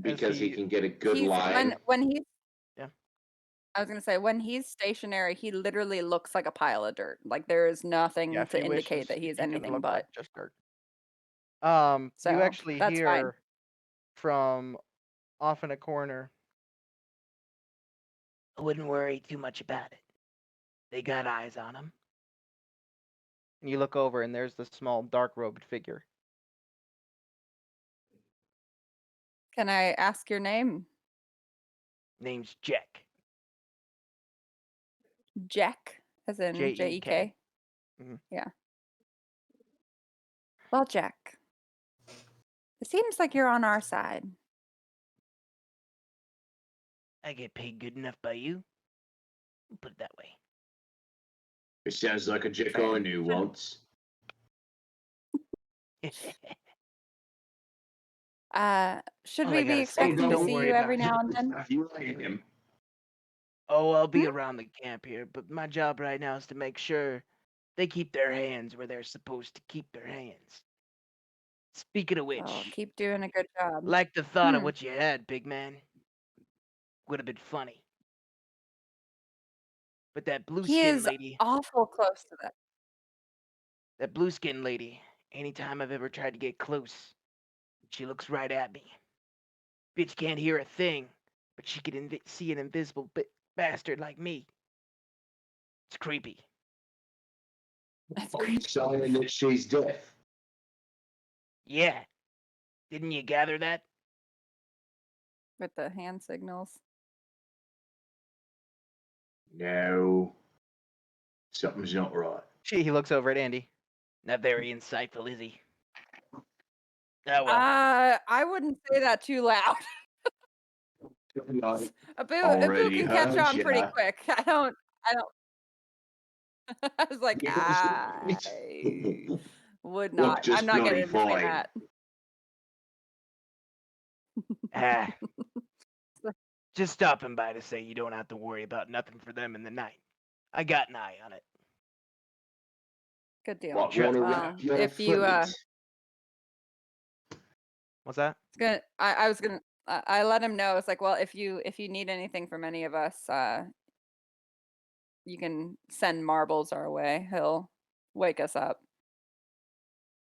because he can get a good he's line. when he's Yeah. I was gonna say when he's stationary, he literally looks like a pile of dirt. Like there is nothing yeah, if to he indicate wishes, that he he's can anything look but. like just dirt. You So actually that's fine. hear from off in a corner. I wouldn't worry too much about it. They got eyes on him. And you look over, and there's the small dark-robed figure. Can I ask your name? Name's Jack. Jack, as in J-E-K. J-E-K. Mhm. Yeah. Well, Jack, it seems like you're on our side. I get paid good enough by you. Put it that way. It sounds like a Jack Fair. I knew once. Should All we I be gotta say is expecting to don't see worry you about every it. now and then? If you like him, Oh, I'll be around the camp here, but my job right now is to make sure they keep their hands where they're supposed to keep their hands. Speaking of which, Oh, keep doing a good job. like the thought of Hmm. what you had, big man. Would have been funny. But that blue He skin is lady, awful close to that. anytime I've ever tried to get close, she looks right at me. Bitch can't hear a thing, but she can see an invisible bastard like me. It's creepy. That's are you creepy. saying that she's deaf? Yeah. Didn't you gather that? With the hand signals. No, something's not right. He looks over at Andy. Not very insightful, is he? Oh well. I wouldn't say that too loud. Like, Abu already can catch heard on pretty ya. quick. I don't I was like, Yes, I would look not. I'm just not getting bloody in between fine. that. Ah, just stopping by to say you don't have to worry about nothing for them in the night. I got an eye on it. Good deal. What, Sure. wanna Well, wrap your if you foot? What's that? I was gonna I let him know. It's like, well, if you need anything from any of us, you can send marbles our way. He'll wake us up.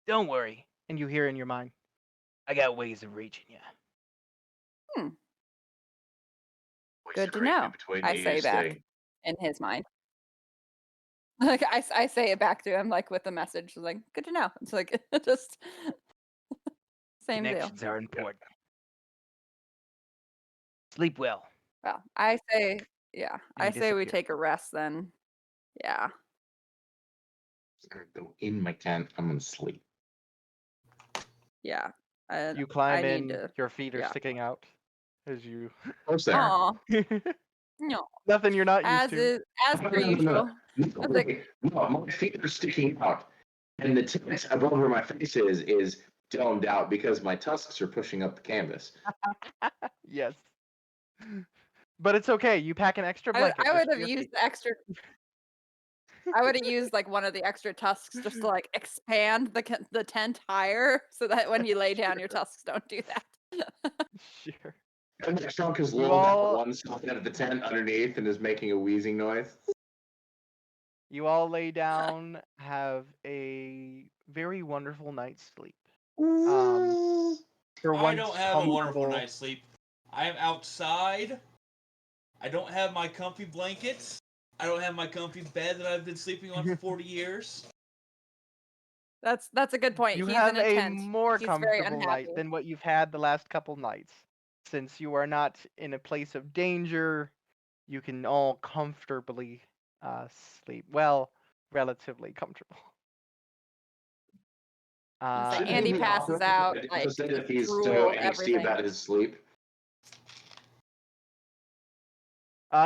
Don't worry. And you hear in your mind. I got ways of reaching you. Good to know. I say back in his mind. Like I say it back to him like with the message. Like, good to know. It's like just same deal. Connections are important. Sleep well. Well, I say yeah. And I he say we disappears. take a rest then. Yeah. Go in my tent. I'm gonna sleep. Yeah. And You I climb need in. to Your feet are yeah. sticking out as you. What's there? Aw. No. Nothing you're not used As to. is as No, per no, no, usual. no. No, I was like, wait. No, my feet are sticking out, and the tent above where my face is domed out because my tusks are pushing up the canvas. Yes. But it's okay. You pack an extra blanket. I just would for have your used feet. the extra I would have used like one of the extra tusks just to like expand the tent higher so that when you lay down your tusks don't do that. Sure. And the trunk is You low down all- one side of the tent underneath and is making a wheezing noise. You all lay down, have a very wonderful night's sleep. For I once don't have a wonderful comfortable- night's sleep. I am outside. I don't have my comfy blankets. I don't have my comfy bed that I've been sleeping on for 40 years. That's a good point. You He's have in a a tent. more He's very comfortable night unhappy. than what you've had the last couple nights. Since you are not in a place of danger, you can all comfortably sleep. Well, relatively comfortable. It's like Shouldn't Yeah. he Andy be passes operating? out, I like also said that he's so drool, angsty everything. about his sleep.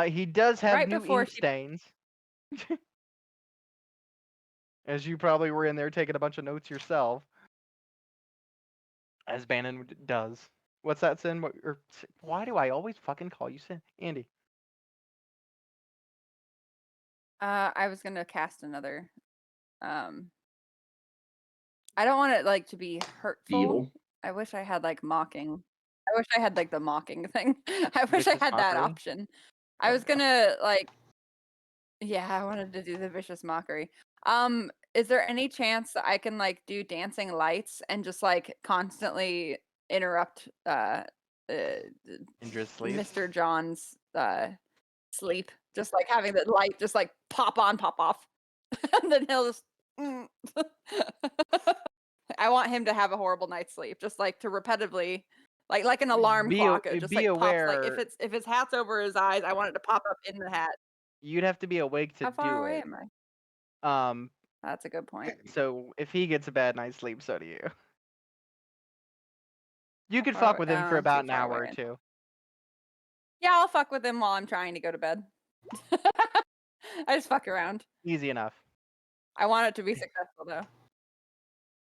He does have Right new before ink she stains. As you probably were in there taking a bunch of notes yourself, as Bannon does. What's that, Sin? Why do I always fucking call you Sin? Andy. I was gonna cast another. I don't want it like to be hurtful. Evil. I wish I had like mocking. I wish I had like the mocking thing. I wish I Vicious had that mockery? option. I Oh, was no. gonna like, yeah, I wanted to do the vicious mockery. Is there any chance that I can like do dancing lights and just like constantly interrupt Indra's sleep. Mr. John's sleep? Just like having the light just like pop on, pop off. And then he'll just I want him to have a horrible night's sleep, just like to repetitively like an alarm clock. It just Be like pops like aware. if his hat's over his eyes, I want it to pop up in the hat. You'd have to be awake to How far do away it. am I? Um, That's a good point. so if he gets a bad night's sleep, so do you. You How could far fuck away? with him for I'm too about an far hour or away. two. Yeah, I'll fuck with him while I'm trying to go to bed. I just fuck around. Easy enough. I want it to be successful though.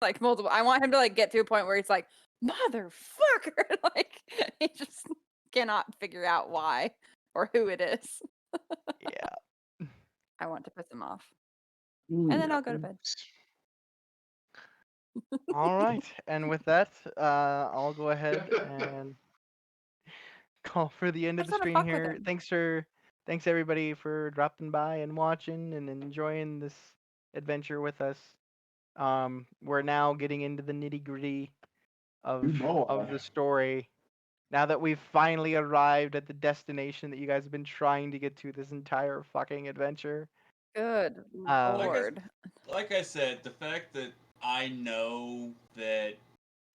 Like multiple. I want him to like get to a point where he's like, motherfucker. Like he just cannot figure out why or who it is. Yeah. I want to piss him off. And then I'll go to bed. All right. And with that, I'll go ahead and call for the end I of just the want to stream fuck with here. him. Thanks everybody for dropping by and watching and enjoying this adventure with us. We're now getting into the nitty-gritty of the story. Now that we've finally arrived at the destination that you guys have been trying to get to this entire fucking adventure. Good Um, lord. Like I said, the fact that I know that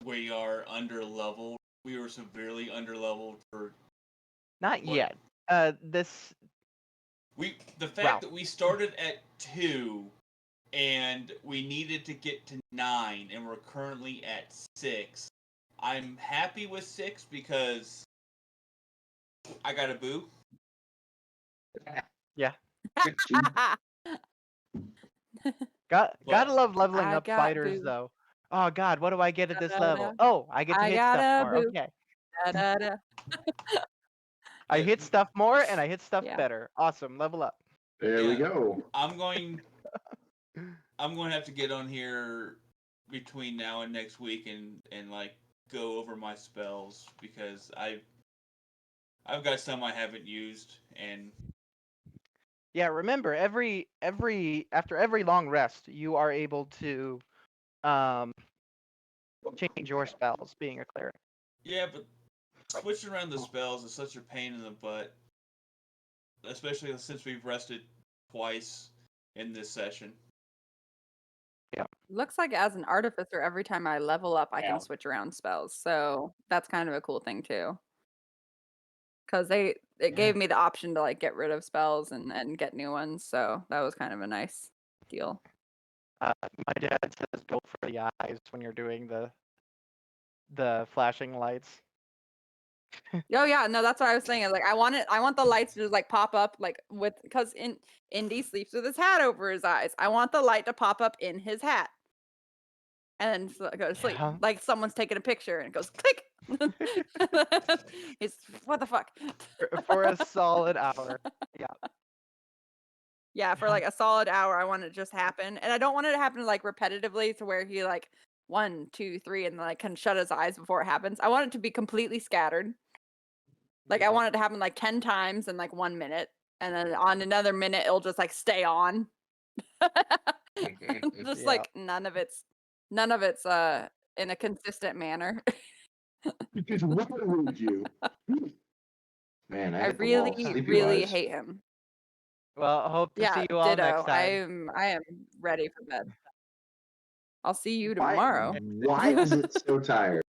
we are under leveled, we were severely under leveled for Not what? yet. The fact that we started at 2 and we needed to get to 9 and we're currently at 6. I'm happy with 6 because I got a boo. Yeah. But Gotta love leveling I up got fighters boo. though. Oh god, what do I get at this level? Da-da-da. Oh, I get to I hit got stuff a more. boo. Okay. Da-da-da. I hit stuff more and I hit stuff Yeah. better. Awesome. Level up. There we Yeah. go. I'm going to have to get on here between now and next week and like go over my spells because I've got some I haven't used and Yeah, remember after every long rest, you are able to change your spells being a cleric. yeah, but switching around the spells is such a pain in the butt, especially since we've rested twice in this session. Looks like as an artificer, every time I level up, I Yeah. can switch around spells. So that's kind of a cool thing too. Because it gave me the option to like get rid of spells and get new ones. So that was kind of a nice deal. My dad says go for the eyes when you're doing the flashing lights. Oh yeah, no, that's what I was saying. Like I want the lights to just like pop up like because Indy sleeps with his hat over his eyes. I want the light to pop up in his hat. And then go to sleep. Yeah. Like someone's taking a picture and it goes click. It's what the fuck? For a solid hour. Yeah. Yeah, for like a solid hour, I want it to just happen, and I don't want it to happen like repetitively to where he like 1, 2, 3, and then like can shut his eyes before it happens. I want it to be completely scattered. Like I want it to happen like 10 times in like 1 minute, and then on another minute it'll just like stay on. Just Yeah. like none of it's in a consistent manner. Because why would you? Man, I I hit the wall. really, Sleepy really wise. hate him. Well, I hope to Yeah, see you all next ditto. time. I am ready for bed. I'll see you Why- tomorrow. Why is it so tired?